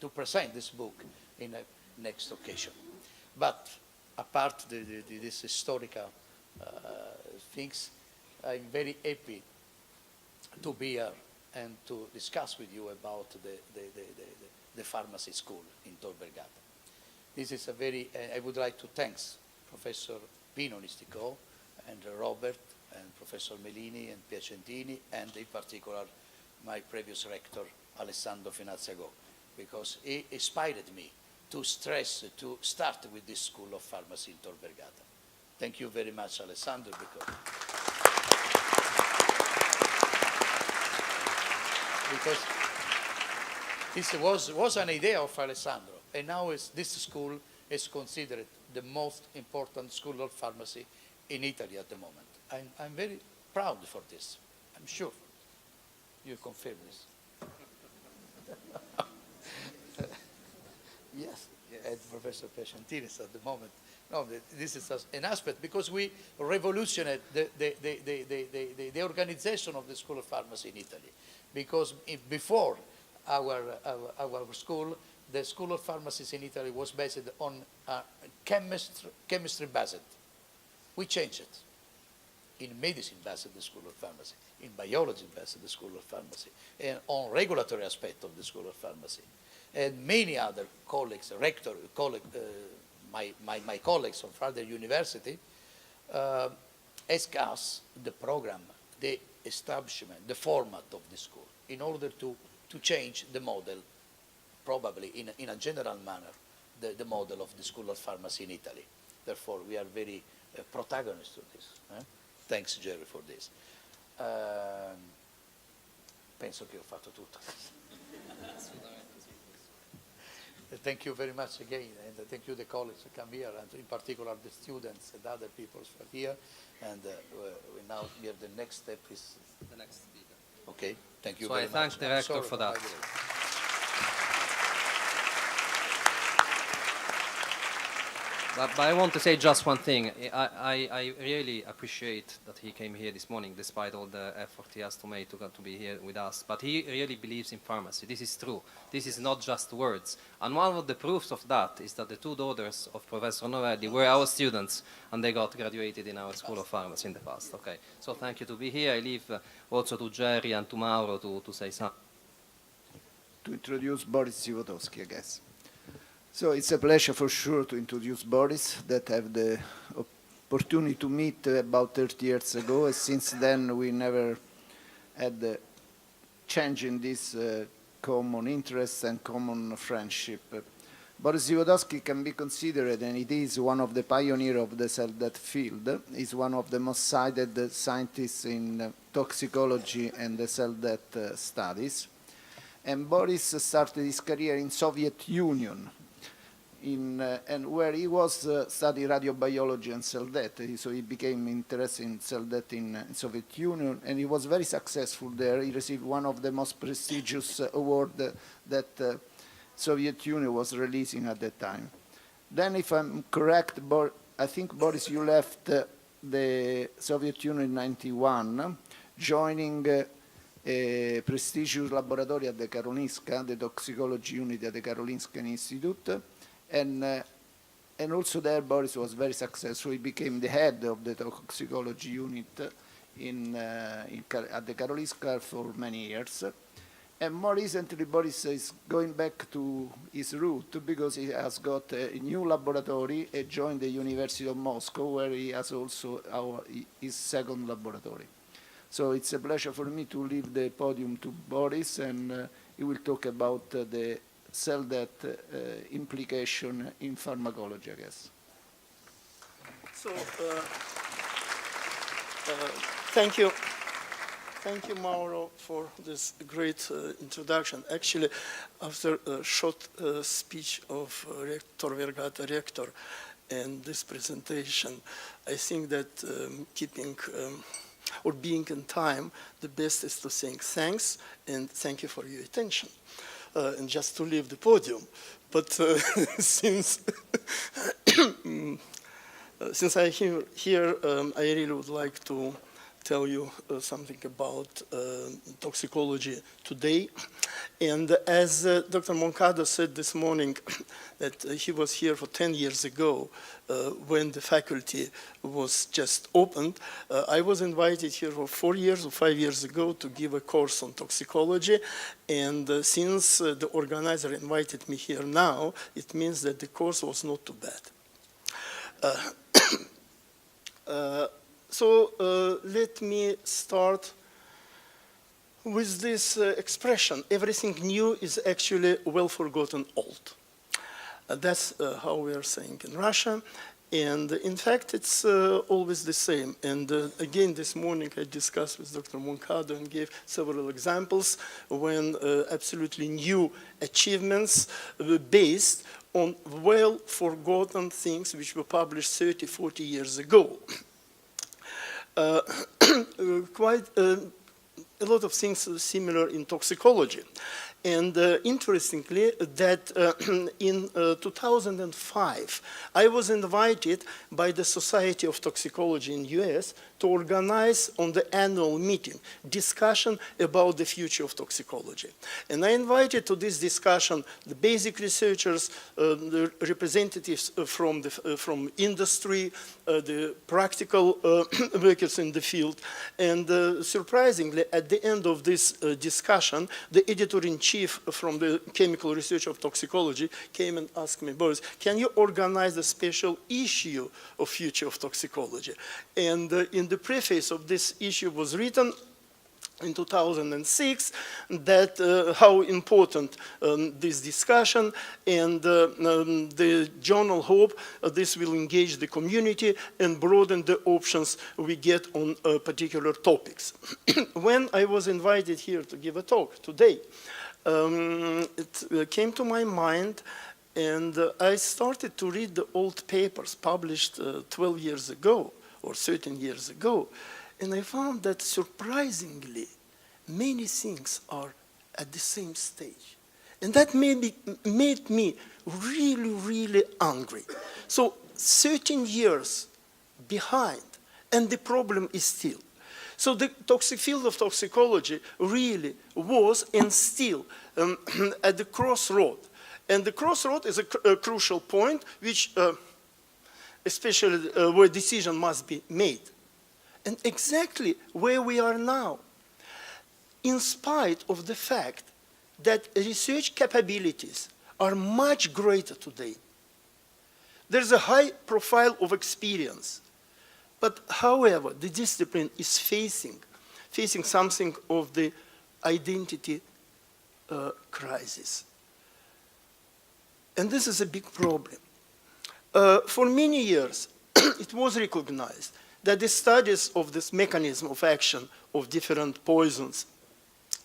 present this book in a next occasion. But apart this historical things, I'm very happy to be here and to discuss with you about the pharmacy school in Tor Vergata. This is a very, I would like to thank Professor Pino Nistico and Robert and Professor Melini and Piacentini, and in particular my previous rector Alessandro Finazzago, because he inspired me to stress, to start with this school of pharmacy in Tor Vergata. Thank you very much, Alessandro, because this was an idea of Alessandro, and now this school is considered the most important school of pharmacy in Italy at the moment. I'm very proud for this. I'm sure you confirm this. Yes, and Professor Piacentini at the moment. No, this is an aspect, because we revolutionized the organization of the School of Pharmacy in Italy. Because before our school, the School of Pharmacies in Italy was based on chemistry based. We changed it. In medicine based the School of Pharmacy, in biology based the School of Pharmacy, and on regulatory aspect of the School of Pharmacy. And many other colleagues, my colleagues from further university, ask us the program, the establishment, the format of the school, in order to change the model, probably in a general manner, the model of the School of Pharmacy in Italy. Therefore, we are very protagonists of this. Thanks, Gerry, for this. Penso che ho fatto tutto. Thank you very much again, and thank you the colleagues who come here, and in particular the students and other people who are here. And we now here the next step is the next speaker. Okay, thank you so very I much. thank the rector for that. But I want to say just one thing. I really appreciate that he came here this morning, despite all the effort he has to make to be here with us. But he really believes in pharmacy. This is true. This is not just words. And one of the proofs of that is that the two daughters of Professor Novelli were our students, and they got graduated in our School of Pharmacy in the past. Okay. So thank you to be here. I leave also to Gerry and to Mauro to say something. To introduce Boris Zivotowski, I guess. So it's a pleasure for sure to introduce Boris, that have the opportunity to meet about 30 years ago, and since then we never had a change in this common interests and common friendship. Boris Zivotowski can be considered, and it is one of the pioneers of the cell death field. He's one of the most cited scientists in toxicology and the cell death studies. And Boris started his career in Soviet Union, and where he was studying radiobiology and cell death. So he became interested in cell death in Soviet Union, and he was very successful there. He received one of the most prestigious awards that Soviet Union was releasing at that time. Then, if I'm correct, I think, Boris, you left the Soviet Union in '91, joining a prestigious laboratory at the Karolinska, the toxicology unit at the Karolinska Institute. And also there, Boris was very successful. He became the head of the toxicology unit at the Karolinska for many years. And more recently, Boris is going back to his root because he has got a new laboratory and joined the University of Moscow, where he has also his second laboratory. So it's a pleasure for me to leave the podium to Boris, and he will talk about the cell death implication in pharmacology, I guess. So, thank you, Mauro, for this great introduction. Actually, after a short speech of Tor Vergata rector and this presentation, I think that keeping or being in time, the best is to say thanks and thank you for your attention. And just to leave the podium. But since I'm here, I really would like to tell you something about toxicology today. And as Dr. Moncada said this morning, that he was here for 10 years ago when the faculty was just opened. I was invited here for 4 years or 5 years ago to give a course on toxicology. And since the organizer invited me here now, it means that the course was not too bad. So let me start with this expression: everything new is actually well forgotten old. That's how we are saying in Russia. And in fact, it's always the same. And again, this morning I discussed with Dr. Moncada and gave several examples when absolutely new achievements were based on well-forgotten things which were published 30, 40 years ago. Quite a lot of things similar in toxicology. And interestingly, that in 2005, I was invited by the Society of Toxicology in US to organize on the annual meeting discussion about the future of toxicology. And I invited to this discussion the basic researchers, the representatives from industry, the practical workers in the field. And surprisingly, at the end of this discussion, the editor-in-chief from the Chemical Research of Toxicology came and asked me, Boris, can you organize a special issue of Future of Toxicology? And in the preface of this issue was written in 2006 that how important this discussion, and the journal hope this will engage the community and broaden the options we get on particular topics. When I was invited here to give a talk today, it came to my mind, and I started to read the old papers published 12 years ago or 13 years ago, and I found that surprisingly many things are at the same stage. And that made me really, really angry. So 13 years behind, and the problem is still. So the toxic field of toxicology really was and still at the crossroad. And the crossroad is a crucial point, which especially where decision must be made. And exactly where we are now, in spite of the fact that research capabilities are much greater today. There's a high profile of experience. But however, the discipline is facing something of the identity crisis. And this is a big problem. For many years, it was recognized that the studies of this mechanism of action of different poisons,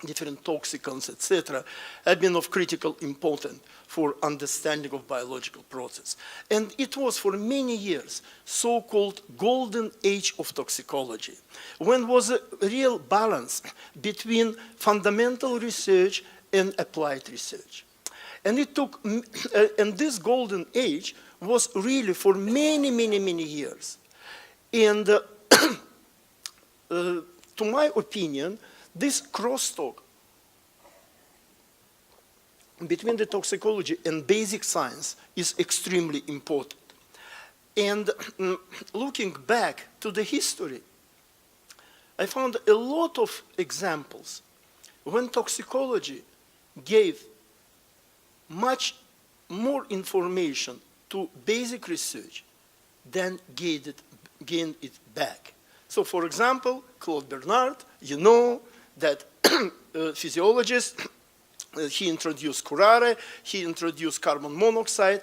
different toxicants, etc., have been of critical importance for understanding of biological process. And it was for many years so-called golden age of toxicology, when was a real balance between fundamental research and applied research. And it took, and this golden age was really for many, many, many years. And to my opinion, this crosstalk between the toxicology and basic science is extremely important. And looking back to the history, I found a lot of examples when toxicology gave much more information to basic research than gained it back. So for example, Claude Bernard, you know that physiologist, he introduced curare, he introduced carbon monoxide,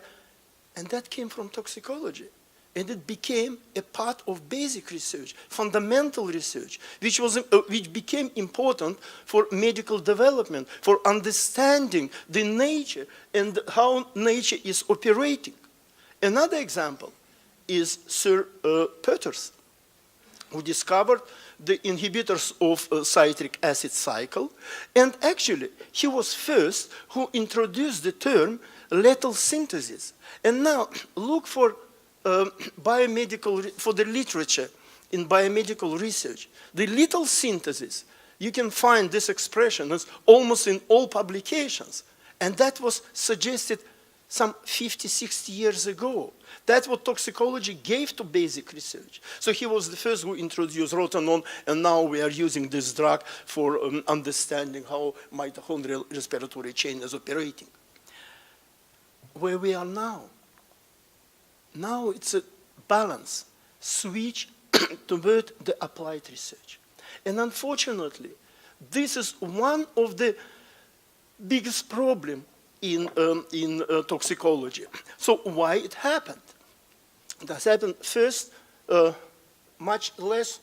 and that came from toxicology. And it became a part of basic research, fundamental research, which became important for medical development, for understanding the nature and how nature is operating. Another example is Sir Peters, who discovered the inhibitors of citric acid cycle. And actually, he was first who introduced the term lethal synthesis. And now, look for for the literature in biomedical research. The lethal synthesis, you can find this expression as almost in all publications. And that was suggested some 50, 60 years ago. That's what toxicology gave to basic research. So he was the first who introduced rotenone, and now we are using this drug for understanding how mitochondrial respiratory chain is operating. Where we are now, it's a balance, switch toward the applied research. And unfortunately, this is one of the biggest problems in toxicology. So why it happened? It has happened first, much less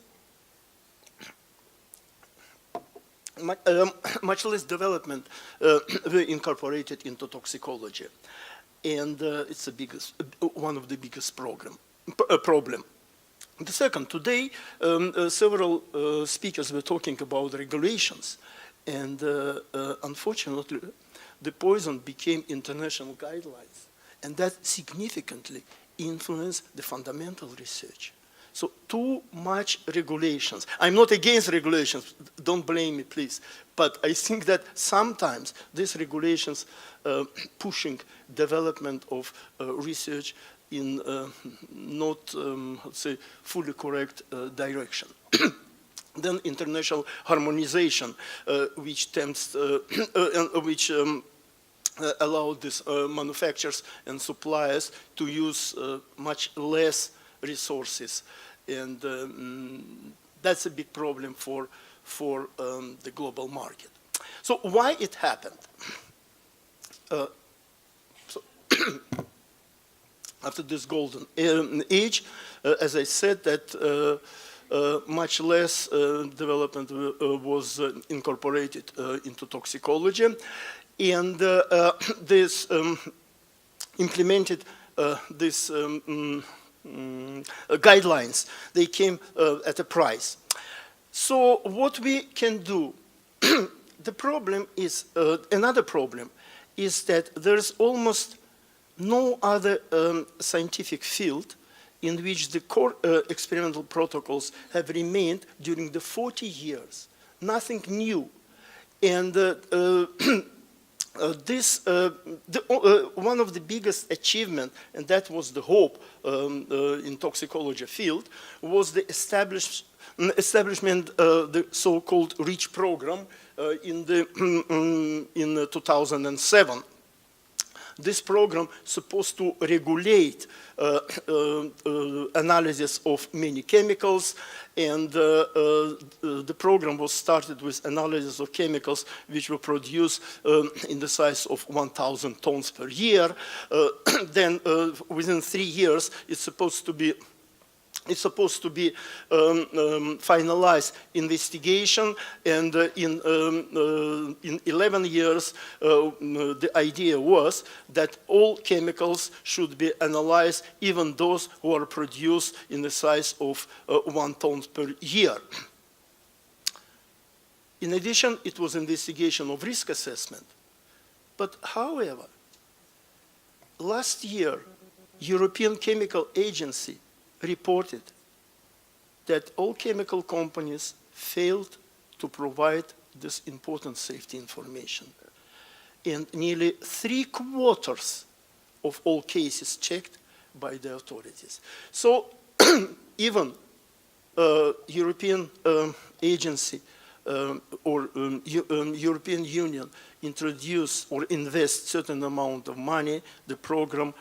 development were incorporated into toxicology. And it's one of the biggest problem. The second, today, several speakers were talking about regulations. And unfortunately, the poison became international guidelines. And that significantly influenced the fundamental research. So too much regulations. I'm not against regulations, don't blame me, please. But I think that sometimes these regulations pushing development of research in not, let's say, fully correct direction. Then international harmonization, which tends, which allowed these manufacturers and suppliers to use much less resources. And that's a big problem for the global market. So why it happened? After this golden age, as I said, that much less development was incorporated into toxicology. And this implemented this guidelines. They came at a price. So what we can do, the problem is, another problem is that there's almost no other scientific field in which the core experimental protocols have remained during the 40 years. Nothing new. And one of the biggest achievements, and that was the hope in toxicology field, was the establishment of the so-called REACH program in 2007. This program supposed to regulate analysis of many chemicals, and the program was started with analysis of chemicals which were produced in the size of 1,000 tons per year. Then within 3 years, it's supposed to be finalized investigation, and in 11 years, the idea was that all chemicals should be analyzed, even those who are produced in the size of 1 ton per year. In addition, it was investigation of risk assessment. But however, last year, European Chemical Agency reported that all chemical companies failed to provide this important safety information. And nearly 3/4 of all cases checked by the authorities. So even European agency or European Union introduce or invest certain amount of money, the program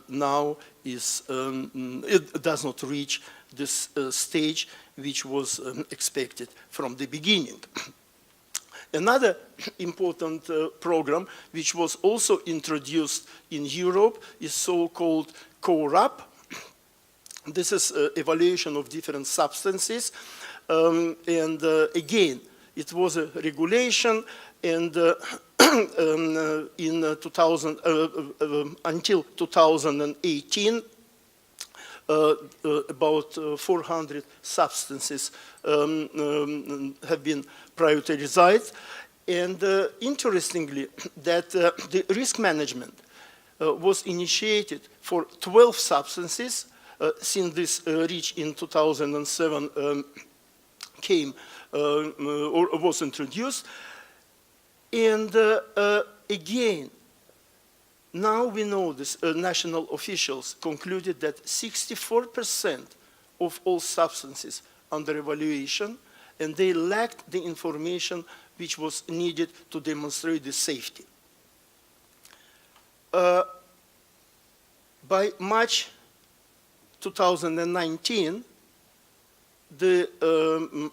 now it does not reach this stage which was expected from the beginning. Another important program which was also introduced in Europe is so-called CORAP. This is evaluation of different substances, and again, it was a regulation, and until 2018, about 400 substances have been prioritized. And interestingly, that the risk management was initiated for 12 substances since this REACH in 2007 came or was introduced. And again, now we know this national officials concluded that 64% of all substances under evaluation, and they lacked the information which was needed to demonstrate the safety. By March 2019, the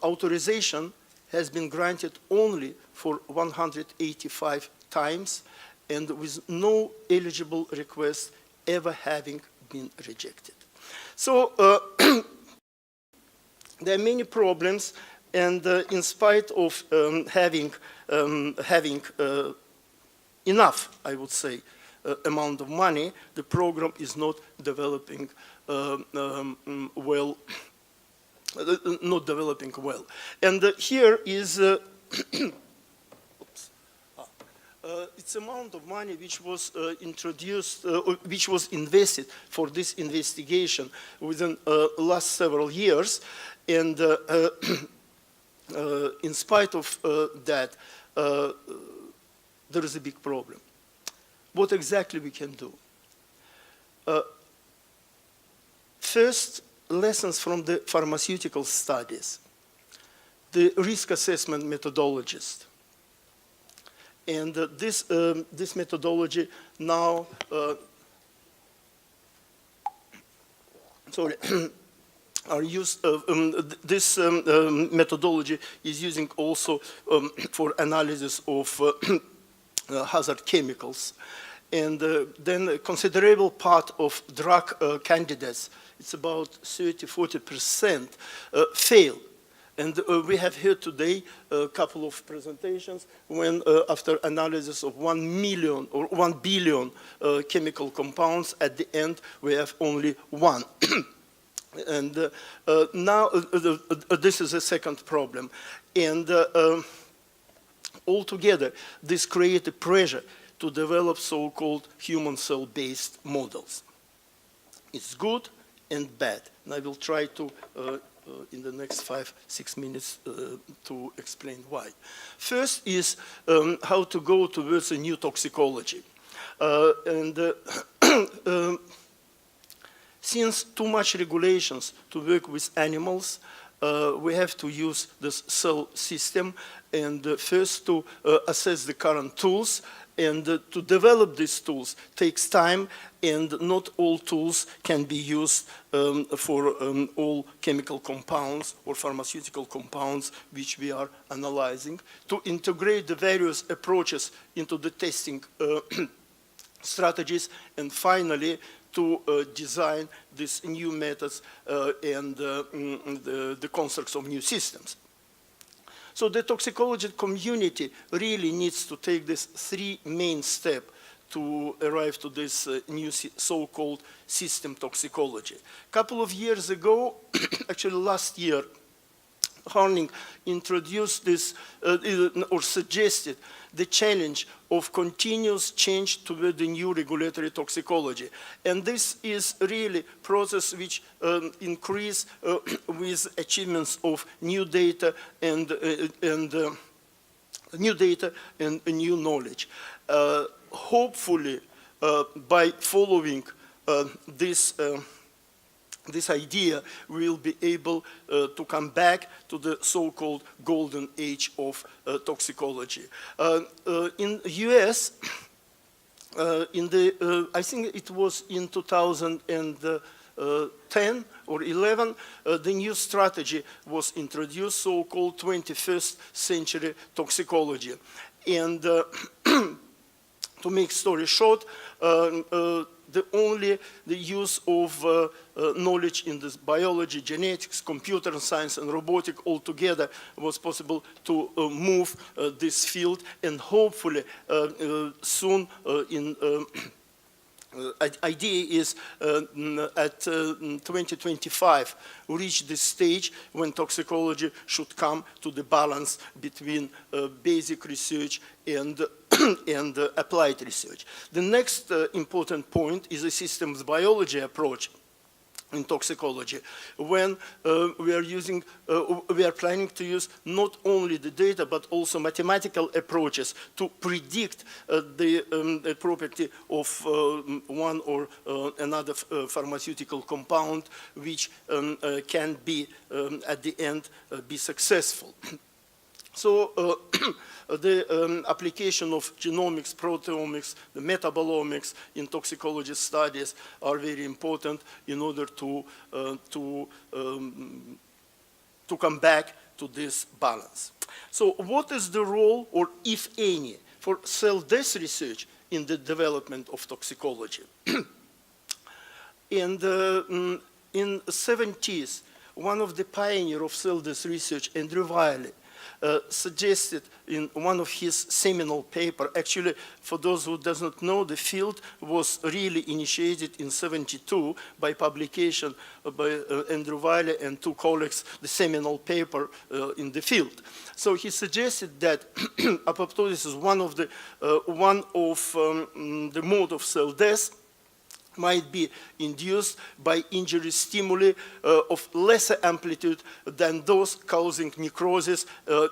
authorization has been granted only for 185 times, and with no eligible request ever having been rejected. So there are many problems, and in spite of having enough, I would say, amount of money, the program is not developing well. And here is it's amount of money which was introduced, which was invested for this investigation within last several years, and in spite of that, there is a big problem. What exactly we can do? First, lessons from the pharmaceutical studies, the risk assessment methodologist. And this methodology now, are used, this methodology is using also for analysis of hazard chemicals. And then a considerable part of drug candidates, it's about 30–40%, fail. And we have heard today a couple of presentations when after analysis of 1 million or 1 billion chemical compounds, at the end we have only one. And now this is a second problem. And altogether, this created pressure to develop so-called human cell-based models. It's good and bad, and I will try to, in the next 5-6 minutes, to explain why. First is how to go towards a new toxicology. Since too much regulations to work with animals, we have to use this cell system and first to assess the current tools, and to develop these tools takes time, and not all tools can be used for all chemical compounds or pharmaceutical compounds which we are analyzing. To integrate the various approaches into the testing strategies, and finally to design these new methods and the constructs of new systems. So the toxicology community really needs to take this 3 main steps to arrive to this new so-called system toxicology. A couple of years ago, actually last year, Horning introduced this or suggested the challenge of continuous change toward the new regulatory toxicology. And this is really a process which increase with achievements of new data and new knowledge. Hopefully, by following this idea, we will be able to come back to the so-called golden age of toxicology. In the US, I think it was in 2010 or 11, the new strategy was introduced, so-called 21st century toxicology. And to make story short, the use of knowledge in this biology, genetics, computer science, and robotics altogether was possible to move this field, and hopefully soon idea is at 2025 reach the stage when toxicology should come to the balance between basic research and applied research. The next important point is a systems biology approach in toxicology, when we are planning to use not only the data but also mathematical approaches to predict the property of one or another pharmaceutical compound, which can be at the end be successful. So the application of genomics, proteomics, the metabolomics in toxicology studies are very important in order to come back to this balance. So what is the role, or if any, for cell death research in the development of toxicology? And in the 70s, one of the pioneers of cell death research, Andrew Wiley, suggested in one of his seminal paper, actually, for those who does not know, the field was really initiated in 72 by publication by Andrew Wiley and 2 colleagues, the seminal paper in the field. So he suggested that apoptosis is one of the mode of cell death might be induced by injury stimuli of lesser amplitude than those causing necrosis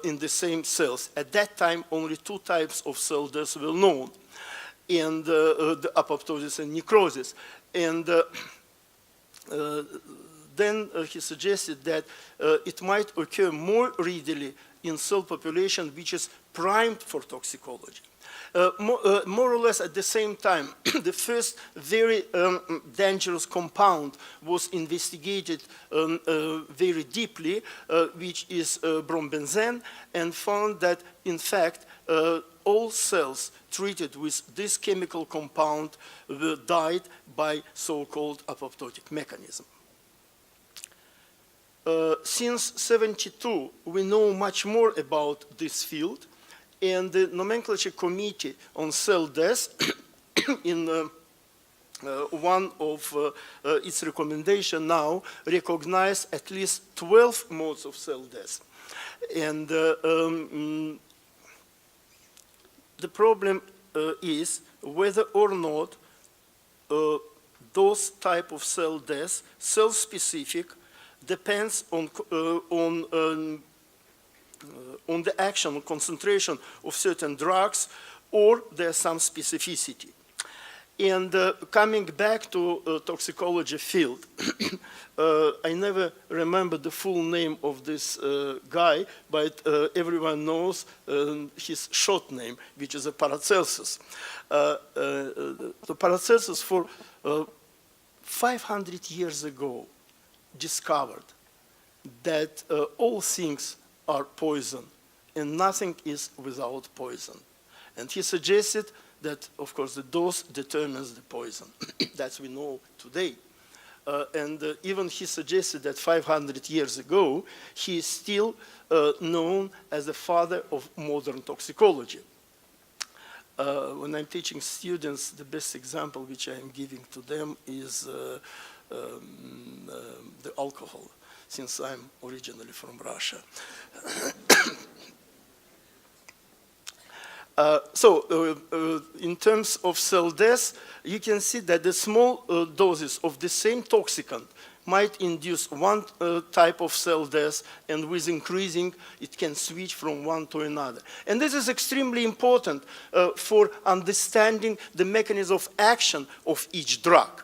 in the same cells. At that time, only 2 types of cell deaths were known, and the apoptosis and necrosis. And then he suggested that it might occur more readily in cell population which is primed for toxicology. More or less at the same time, the first very dangerous compound was investigated very deeply, which is brombenzene, and found that, in fact, all cells treated with this chemical compound died by so-called apoptotic mechanism. Since 72, we know much more about this field, and the nomenclature committee on cell death in one of its recommendations now recognize at least 12 modes of cell death. And the problem is whether or not those type of cell death, cell-specific, depends on the action or concentration of certain drugs, or there's some specificity. And coming back to toxicology field, I never remember the full name of this guy, but everyone knows his short name, which is a Paracelsus. The Paracelsus for 500 years ago discovered that all things are poison and nothing is without poison. And he suggested that, of course, the dose determines the poison. That's we know today. And even he suggested that 500 years ago, he is still known as the father of modern toxicology. When I'm teaching students, the best example which I am giving to them is the alcohol, since I'm originally from Russia. In terms of cell death, you can see that the small doses of the same toxicant might induce one type of cell death, and with increasing, it can switch from one to another. And this is extremely important for understanding the mechanism of action of each drug.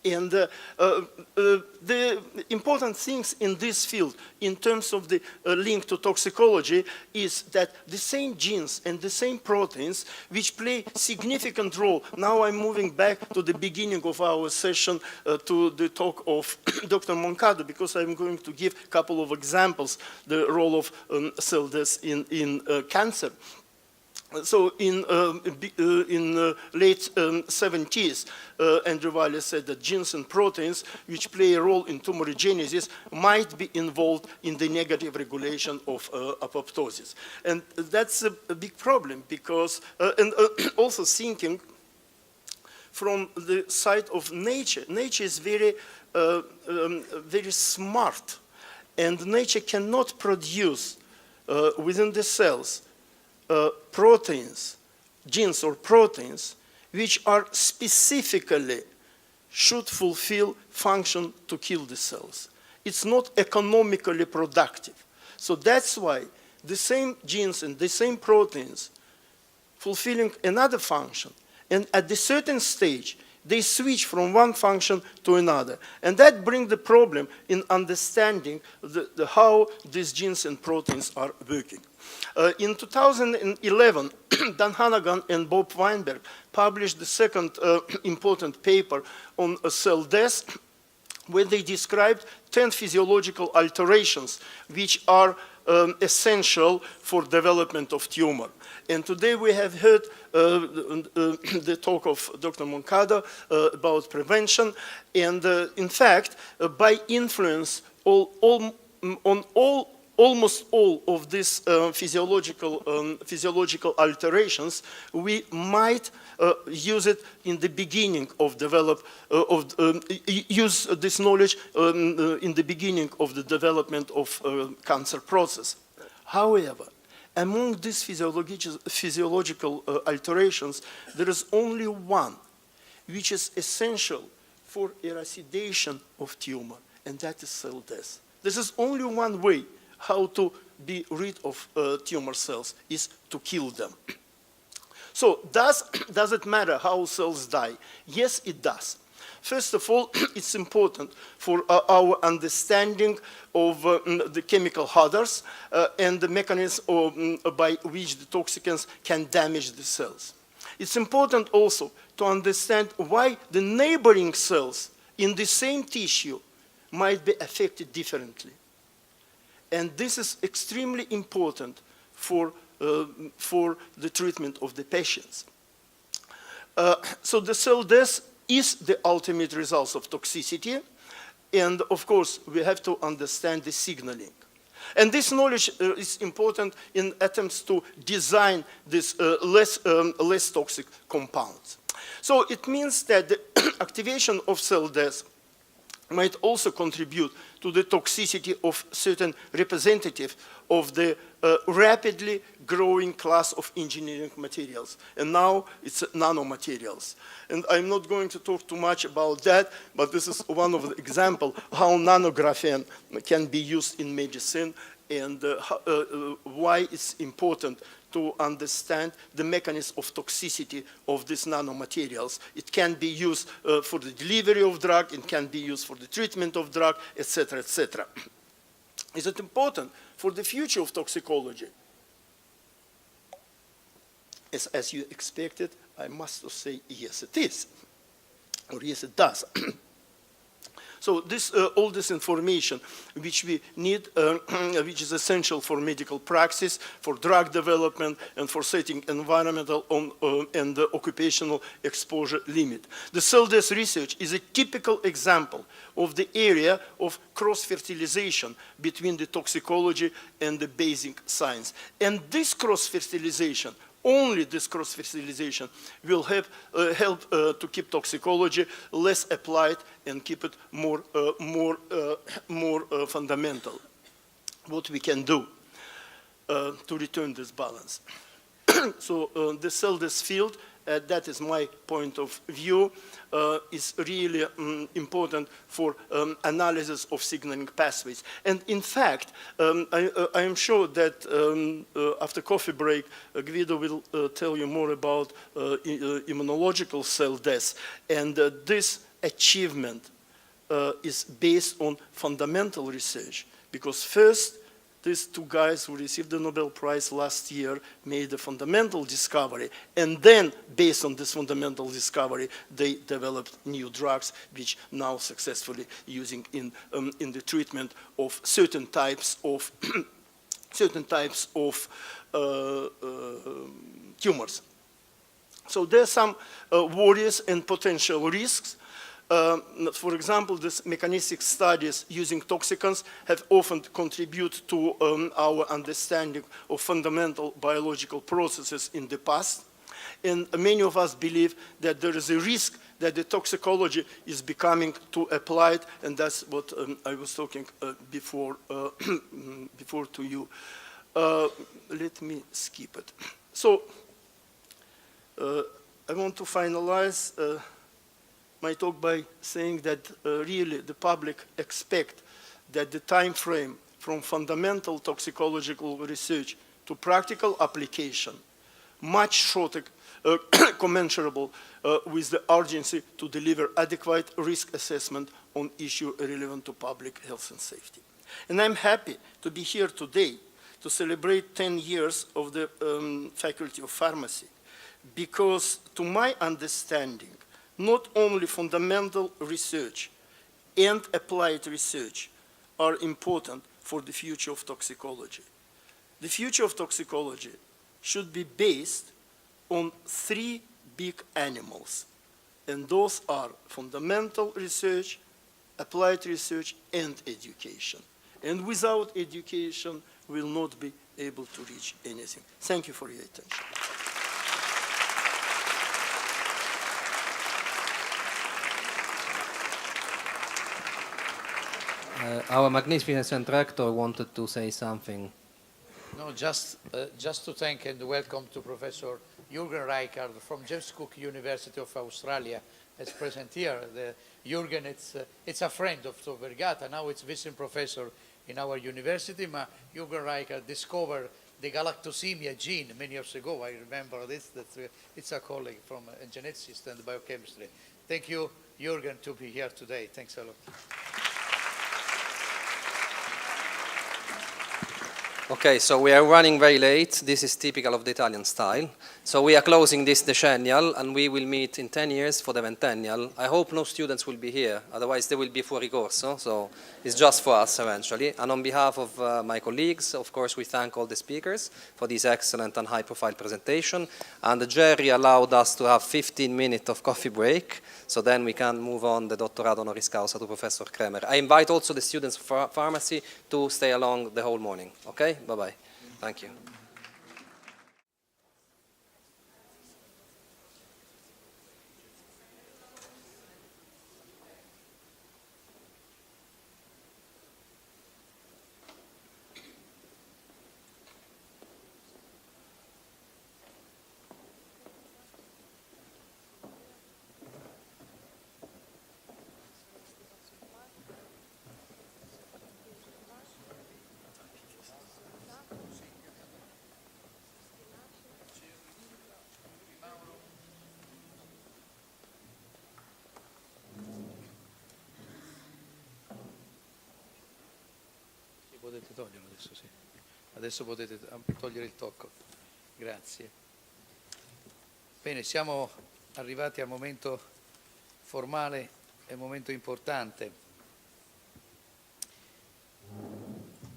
And the important things in this field, in terms of the link to toxicology, is that the same genes and the same proteins which play significant role. Now I'm moving back to the beginning of our session to the talk of Dr. Moncada, because I'm going to give a couple of examples, the role of cell death in cancer. So in late 70s, Andrew Wiley said that genes and proteins which play a role in tumorigenesis might be involved in the negative regulation of apoptosis. And that's a big problem because, and also thinking from the side of nature, nature is very, very smart, and nature cannot produce within the cells proteins, genes or proteins, which are specifically should fulfill function to kill the cells. It's not economically productive. So that's why the same genes and the same proteins fulfilling another function, and at a certain stage, they switch from one function to another. And that brings the problem in understanding how these genes and proteins are working. In 2011, Dan Hannigan and Bob Weinberg published the second important paper on cell death, where they described 10 physiological alterations which are essential for development of tumor. And today we have heard the talk of Dr. Moncada about prevention, and in fact, by influence almost all of these physiological alterations, we might use it in the beginning of use this knowledge in the beginning of the development of cancer process. However, among these physiological alterations, there is only one which is essential for elucidation of tumor, and that is cell death. This is only one way how to be rid of tumor cells, is to kill them. So does it matter how cells die? Yes, it does. First of all, it's important for our understanding of the chemical hazards and the mechanism by which the toxicants can damage the cells. It's important also to understand why the neighboring cells in the same tissue might be affected differently. And this is extremely important for the treatment of the patients. So the cell death is the ultimate result of toxicity, and of course we have to understand the signaling. And this knowledge is important in attempts to design these less toxic compounds. So it means that the activation of cell death might also contribute to the toxicity of certain representative of the rapidly growing class of engineering materials. And now it's nanomaterials. And I'm not going to talk too much about that, but this is one of the examples how nanographene can be used in medicine and why it's important to understand the mechanism of toxicity of these nanomaterials. It can be used for the delivery of drug, it can be used for the treatment of drug, etc., etc. Is it important for the future of toxicology? As you expected, I must say yes it is, or yes it does. So all this information which we need, which is essential for medical practice, for drug development, and for setting environmental and occupational exposure limit. The cell death research is a typical example of the area of cross-fertilization between the toxicology and the basic science. And this cross-fertilization, only this cross-fertilization will help to keep toxicology less applied and keep it more fundamental. What we can do to return this balance. So the cell death field, that is my point of view, is really important for analysis of signaling pathways. And in fact, I am sure that after coffee break, Guido will tell you more about immunological cell death. And this achievement is based on fundamental research, because first, these two guys who received the Nobel Prize last year made a fundamental discovery, and then, based on this fundamental discovery, they developed new drugs, which now successfully using in the treatment of certain types of tumors. So there are some worries and potential risks. For example, these mechanistic studies using toxicants have often contributed to our understanding of fundamental biological processes in the past. And many of us believe that there is a risk that the toxicology is becoming too applied, and that's what I was talking before to you. Let me skip it. So I want to finalize my talk by saying that really the public expect that the time frame from fundamental toxicological research to practical application much shorter, commensurable with the urgency to deliver adequate risk assessment on issues relevant to public health and safety. And I'm happy to be here today to celebrate 10 years of the Faculty of Pharmacy, because to my understanding, not only fundamental research and applied research are important for the future of toxicology. The future of toxicology should be based on 3 big animals, and those are fundamental research, applied research, and education. And without education, we will not be able to reach anything. Thank you for your attention. Our magnificent rector wanted to say something. No, just to thank and welcome to Professor Jürgen Reichard from James Cook University of Australia as present here. Jürgen, it's a friend of Tor Vergata. Now it's visiting professor in our university. Jürgen Reichard discovered the galactosemia gene many years ago. I remember this. It's a colleague from a geneticist and biochemistry. Thank you, Jürgen, to be here today. Thanks a lot. Okay, so we are running very late. This is typical of the Italian style. So we are closing this decennial, and we will meet in 10 years for the ventennial. I hope no students will be here, otherwise they will be fuori corso, so it's just for us eventually. And on behalf of my colleagues, of course, we thank all the speakers for this excellent and high-profile presentation. And Gerry allowed us to have 15 minutes of coffee break, so then we can move on the Dottorato Honoris Causa to Professor Kroemer. I invite also the students of pharmacy to stay along the whole morning, okay? Bye-bye. Thank you. Potete toglierlo adesso, sì. Adesso potete togliere il tocco. Grazie. Bene, siamo arrivati al momento formale e momento importante.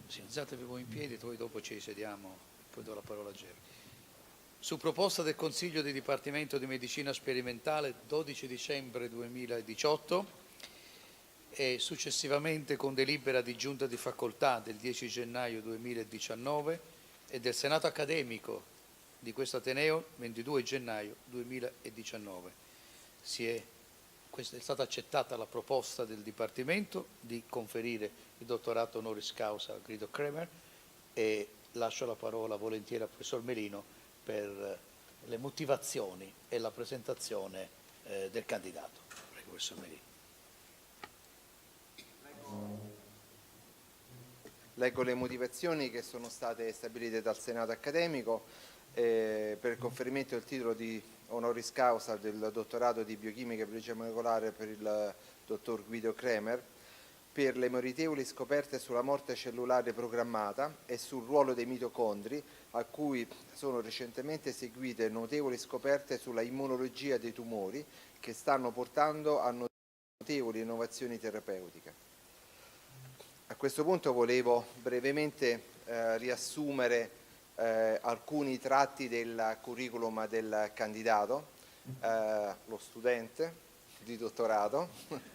Sì, alzatevi voi in piedi, poi dopo ci sediamo, poi do la parola a Gerry. Su proposta del Consiglio di Dipartimento di Medicina Sperimentale 12 dicembre 2018 e successivamente con delibera di Giunta di Facoltà del 10 gennaio 2019 e del Senato Accademico di questo Ateneo 22 gennaio 2019. È stata accettata la proposta del Dipartimento di conferire il Dottorato Honoris Causa a Guido Kroemer e lascio la parola volentieri al professor Melino per le motivazioni e la presentazione del candidato. Prego, professor Melino. Leggo le motivazioni che sono state stabilite dal Senato Accademico per il conferimento del titolo di Honoris Causa del Dottorato di Biochimica e Biologia Molecolare per il dottor Guido Kroemer per le meritevoli scoperte sulla morte cellulare programmata e sul ruolo dei mitocondri, a cui sono recentemente seguite notevoli scoperte sulla immunologia dei tumori che stanno portando a notevoli innovazioni terapeutiche. A questo punto volevo brevemente riassumere alcuni tratti del curriculum del candidato, lo studente di dottorato.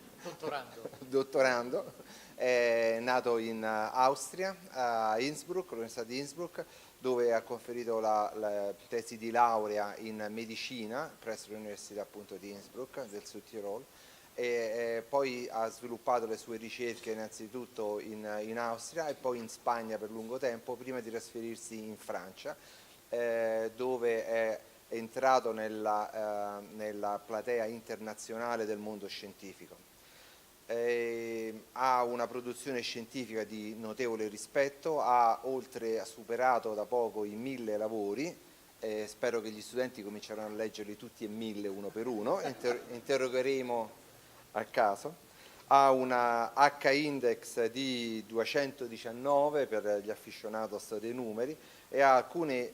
Dottorando, è nato in Austria, a Innsbruck, all'Università di Innsbruck, dove ha conferito la tesi di laurea in medicina presso l'Università appunto di Innsbruck del Sud Tirol e poi ha sviluppato le sue ricerche innanzitutto in Austria e poi in Spagna per lungo tempo prima di trasferirsi in Francia dove è entrato nella platea internazionale del mondo scientifico. Ha una produzione scientifica di notevole rispetto, ha superato da poco i 1000 lavori, spero che gli studenti cominceranno a leggerli tutti e 1000 uno per uno, interrogheremo a caso. Ha una H-index di 219 per gli aficionados dei numeri e ha alcuni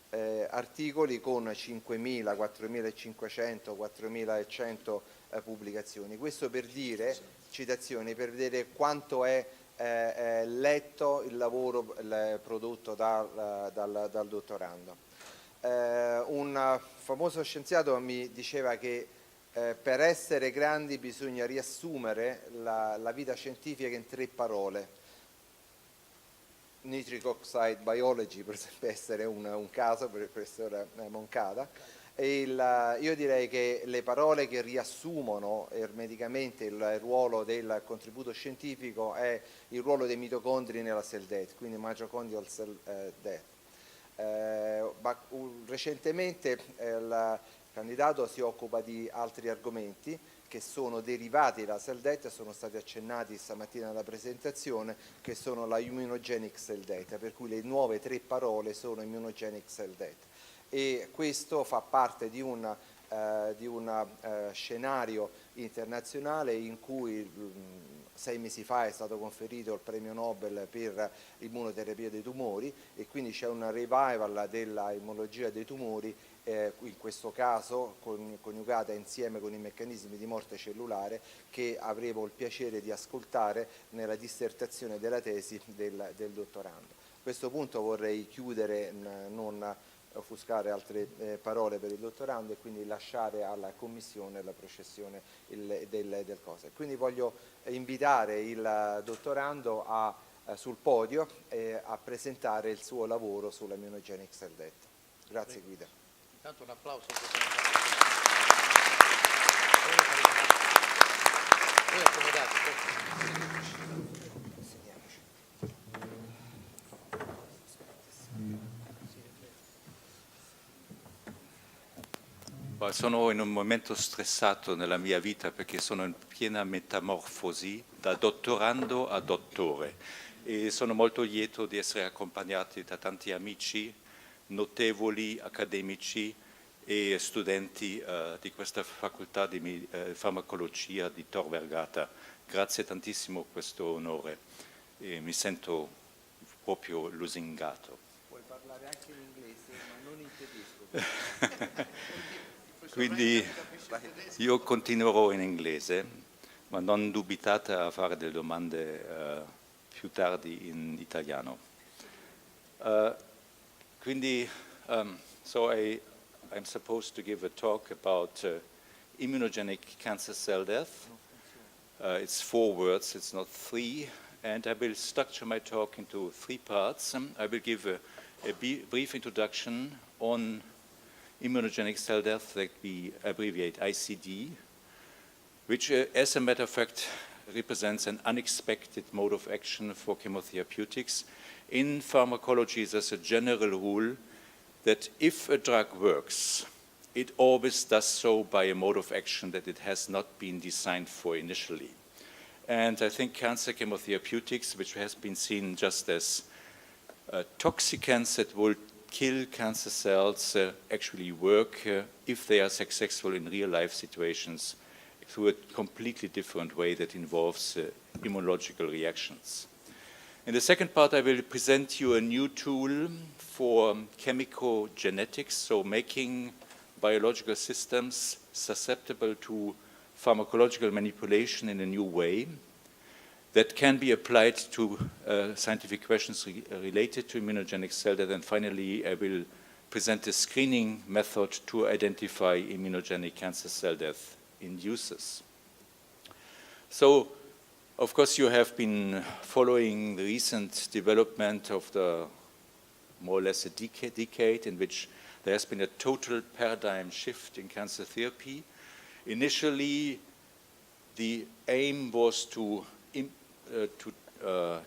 articoli con 5.000, 4.500, 4.100 pubblicazioni. Questo per dire, citazioni, per vedere quanto è letto il lavoro prodotto dal dottorando. Un famoso scienziato mi diceva che per essere grandi bisogna riassumere la vita scientifica in 3 parole. Nitric Oxide Biology potrebbe essere un caso per il professor Moncada. Io direi che le parole che riassumono ermeticamente il ruolo del contributo scientifico è il ruolo dei mitocondri nella cell death, quindi mitochondrial cell death. Recentemente il candidato si occupa di altri argomenti che sono derivati dalla cell death, sono stati accennati stamattina nella presentazione, che sono la immunogenic cell death, per cui le nuove 3 parole sono immunogenic cell death. E questo fa parte di un scenario internazionale in cui 6 mesi fa è stato conferito il premio Nobel per l'immunoterapia dei tumori e quindi c'è un revival della immunologia dei tumori, in questo caso coniugata insieme con i meccanismi di morte cellulare che avevo il piacere di ascoltare nella dissertazione della tesi del dottorando. A questo punto vorrei chiudere, non offuscare altre parole per il dottorando e quindi lasciare alla commissione la processione del cosa. Quindi voglio invitare il dottorando sul podio a presentare il suo lavoro sulla immunogenic cell death. Grazie Guido. Intanto un applauso. Voi accomodate. Sono in un momento stressato nella mia vita perché sono in piena metamorfosi da dottorando a dottore e sono molto lieto di essere accompagnati da tanti amici notevoli accademici e studenti di questa facoltà di farmacologia di Tor Vergata. Grazie tantissimo per questo onore. e mi sento proprio lusingato. Puoi parlare anche in inglese, ma non in tedesco. Quindi io continuerò in inglese, ma non dubitate a fare delle domande più tardi in italiano. Quindi, so I'm supposed to give a talk about immunogenic cancer cell death. It's 4 words, it's not 3, and I will structure my talk into 3 parts. I will give a brief introduction on immunogenic cell death that we abbreviate ICD, which, as a matter of fact, represents an unexpected mode of action for chemotherapeutics. In pharmacology, there's a general rule that if a drug works, it always does so by a mode of action that it has not been designed for initially. And I think cancer chemotherapeutics, which has been seen just as toxicants that will kill cancer cells, actually work if they are successful in real-life situations through a completely different way that involves immunological reactions. In the second part, I will present you a new tool for chemicogenetics, so making biological systems susceptible to pharmacological manipulation in a new way that can be applied to scientific questions related to immunogenic cell death. And finally, I will present a screening method to identify immunogenic cancer cell death inducers. So, of course, you have been following the recent development of the more or less a decade in which there has been a total paradigm shift in cancer therapy. Initially, the aim was to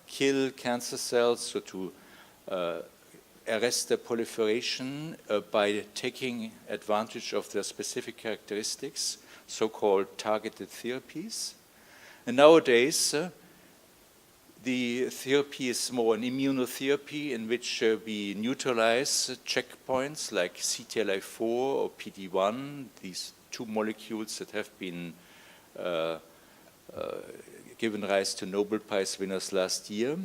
kill cancer cells, so to arrest their proliferation by taking advantage of their specific characteristics, so-called targeted therapies. And nowadays, the therapy is more an immunotherapy in which we neutralize checkpoints like CTLA4 or PD-1, these 2 molecules that have been given rise to Nobel Prize winners last year.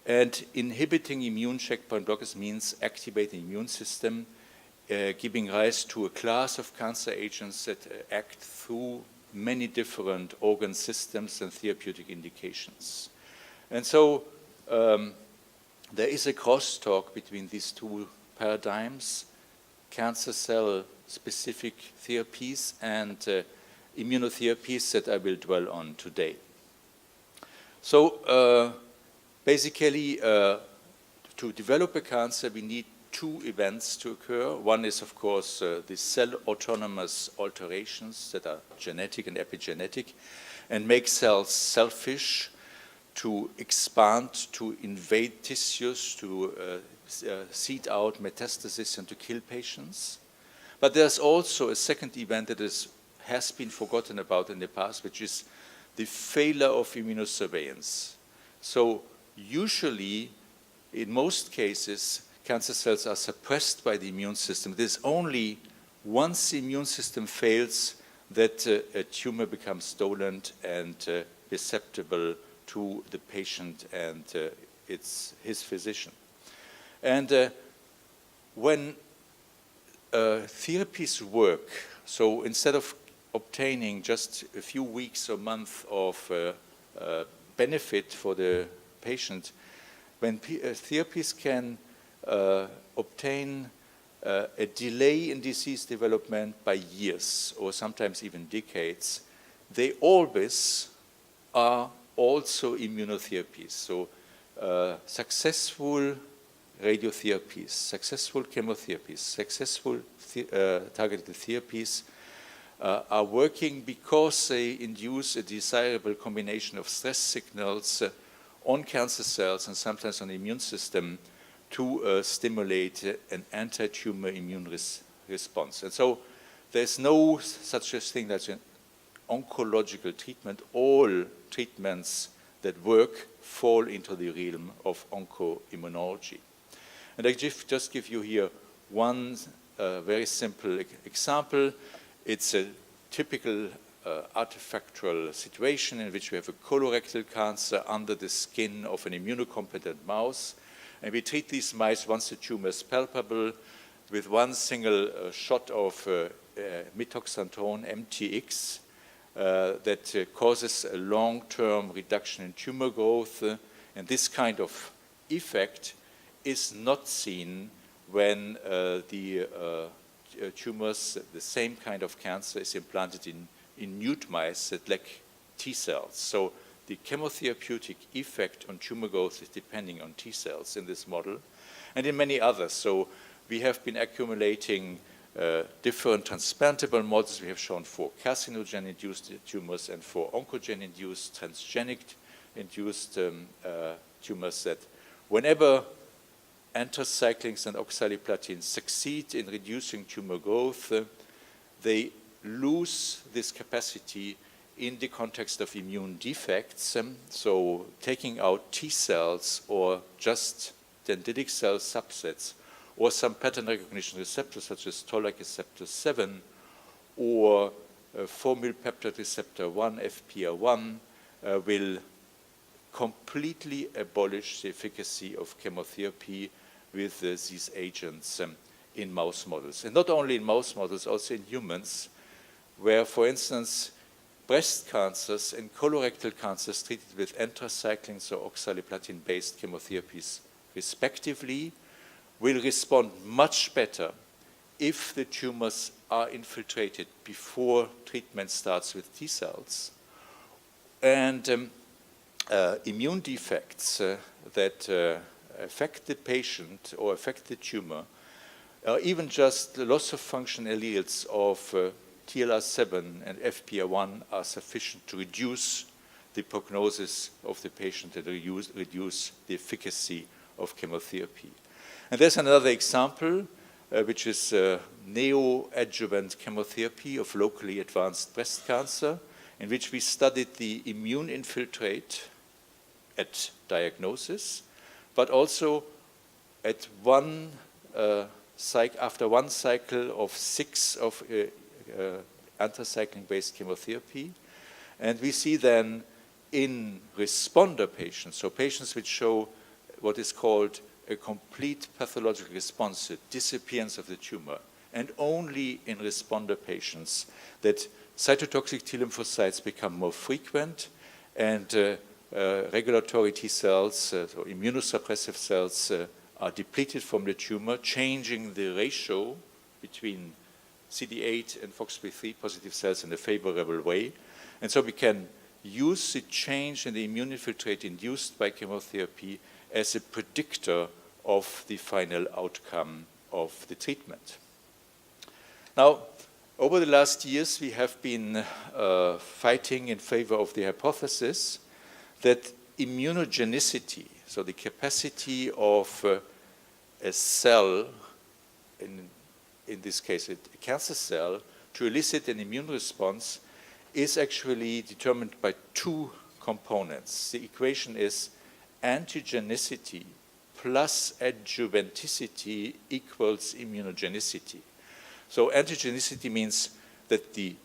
And inhibiting immune checkpoint blockers means activating the immune system, giving rise to a class of cancer agents that act through many different organ systems and therapeutic indications. And so there is a crosstalk between these 2 paradigms, cancer cell specific therapies and immunotherapies that I will dwell on today. So basically, to develop a cancer, we need 2 events to occur. One is, of course, the cell-autonomous alterations that are genetic and epigenetic and make cells selfish to expand, to invade tissues, to seed out metastasis and to kill patients. But there's also a second event that has been forgotten about in the past, which is the failure of immunosurveillance. So usually, in most cases, cancer cells are suppressed by the immune system. It is only once the immune system fails that a tumor becomes stolen and susceptible to the patient and his physician. And when therapies work, so instead of obtaining just a few weeks or months of benefit for the patient, when therapies can obtain a delay in disease development by years or sometimes even decades, they always are also immunotherapies. So successful radiotherapies, successful chemotherapies, successful targeted therapies are working because they induce a desirable combination of stress signals on cancer cells and sometimes on the immune system to stimulate an anti-tumor immune response. And so there's no such a thing as an oncological treatment. All treatments that work fall into the realm of oncoimmunology. And I just give you here one very simple example. It's a typical artifactual situation in which we have a colorectal cancer under the skin of an immunocompetent mouse. And we treat these mice once the tumor is palpable with one single shot of mitoxantrone, MTX, that causes a long-term reduction in tumor growth. And this kind of effect is not seen when the tumors, the same kind of cancer, is implanted in nude mice that lack T cells. So the chemotherapeutic effect on tumor growth is depending on T cells in this model, and in many others. So we have been accumulating different transplantable models. We have shown 4 carcinogen-induced tumors and 4 oncogen-induced, transgenic-induced tumors that whenever anthracyclines and oxaliplatin succeed in reducing tumor growth, they lose this capacity in the context of immune defects. So taking out T cells or just dendritic cell subsets or some pattern recognition receptors such as toll-like receptor 7 or 4-milpeptide receptor 1, FPR1, will completely abolish the efficacy of chemotherapy with these agents in mouse models. And not only in mouse models, also in humans, where, for instance, breast cancers and colorectal cancers treated with anthracyclines or oxaliplatin-based chemotherapies, respectively, will respond much better if the tumors are infiltrated before treatment starts with T cells. And immune defects that affect the patient or affect the tumor, even just loss of function alleles of TLR7 and FPR1 are sufficient to reduce the prognosis of the patient and reduce the efficacy of chemotherapy. And there's another example, which is neoadjuvant chemotherapy of locally advanced breast cancer, in which we studied the immune infiltrate at diagnosis, but also at after one cycle of 6 of anthracycline-based chemotherapy. And we see then in responder patients, so patients which show what is called a complete pathological response, the disappearance of the tumor, and only in responder patients that cytotoxic T lymphocytes become more frequent and regulatory T cells, or immunosuppressive cells, are depleted from the tumor, changing the ratio between CD8 and FOXP3 positive cells in a favorable way. And so we can use the change in the immune infiltrate induced by chemotherapy as a predictor of the final outcome of the treatment. Now, over the last years, we have been fighting in favor of the hypothesis that immunogenicity, so the capacity of a cell, in this case a cancer cell, to elicit an immune response is actually determined by 2 components. The equation is antigenicity plus adjuvanticity equals immunogenicity. So antigenicity means that the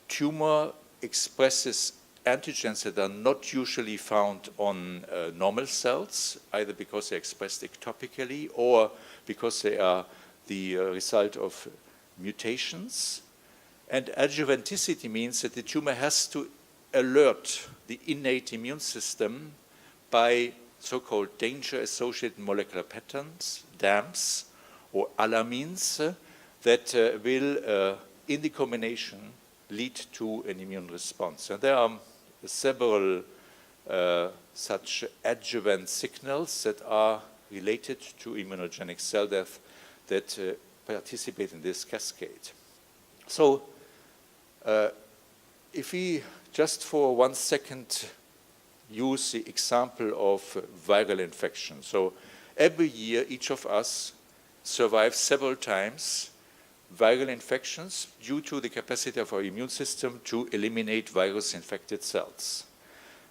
tumor expresses antigens that are not usually found on normal cells, either because they're expressed ectopically or because they are the result of mutations. And adjuvanticity means that the tumor has to alert the innate immune system by so-called danger-associated molecular patterns, DAMPs, or alarmins, that will, in the combination, lead to an immune response. And there are several such adjuvant signals that are related to immunogenic cell death that participate in this cascade. So if we just for 1 second use the example of viral infection. So every year, each of us survives several times viral infections due to the capacity of our immune system to eliminate virus-infected cells.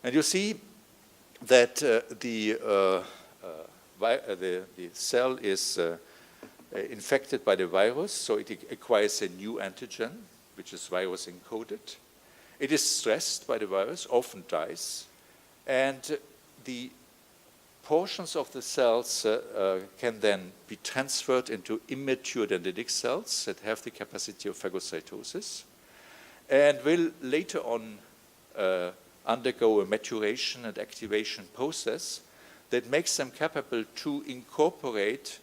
And you see that the cell is infected by the virus, so it acquires a new antigen, which is virus-encoded. It is stressed by the virus, often dies, and the portions of the cells can then be transferred into immature dendritic cells that have the capacity of phagocytosis and will later on undergo a maturation and activation process that makes them capable to incorporate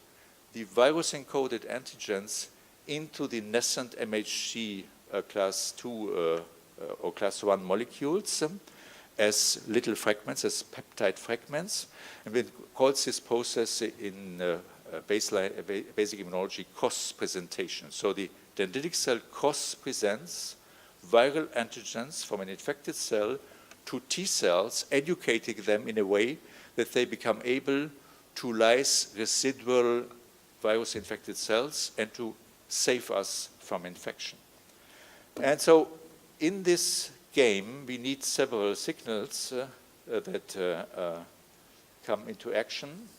the virus-encoded antigens into the nascent MHC class 2 or class 1 molecules as little fragments, as peptide fragments. And we call this process in basic immunology cross-presentation. So the dendritic cell cross-presents viral antigens from an infected cell to T cells, educating them in a way that they become able to lyse residual virus-infected cells and to save us from infection. And so in this game, we need several signals that come into action.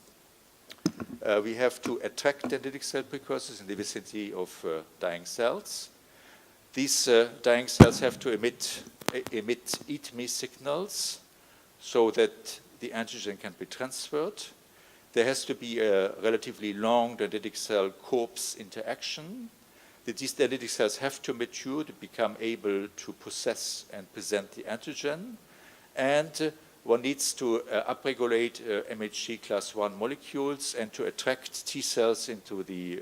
We have to attract dendritic cell precursors in the vicinity of dying cells. These dying cells have to emit eat me signals so that the antigen can be transferred. There has to be a relatively long dendritic cell corpse interaction. These dendritic cells have to mature to become able to possess and present the antigen. And one needs to upregulate MHC class 1 molecules and to attract T cells into the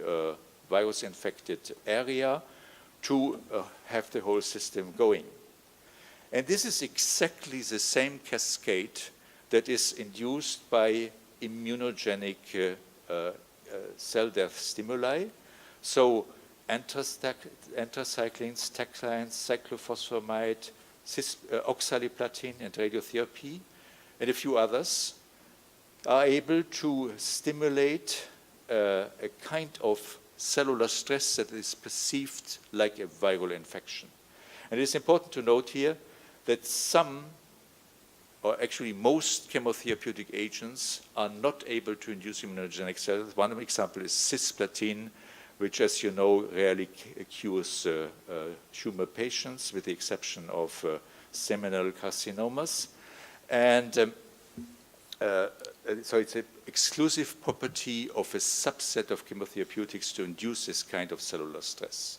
virus-infected area to have the whole system going. And this is exactly the same cascade that is induced by immunogenic cell death stimuli. So anthracyclines, tachlines, cyclophosphamide, oxaliplatin, and radiotherapy, and a few others are able to stimulate a kind of cellular stress that is perceived like a viral infection. And it is important to note here that some, or actually most chemotherapeutic agents are not able to induce immunogenic cells. One example is cisplatin, which, as you know, rarely cures tumor patients, with the exception of seminal carcinomas. And so it's an exclusive property of a subset of chemotherapeutics to induce this kind of cellular stress.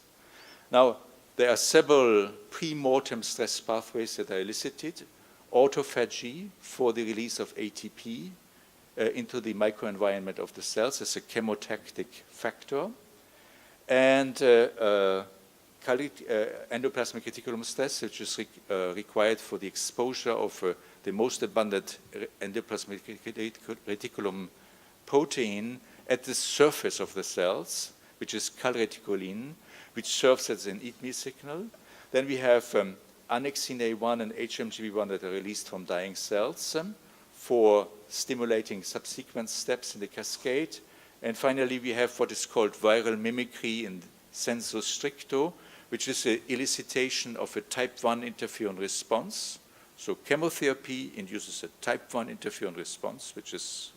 Now, there are several pre-mortem stress pathways that are elicited. Autophagy for the release of ATP into the microenvironment of the cells as a chemotactic factor. And endoplasmic reticulum stress, which is required for the exposure of the most abundant endoplasmic reticulum protein at the surface of the cells, which is calreticulin, which serves as an eat-me signal. Then we have annexin A1 and HMGB1 that are released from dying cells for stimulating subsequent steps in the cascade. And finally, we have what is called viral mimicry in sensu stricto, which is an elicitation of a type 1 interferon response. So chemotherapy induces a type 1 interferon response, which is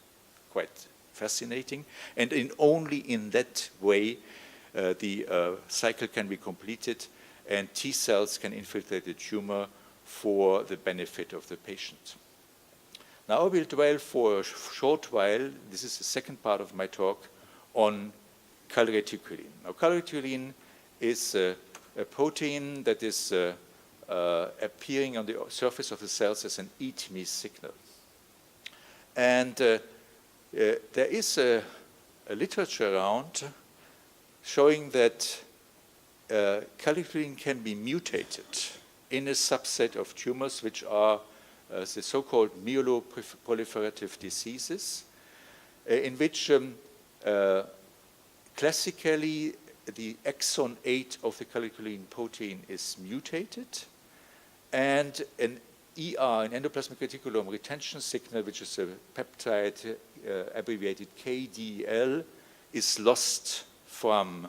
quite fascinating. And only in that way, the cycle can be completed and T cells can infiltrate the tumor for the benefit of the patient. Now I will dwell for a short while, this is the second part of my talk, on calreticulin. Now calreticulin is a protein that is appearing on the surface of the cells as an eat me signal. And there is a literature around showing that calreticulin can be mutated in a subset of tumors which are the so-called myeloproliferative diseases, in which classically the exon 8 of the calreticulin protein is mutated, and an ER, an endoplasmic reticulum retention signal, which is a peptide abbreviated CdL, is lost from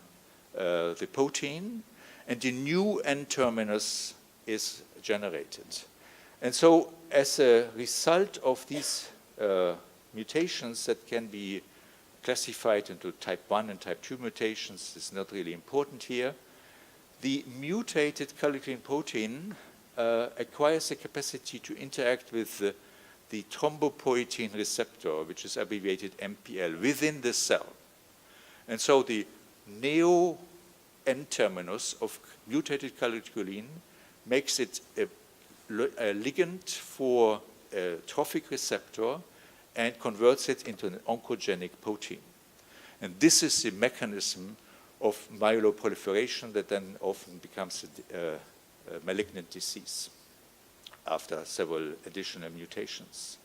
the protein, and the new N-terminus is generated. And so as a result of these mutations that can be classified into type 1 and type 2 mutations, is not really important here, the mutated calreticulin protein acquires the capacity to interact with the thrombopoietin receptor, which is abbreviated MPL, within the cell. And so the neo N-terminus of mutated calreticulin makes it a ligand for a trophic receptor and converts it into an oncogenic protein. And this is the mechanism of myeloproliferation that then often becomes a malignant disease after several additional mutations.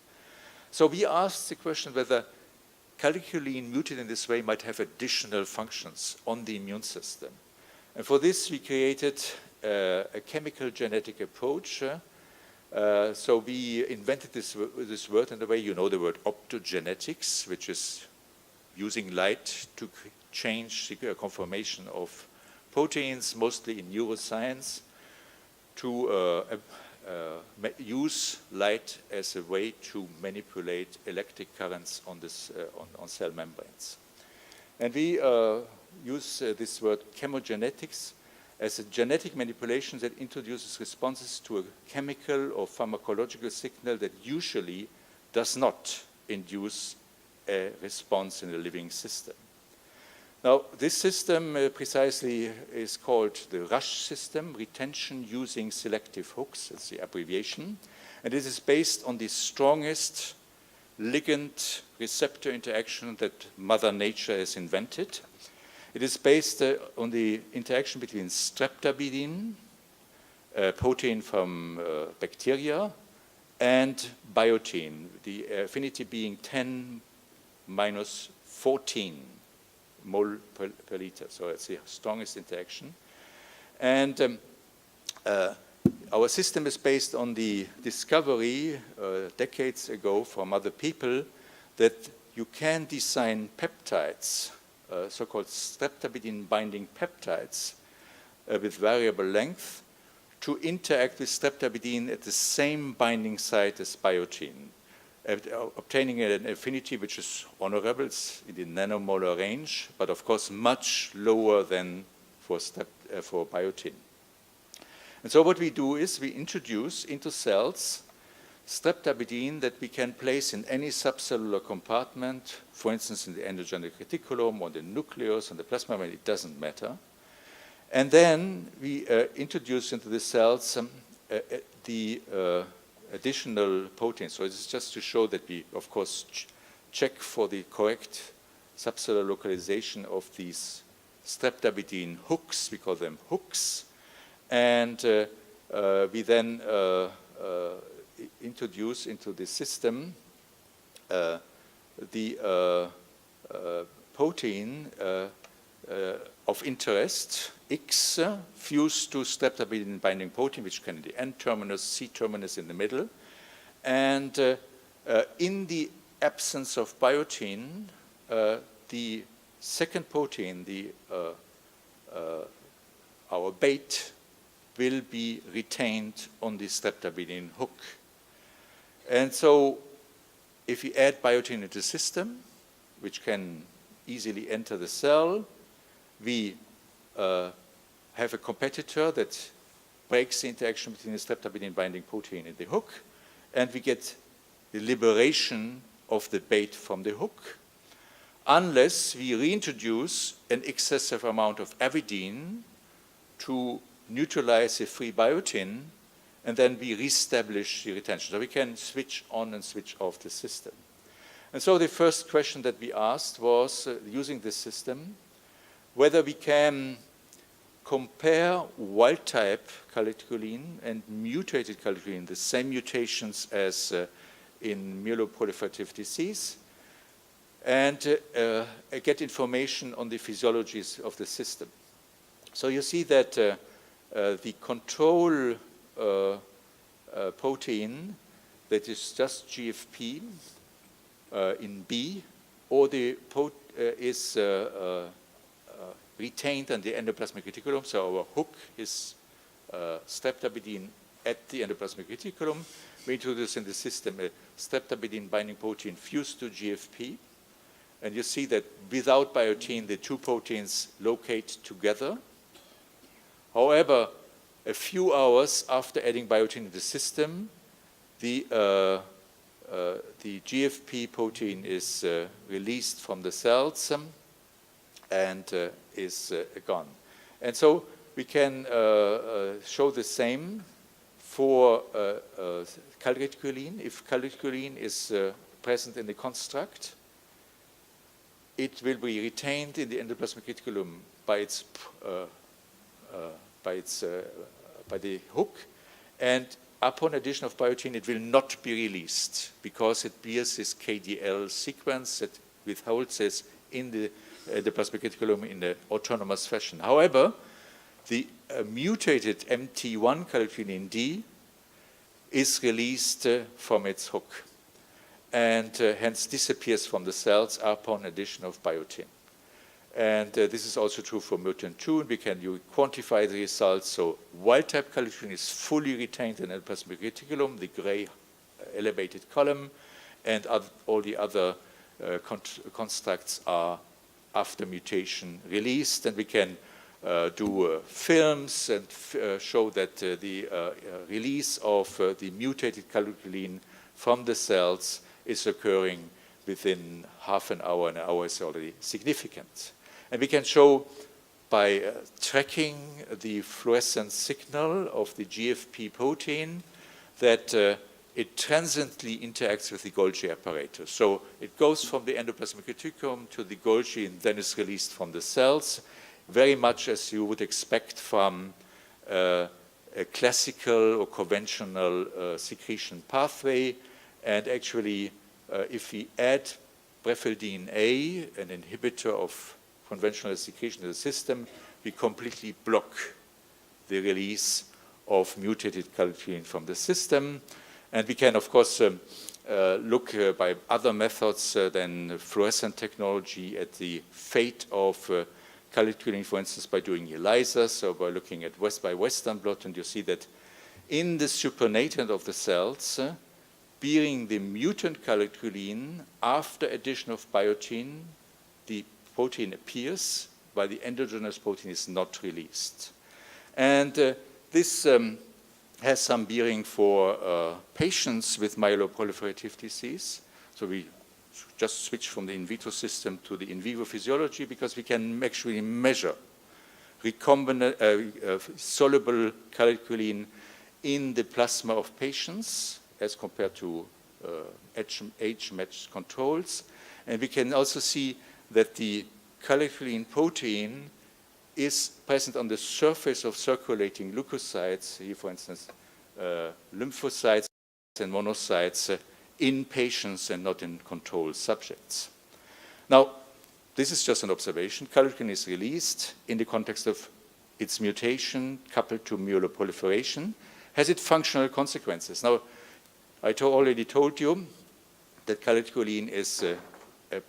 So we asked the question whether calreticulin mutated in this way might have additional functions on the immune system. And for this, we created a chemical genetic approach. So we invented this word in the way you know the word optogenetics, which is using light to change the conformation of proteins, mostly in neuroscience, to use light as a way to manipulate electric currents on cell membranes. And we use this word chemogenetics as a genetic manipulation that introduces responses to a chemical or pharmacological signal that usually does not induce a response in a living system. Now, this system precisely is called the RUSH system, retention using selective hooks, that's the abbreviation. And it is based on the strongest ligand-receptor interaction that Mother Nature has invented. It is based on the interaction between streptavidin, a protein from bacteria, and biotin, the affinity being 10 minus 14 mole per liter. So it's the strongest interaction. And our system is based on the discovery decades ago from other people that you can design peptides, so-called streptavidin-binding peptides with variable length to interact with streptavidin at the same binding site as biotin, obtaining an affinity which is honorable, it's in the nanomolar range, but of course much lower than for biotin. And so what we do is we introduce into cells streptavidin that we can place in any subcellular compartment, for instance in the endogenic reticulum or the nucleus and the plasma membrane, it doesn't matter. And then we introduce into the cells the additional proteins. So it's just to show that we, of course, check for the correct subcellular localization of these streptavidin hooks. We call them hooks. And we then introduce into the system the protein of interest, X, fused to streptavidin binding protein, which can be the N-terminus, C-terminus in the middle. And in the absence of biotin, the second protein, our bait, will be retained on the streptavidin hook. And so if we add biotin into the system, which can easily enter the cell, we have a competitor that breaks the interaction between the streptavidin binding protein and the hook, and we get the liberation of the bait from the hook, unless we reintroduce an excessive amount of avidin to neutralize the free biotin, and then we reestablish the retention. So we can switch on and switch off the system. And so the first question that we asked was, using this system, whether we can compare wild-type calreticulin and mutated calreticulin, the same mutations as in myeloproliferative disease, and get information on the physiologies of the system. So you see that the control protein that is just GFP in B, or the is retained on the endoplasmic reticulum. So our hook is streptavidin at the endoplasmic reticulum. We introduce in the system a streptavidin binding protein fused to GFP. And you see that without biotin, the two proteins locate together. However, a few hours after adding biotin in the system, the GFP protein is released from the cells and is gone. And so we can show the same for calreticulin. If calreticulin is present in the construct, it will be retained in the endoplasmic reticulum by the hook, and upon addition of biotin, it will not be released because it bears this CdL sequence that withholds this in the endoplasmic reticulum in an autonomous fashion. However, the mutated MT1 calreticulin D is released from its hook and hence disappears from the cells upon addition of biotin. And this is also true for mutant 2, and we can quantify the results. So wild-type calreticulin is fully retained in the endoplasmic reticulum, the gray elevated column, and all the other constructs are after mutation released, and we can do films and show that the release of the mutated calreticulin from the cells is occurring within half an hour, and an hour is already significant. And we can show by tracking the fluorescence signal of the GFP protein that it transiently interacts with the Golgi apparatus. So it goes from the endoplasmic reticulum to the Golgi and then is released from the cells, very much as you would expect from a classical or conventional secretion pathway. And actually, if we add brefildine A, an inhibitor of conventional secretion in the system, we completely block the release of mutated calreticulin from the system. And we can, of course, look by other methods than fluorescent technology at the fate of calreticulin, for instance, by doing ELISA, so by looking at by Western blot, and you see that in the supernatant of the cells, bearing the mutant calreticulin, after addition of biotin, the protein appears, while the endogenous protein is not released. And this has some bearing for patients with myeloproliferative disease. So we just switch from the in vitro system to the in vivo physiology because we can actually measure recombinant soluble calreticulin in the plasma of patients as compared to age-matched controls. And we can also see that the calreticulin protein is present on the surface of circulating leukocytes, here for instance, lymphocytes and monocytes in patients and not in control subjects. Now, this is just an observation. Calreticulin is released in the context of its mutation coupled to myeloproliferation. Has it functional consequences? Now, I already told you that calreticulin is a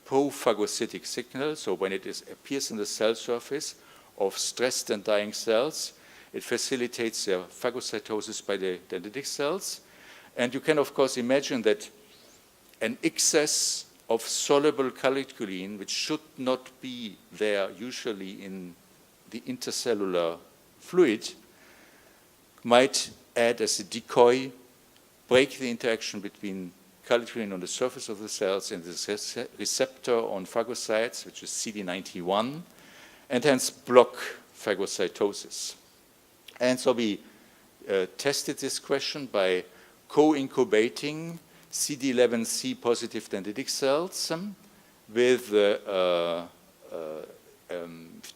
prophagocytic signal, so when it appears in the cell surface of stressed and dying cells, it facilitates their phagocytosis by the dendritic cells. And you can, of course, imagine that an excess of soluble calreticulin, which should not be there usually in the intercellular fluid, might add as a decoy, break the interaction between calreticulin on the surface of the cells and the receptor on phagocytes, which is CD91, and hence block phagocytosis. And so we tested this question by co-incubating CD11C positive dendritic cells with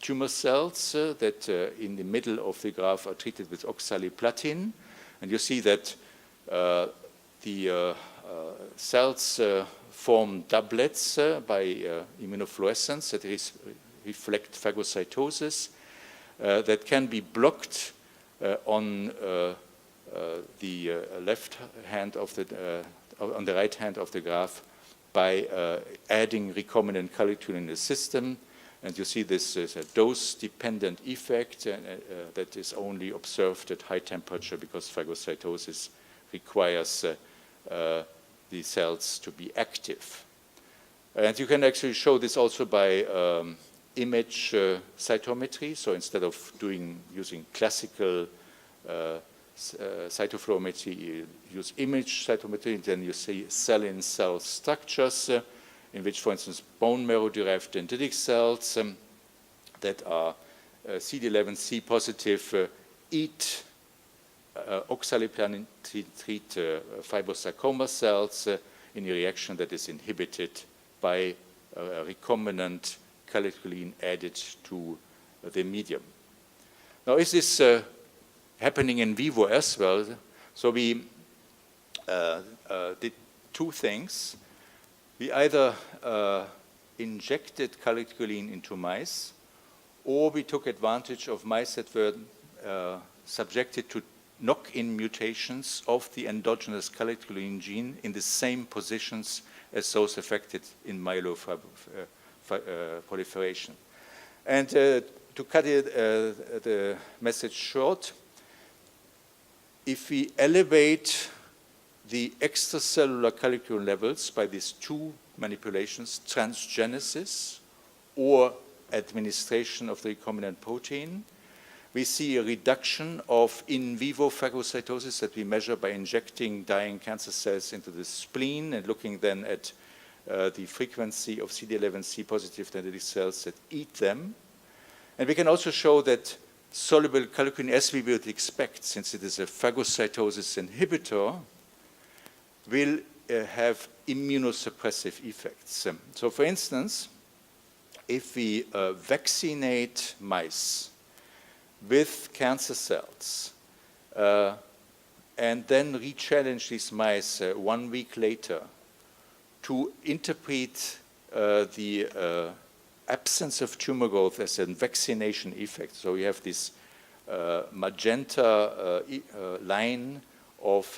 tumor cells that in the middle of the graph are treated with oxaliplatin. And you see that the cells form doublets by immunofluorescence that reflect phagocytosis that can be blocked on the left hand of the on the right hand of the graph by adding recombinant calreticulin in the system. And you see this is a dose-dependent effect that is only observed at high temperature because phagocytosis requires the cells to be active. And you can actually show this also by image cytometry. So instead of using classical cytofluorometry, you use image cytometry, and then you see cell-in-cell structures, in which, for instance, bone marrow-derived dendritic cells that are CD11C positive eat oxaliplatin-treat fibrosarcoma cells in a reaction that is inhibited by recombinant calcium added to the medium. Now, is this happening in vivo as well? So we did two things. We either injected calcium into mice, or we took advantage of mice that were subjected to knock-in mutations of the endogenous calcium gene in the same positions as those affected in myeloproliferation. And to cut the message short, if we elevate the extracellular calcium levels by these two manipulations, transgenesis or administration of the recombinant protein, we see a reduction of in vivo phagocytosis that we measure by injecting dying cancer cells into the spleen and looking then at the frequency of CD11C positive dendritic cells that eat them. And we can also show that soluble calcium, as we would expect, since it is a phagocytosis inhibitor, will have immunosuppressive effects. So for instance, if we vaccinate mice with cancer cells and then re-challenge these mice 1 week later to interpret the absence of tumor growth as a vaccination effect. So we have this magenta line of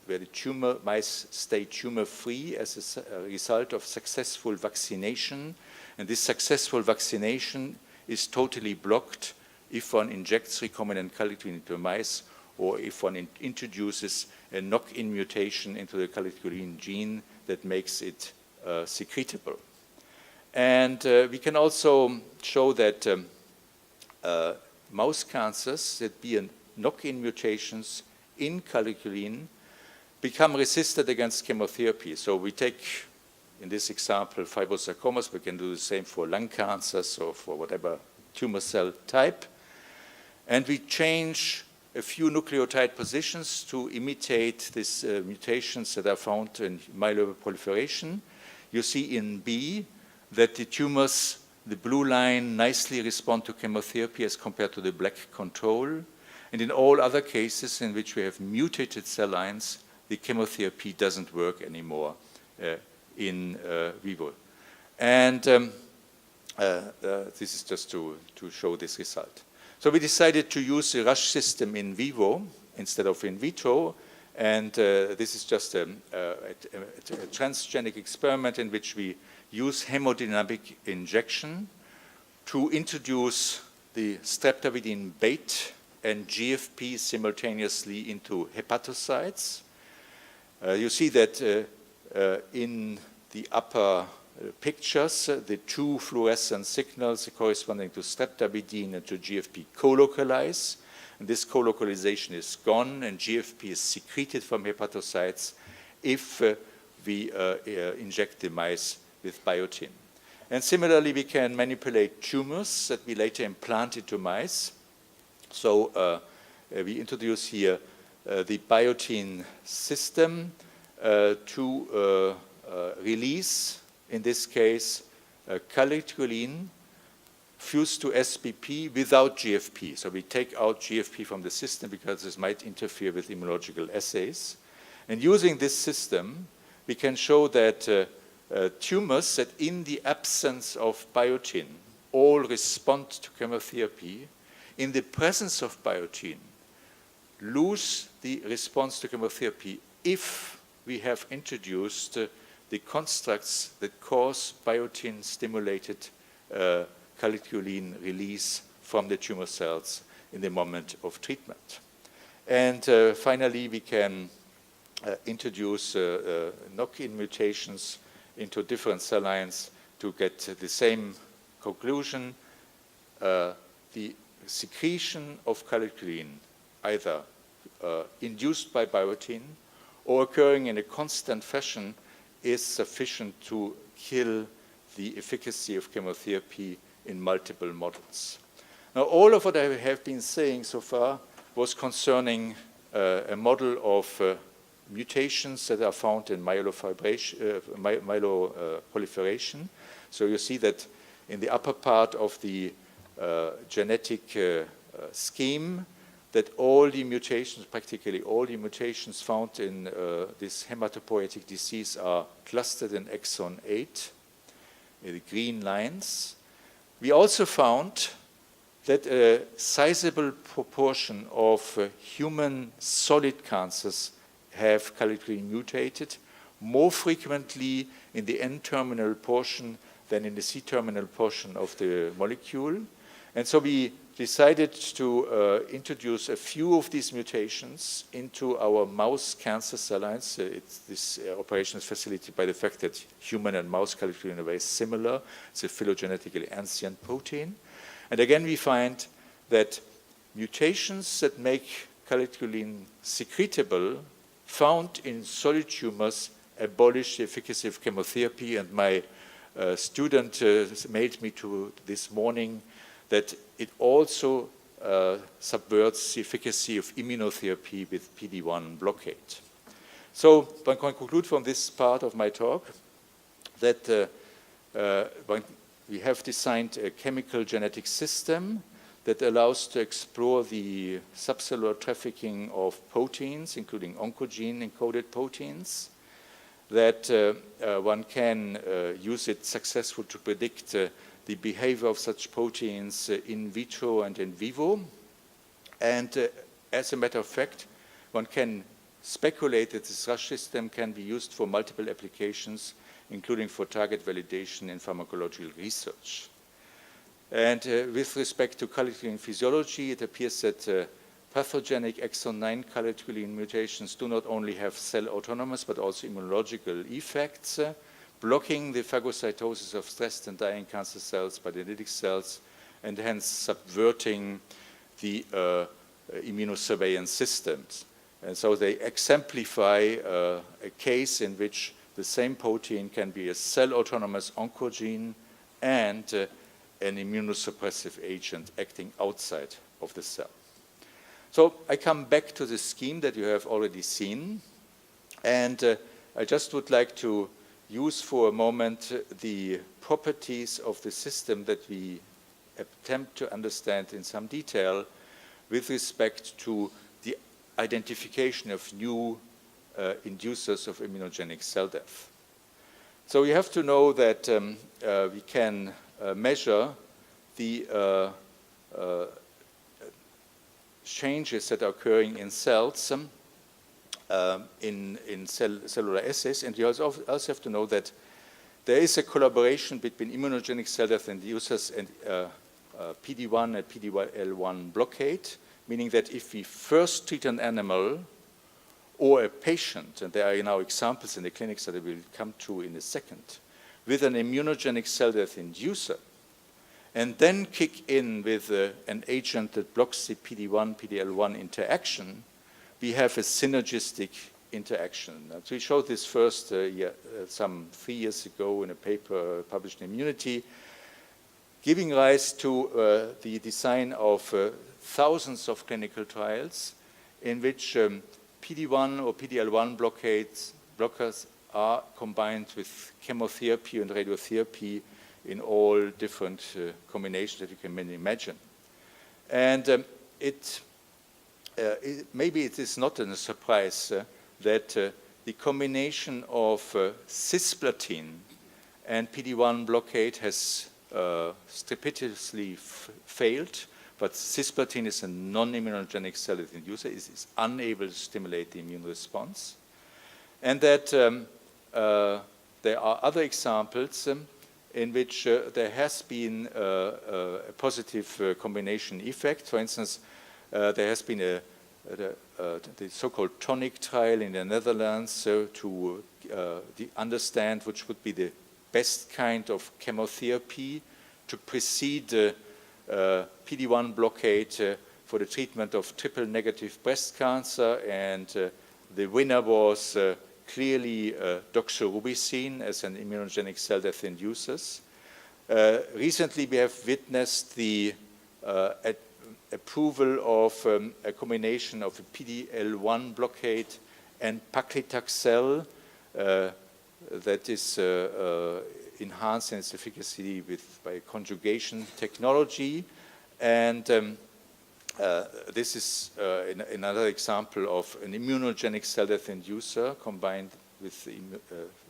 where the mice stay tumor-free as a result of successful vaccination. And this successful vaccination is totally blocked if one injects recombinant calcium into mice, or if one introduces a knock-in mutation into the calcium gene that makes it secretable. And we can also show that mouse cancers that be knock-in mutations in calcium become resistant against chemotherapy. So we take, in this example, fibrosarcomas. We can do the same for lung cancers or for whatever tumor cell type. And we change a few nucleotide positions to imitate these mutations that are found in myeloproliferation. You see in B that the tumors, the blue line, nicely respond to chemotherapy as compared to the black control. And in all other cases in which we have mutated cell lines, the chemotherapy doesn't work anymore in vivo. And this is just to show this result. So we decided to use the RUSH system in vivo instead of in vitro. And this is just a transgenic experiment in which we use hemodynamic injection to introduce the streptavidin BAIT and GFP simultaneously into hepatocytes. You see that in the upper pictures, the two fluorescent signals corresponding to streptavidin and to GFP colocalize. And this colocalization is gone, and GFP is secreted from hepatocytes if we inject the mice with biotin. And similarly, we can manipulate tumors that we later implant into mice. So we introduce here the biotin system to release, in this case, calcium fused to SBP without GFP. So we take out GFP from the system because this might interfere with immunological assays. And using this system, we can show that tumors that in the absence of biotin all respond to chemotherapy, in the presence of biotin, lose the response to chemotherapy if we have introduced the constructs that cause biotin-stimulated calcium release from the tumor cells in the moment of treatment. And finally, we can introduce knock-in mutations into different cell lines to get the same conclusion. The secretion of calcium, either induced by biotin or occurring in a constant fashion is sufficient to kill the efficacy of chemotherapy in multiple models. Now, all of what I have been saying so far was concerning a model of mutations that are found in myeloproliferation. So you see that in the upper part of the genetic scheme, that all the mutations, practically all the mutations found in this hematopoietic disease are clustered in exon 8, the green lines. We also found that a sizable proportion of human solid cancers have calligreen mutated, more frequently in the N-terminal portion than in the C-terminal portion of the molecule. And so we decided to introduce a few of these mutations into our mouse cancer cell lines. This operation is facilitated by the fact that human and mouse calligreen are very similar. It's a phylogenetically ancient protein. And again, we find that mutations that make calligreen secretable found in solid tumors abolish the efficacy of chemotherapy. And my student mailed me to this morning that it also subverts the efficacy of immunotherapy with PD-1 blockade. So one can conclude from this part of my talk that we have designed a chemical genetic system that allows to explore the subcellular trafficking of proteins, including oncogene-encoded proteins, that one can use it successfully to predict the behavior of such proteins in vitro and in vivo. And as a matter of fact, one can speculate that this rush system can be used for multiple applications, including for target validation in pharmacological research. And with respect to calligreen physiology, it appears that pathogenic exon 9 calligreen mutations do not only have cell autonomous but also immunological effects, blocking the phagocytosis of stressed and dying cancer cells by dendritic cells, and hence subverting the immunosurveillance systems. And so they exemplify a case in which the same protein can be a cell-autonomous oncogene and an immunosuppressive agent acting outside of the cell. So I come back to the scheme that you have already seen, and I just would like to use for a moment the properties of the system that we attempt to understand in some detail with respect to the identification of new inducers of immunogenic cell death. So you have to know that we can measure the changes that are occurring in cells in cellular assays, and you also have to know that there is a collaboration between immunogenic cell death inducers and PD-1 and PD-L1 blockade, meaning that if we first treat an animal or a patient, and there are now examples in the clinics that I will come to in a second, with an immunogenic cell death inducer, and then kick in with an agent that blocks the PD-1, PD-L1 interaction, we have a synergistic interaction. So we showed this first some 3 years ago in a paper published in Immunity, giving rise to the design of thousands of clinical trials in which PD-1 or PD-L1 blockers are combined with chemotherapy and radiotherapy in all different combinations that you can imagine. And maybe it is not a surprise that the combination of cisplatin and PD-1 blockade has strepitously failed, but cisplatin is a non-immunogenic cell death inducer. It is unable to stimulate the immune response. And that there are other examples in which there has been a positive combination effect. For instance, there has been the so-called tonic trial in the Netherlands to understand which would be the best kind of chemotherapy to precede PD-1 blockade for the treatment of triple-negative breast cancer, and the winner was clearly doxorubicin as an immunogenic cell death inducer. Recently, we have witnessed the approval of a combination of a PD-L1 blockade and paclitaxel that is enhanced in its efficacy by conjugation technology. And this is another example of an immunogenic cell death inducer combined with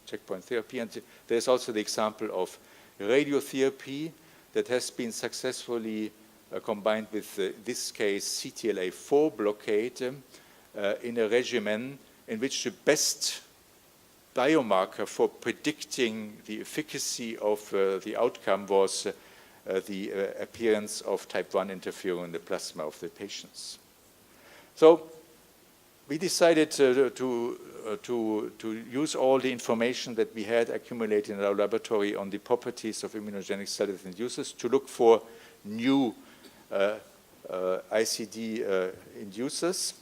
checkpoint therapy. And there's also the example of radiotherapy that has been successfully combined with, this case, CTLA-4 blockade in a regimen in which the best biomarker for predicting the efficacy of the outcome was the appearance of type 1 interferon in the plasma of the patients. So we decided to use all the information that we had accumulated in our laboratory on the properties of immunogenic cell death inducers to look for new ICD inducers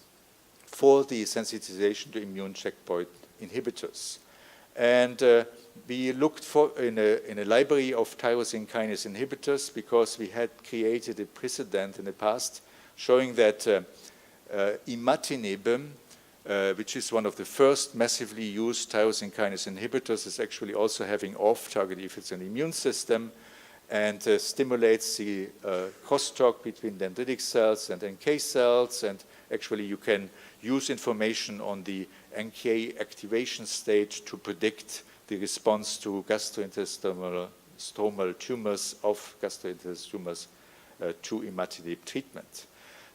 for the sensitization to immune checkpoint inhibitors. And we looked for in a library of tyrosine kinase inhibitors because we had created a precedent in the past showing that imatinib, which is one of the first massively used tyrosine kinase inhibitors, is actually also having off-target effects on the immune system and stimulates the crosstalk between dendritic cells and NK cells, and actually you can use information on the NK activation state to predict the response to gastrointestinal stromal tumors of gastrointestinal tumors to imatinib treatment.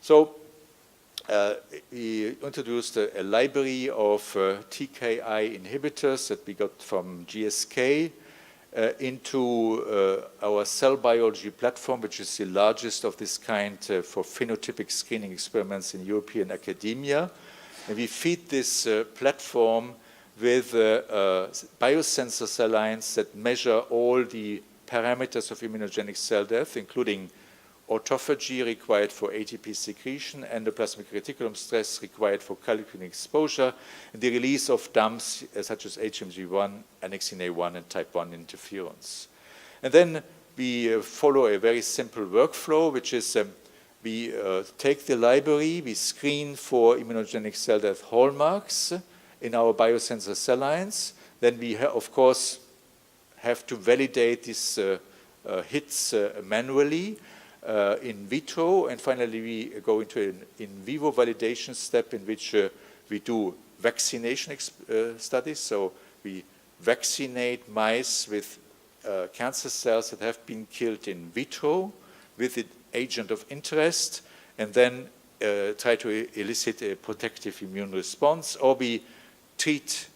So we introduced a library of TKI inhibitors that we got from GSK into our cell biology platform, which is the largest of this kind for phenotypic screening experiments in European academia. And we feed this platform with biosensor cell lines that measure all the parameters of immunogenic cell death, including autophagy required for ATP secretion, endoplasmic reticulum stress required for calcium exposure, and the release of dumps such as HMG1, annexin A1, and type 1 interferons. And then we follow a very simple workflow, which is we take the library, we screen for immunogenic cell death hallmarks in our biosensor cell lines. Then we, of course, have to validate these hits manually in vitro, and finally we go into an in vivo validation step in which we do vaccination studies. So we vaccinate mice with cancer cells that have been killed in vitro with the agent of interest, and then try to elicit a protective immune response, or we treat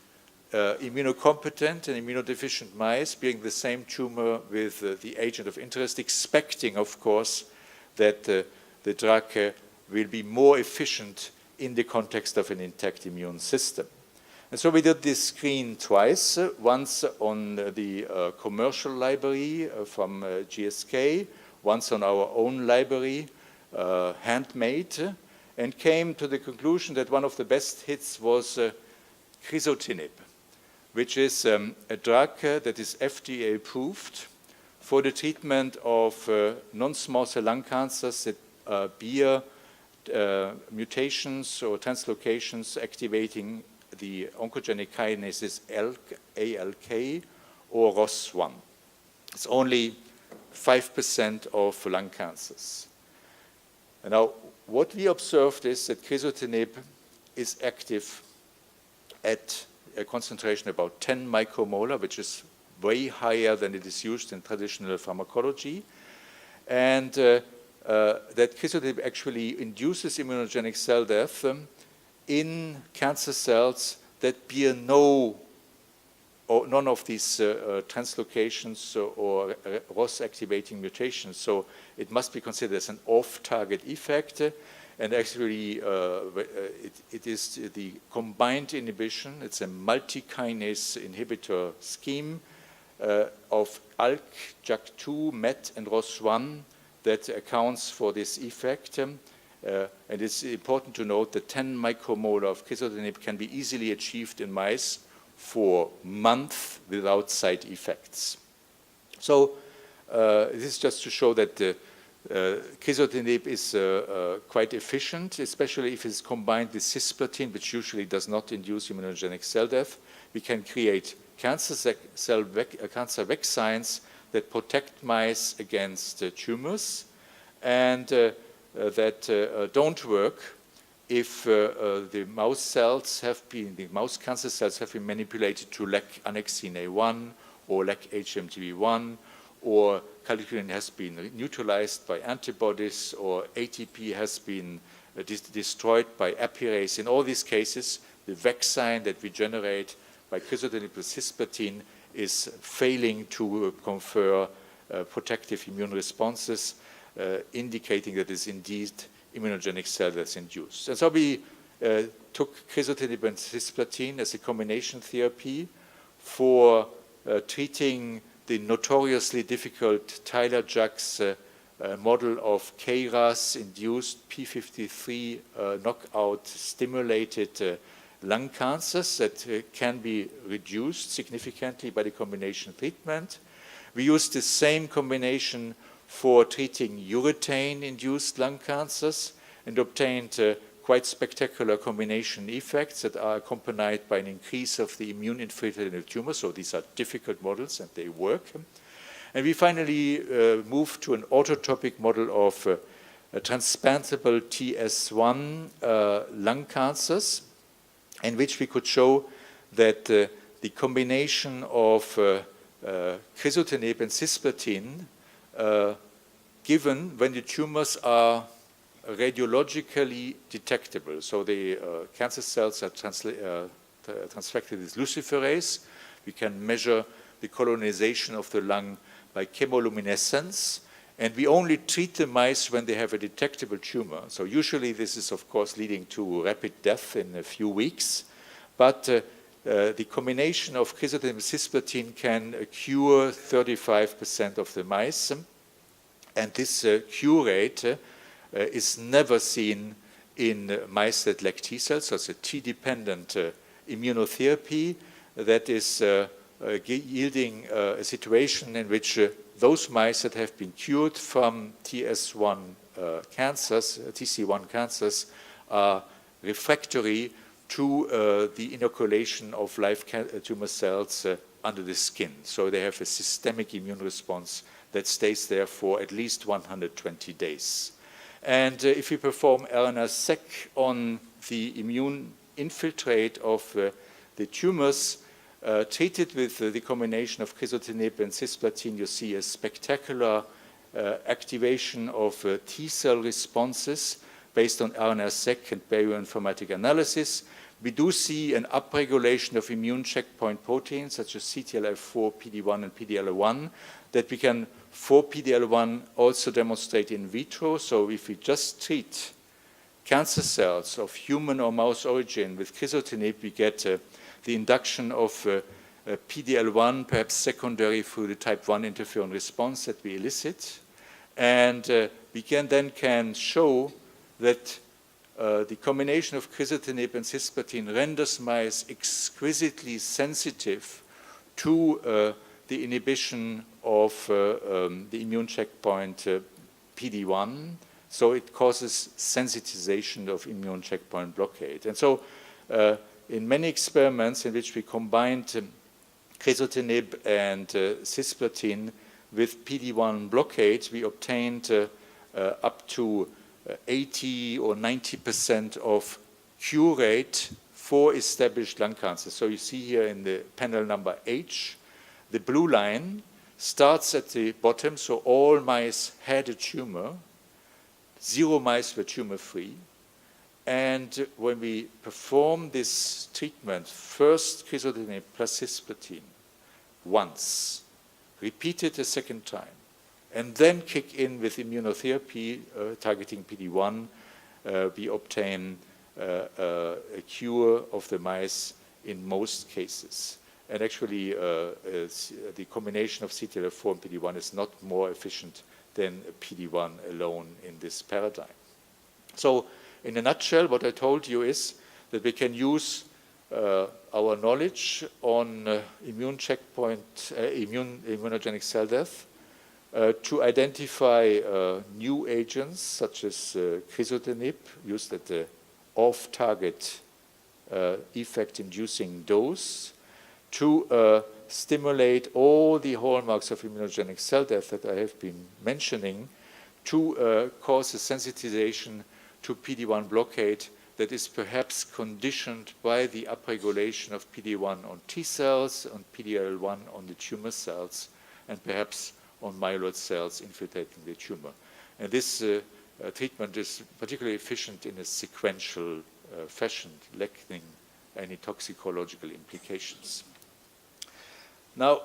immunocompetent and immunodeficient mice bearing the same tumor with the agent of interest, expecting, of course, that the drug will be more efficient in the context of an intact immune system. And so we did this screen twice, once on the commercial library from GSK, once on our own library, handmade, and came to the conclusion that one of the best hits was crizotinib, which is a drug that is FDA approved for the treatment of non-small cell lung cancers that bear mutations or translocations activating the oncogenic kinases ALK or ROS1. It's only 5% of lung cancers. And now, what we observed is that crizotinib is active at a concentration about 10 micromolar, which is way higher than it is used in traditional pharmacology, and that crizotinib actually induces immunogenic cell death in cancer cells that bear none of these translocations or ROS-activating mutations. So it must be considered as an off-target effect. And actually, it is the combined inhibition. It's a multi-kinase inhibitor scheme of ALK, JAK2, MET, and ROS1 that accounts for this effect. And it's important to note that 10 micromolar of crizotinib can be easily achieved in mice for months without side effects. So this is just to show that crizotinib is quite efficient, especially if it's combined with cisplatin, which usually does not induce immunogenic cell death. We can create cancer vaccines that protect mice against tumors and that don't work if the mouse cells have been, the mouse cancer cells have been manipulated to lack annexin A1 or lack HMTB1, or calcium has been neutralized by antibodies, or ATP has been destroyed by apirase. In all these cases, the vaccine that we generate by crizotinib with cisplatin is failing to confer protective immune responses, indicating that it's indeed immunogenic cell death induced. And so we took crizotinib and cisplatin as a combination therapy for treating the notoriously difficult Tyler-Jacks model of KRAS-induced P53 knockout stimulated lung cancers that can be reduced significantly by the combination treatment. We used the same combination for treating urethane-induced lung cancers and obtained quite spectacular combination effects that are accompanied by an increase of the immune-infiltrating tumor. So these are difficult models and they work. And we finally moved to an autotopic model of transplantable TS1 lung cancers, in which we could show that the combination of crizotinib and cisplatin given when the tumors are radiologically detectable. So the cancer cells are transfected with luciferase. We can measure the colonization of the lung by chemoluminescence. And we only treat the mice when they have a detectable tumor. So usually this is, of course, leading to rapid death in a few weeks. But the combination of crizotinib and cisplatin can cure 35% of the mice. And this cure rate is never seen in mice that lack T cells. So it's a T-dependent immunotherapy that is yielding a situation in which those mice that have been cured from TS1 cancers, TC1 cancers, are refractory to the inoculation of live tumor cells under the skin. So they have a systemic immune response that stays there for at least 120 days. And if we perform RNA-seq on the immune infiltrate of the tumors treated with the combination of crizotinib and cisplatin, you see a spectacular activation of T cell responses based on RNA-seq and bioinformatic analysis. We do see an upregulation of immune checkpoint proteins such as CTLA4, PD-1, and PD-L1 that we can, for PD-L1, also demonstrate in vitro. So if we just treat cancer cells of human or mouse origin with crizotinib, we get the induction of PD-L1, perhaps secondary through the type 1 interferon response that we elicit. And we can show that the combination of crizotinib and cisplatin renders mice exquisitely sensitive to the inhibition of the immune checkpoint PD-1. So it causes sensitization of immune checkpoint blockade. And so in many experiments in which we combined crizotinib and cisplatin with PD-1 blockade, we obtained up to 80 or 90% of cure rate for established lung cancer. So you see here in the panel number H, the blue line starts at the bottom, so all mice had a tumor, 0 mice were tumor-free. And when we perform this treatment, first crizotinib plus cisplatin, once, repeated a second time, and then kick in with immunotherapy targeting PD-1, we obtain a cure of the mice in most cases. And actually, the combination of CTLA4 and PD-1 is not more efficient than PD-1 alone in this paradigm. So in a nutshell, what I told you is that we can use our knowledge on immune checkpoint, immunogenic cell death to identify new agents such as crizotinib, used at the off-target effect-inducing dose, to stimulate all the hallmarks of immunogenic cell death that I have been mentioning, to cause a sensitization to PD-1 blockade that is perhaps conditioned by the upregulation of PD-1 on T cells, on PD-L1 on the tumor cells, and perhaps on myeloid cells infiltrating the tumor. And this treatment is particularly efficient in a sequential fashion, lacking any toxicological implications. Now,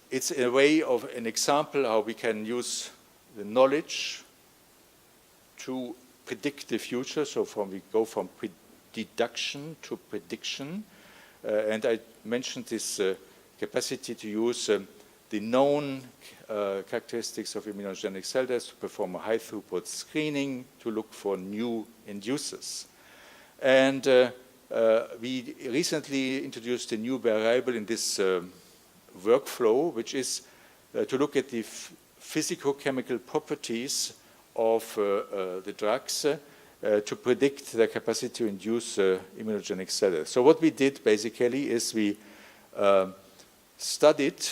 it's a way of an example how we can use the knowledge to predict the future. So we go from deduction to prediction. And I mentioned this capacity to use the known characteristics of immunogenic cell death to perform a high throughput screening to look for new inducers. And we recently introduced a new variable in this workflow, which is to look at the physicochemical properties of the drugs to predict their capacity to induce immunogenic cell death. So what we did basically is we studied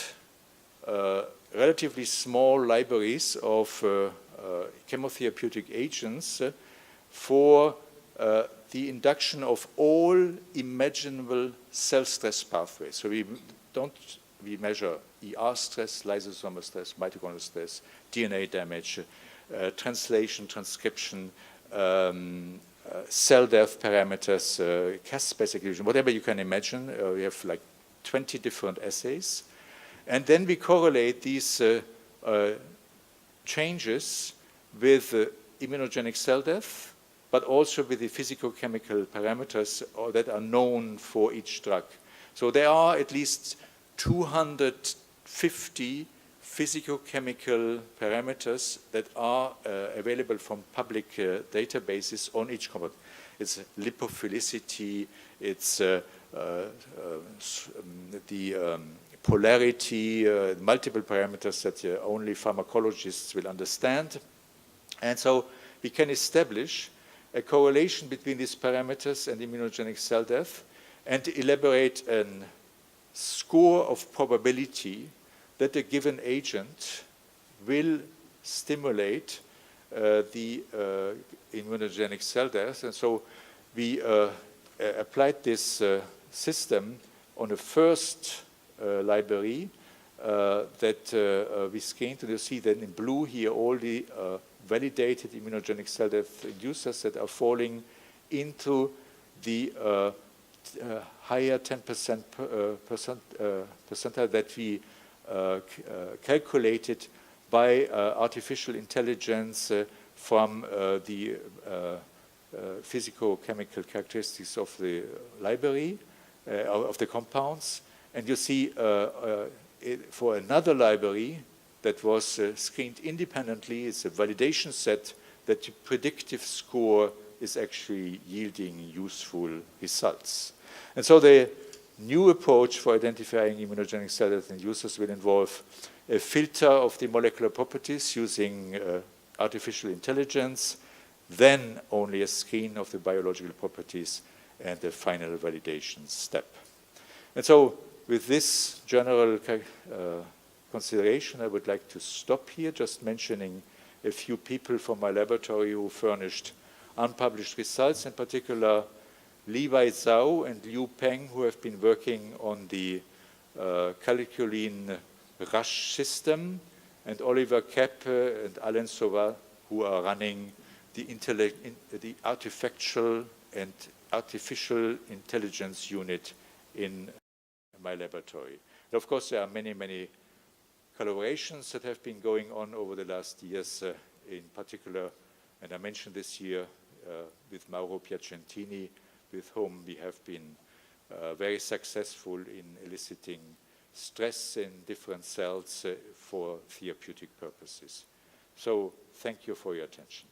relatively small libraries of chemotherapeutic agents for the induction of all imaginable cell stress pathways. So we measure ER stress, lysosomal stress, mitochondrial stress, DNA damage, translation, transcription, cell death parameters, Cas-space occlusion, whatever you can imagine. We have like 20 different assays. And then we correlate these changes with immunogenic cell death, but also with the physicochemical parameters that are known for each drug. So there are at least 250 physicochemical parameters that are available from public databases on each compound. It's lipophilicity, it's the polarity, multiple parameters that only pharmacologists will understand. And so we can establish a correlation between these parameters and immunogenic cell death and elaborate a score of probability that a given agent will stimulate the immunogenic cell death. And so we applied this system on the first library that we screened. And you see then in blue here all the validated immunogenic cell death inducers that are falling into the higher 10% percentile that we calculated by artificial intelligence from the physicochemical characteristics of the library, of the compounds. And you see for another library that was screened independently, it's a validation set that the predictive score is actually yielding useful results. And so the new approach for identifying immunogenic cell death inducers will involve a filter of the molecular properties using artificial intelligence, then only a screen of the biological properties and the final validation step. And so with this general consideration, I would like to stop here, just mentioning a few people from my laboratory who furnished unpublished results, in particular Li-Wei Zhao and Liu Peng, who have been working on the calculin rush system, and Oliver Kapp and Alain Sauvat, who are running the artificial intelligence unit in my laboratory. And of course, there are many, many collaborations that have been going on over the last years, in particular, and I mentioned this year with Mauro Piacentini, with whom we have been very successful in eliciting stress in different cells for therapeutic purposes. So thank you for your attention.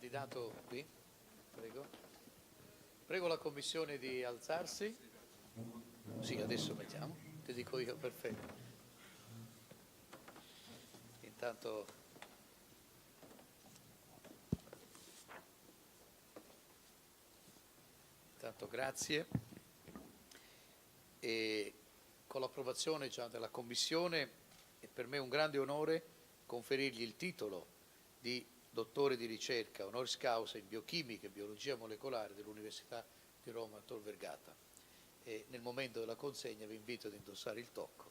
candidato qui, prego. Prego la commissione di alzarsi. Sì, adesso mettiamo, ti dico io, perfetto. Intanto grazie. E con l'approvazione già della commissione è per me un grande onore conferirgli il titolo di dottore di ricerca honoris causa in biochimica e biologia molecolare dell'Università di Roma Tor Vergata. E nel momento della consegna vi invito ad indossare il tocco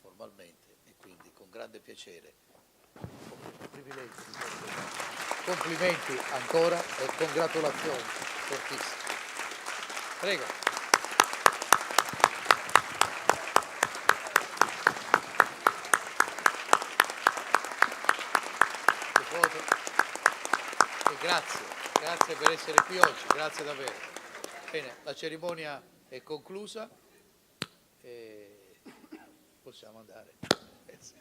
formalmente e quindi con grande piacere. Complimenti ancora e congratulazioni fortissime. Prego. Grazie per essere qui oggi, grazie davvero. Bene, la cerimonia è conclusa e possiamo andare. Grazie.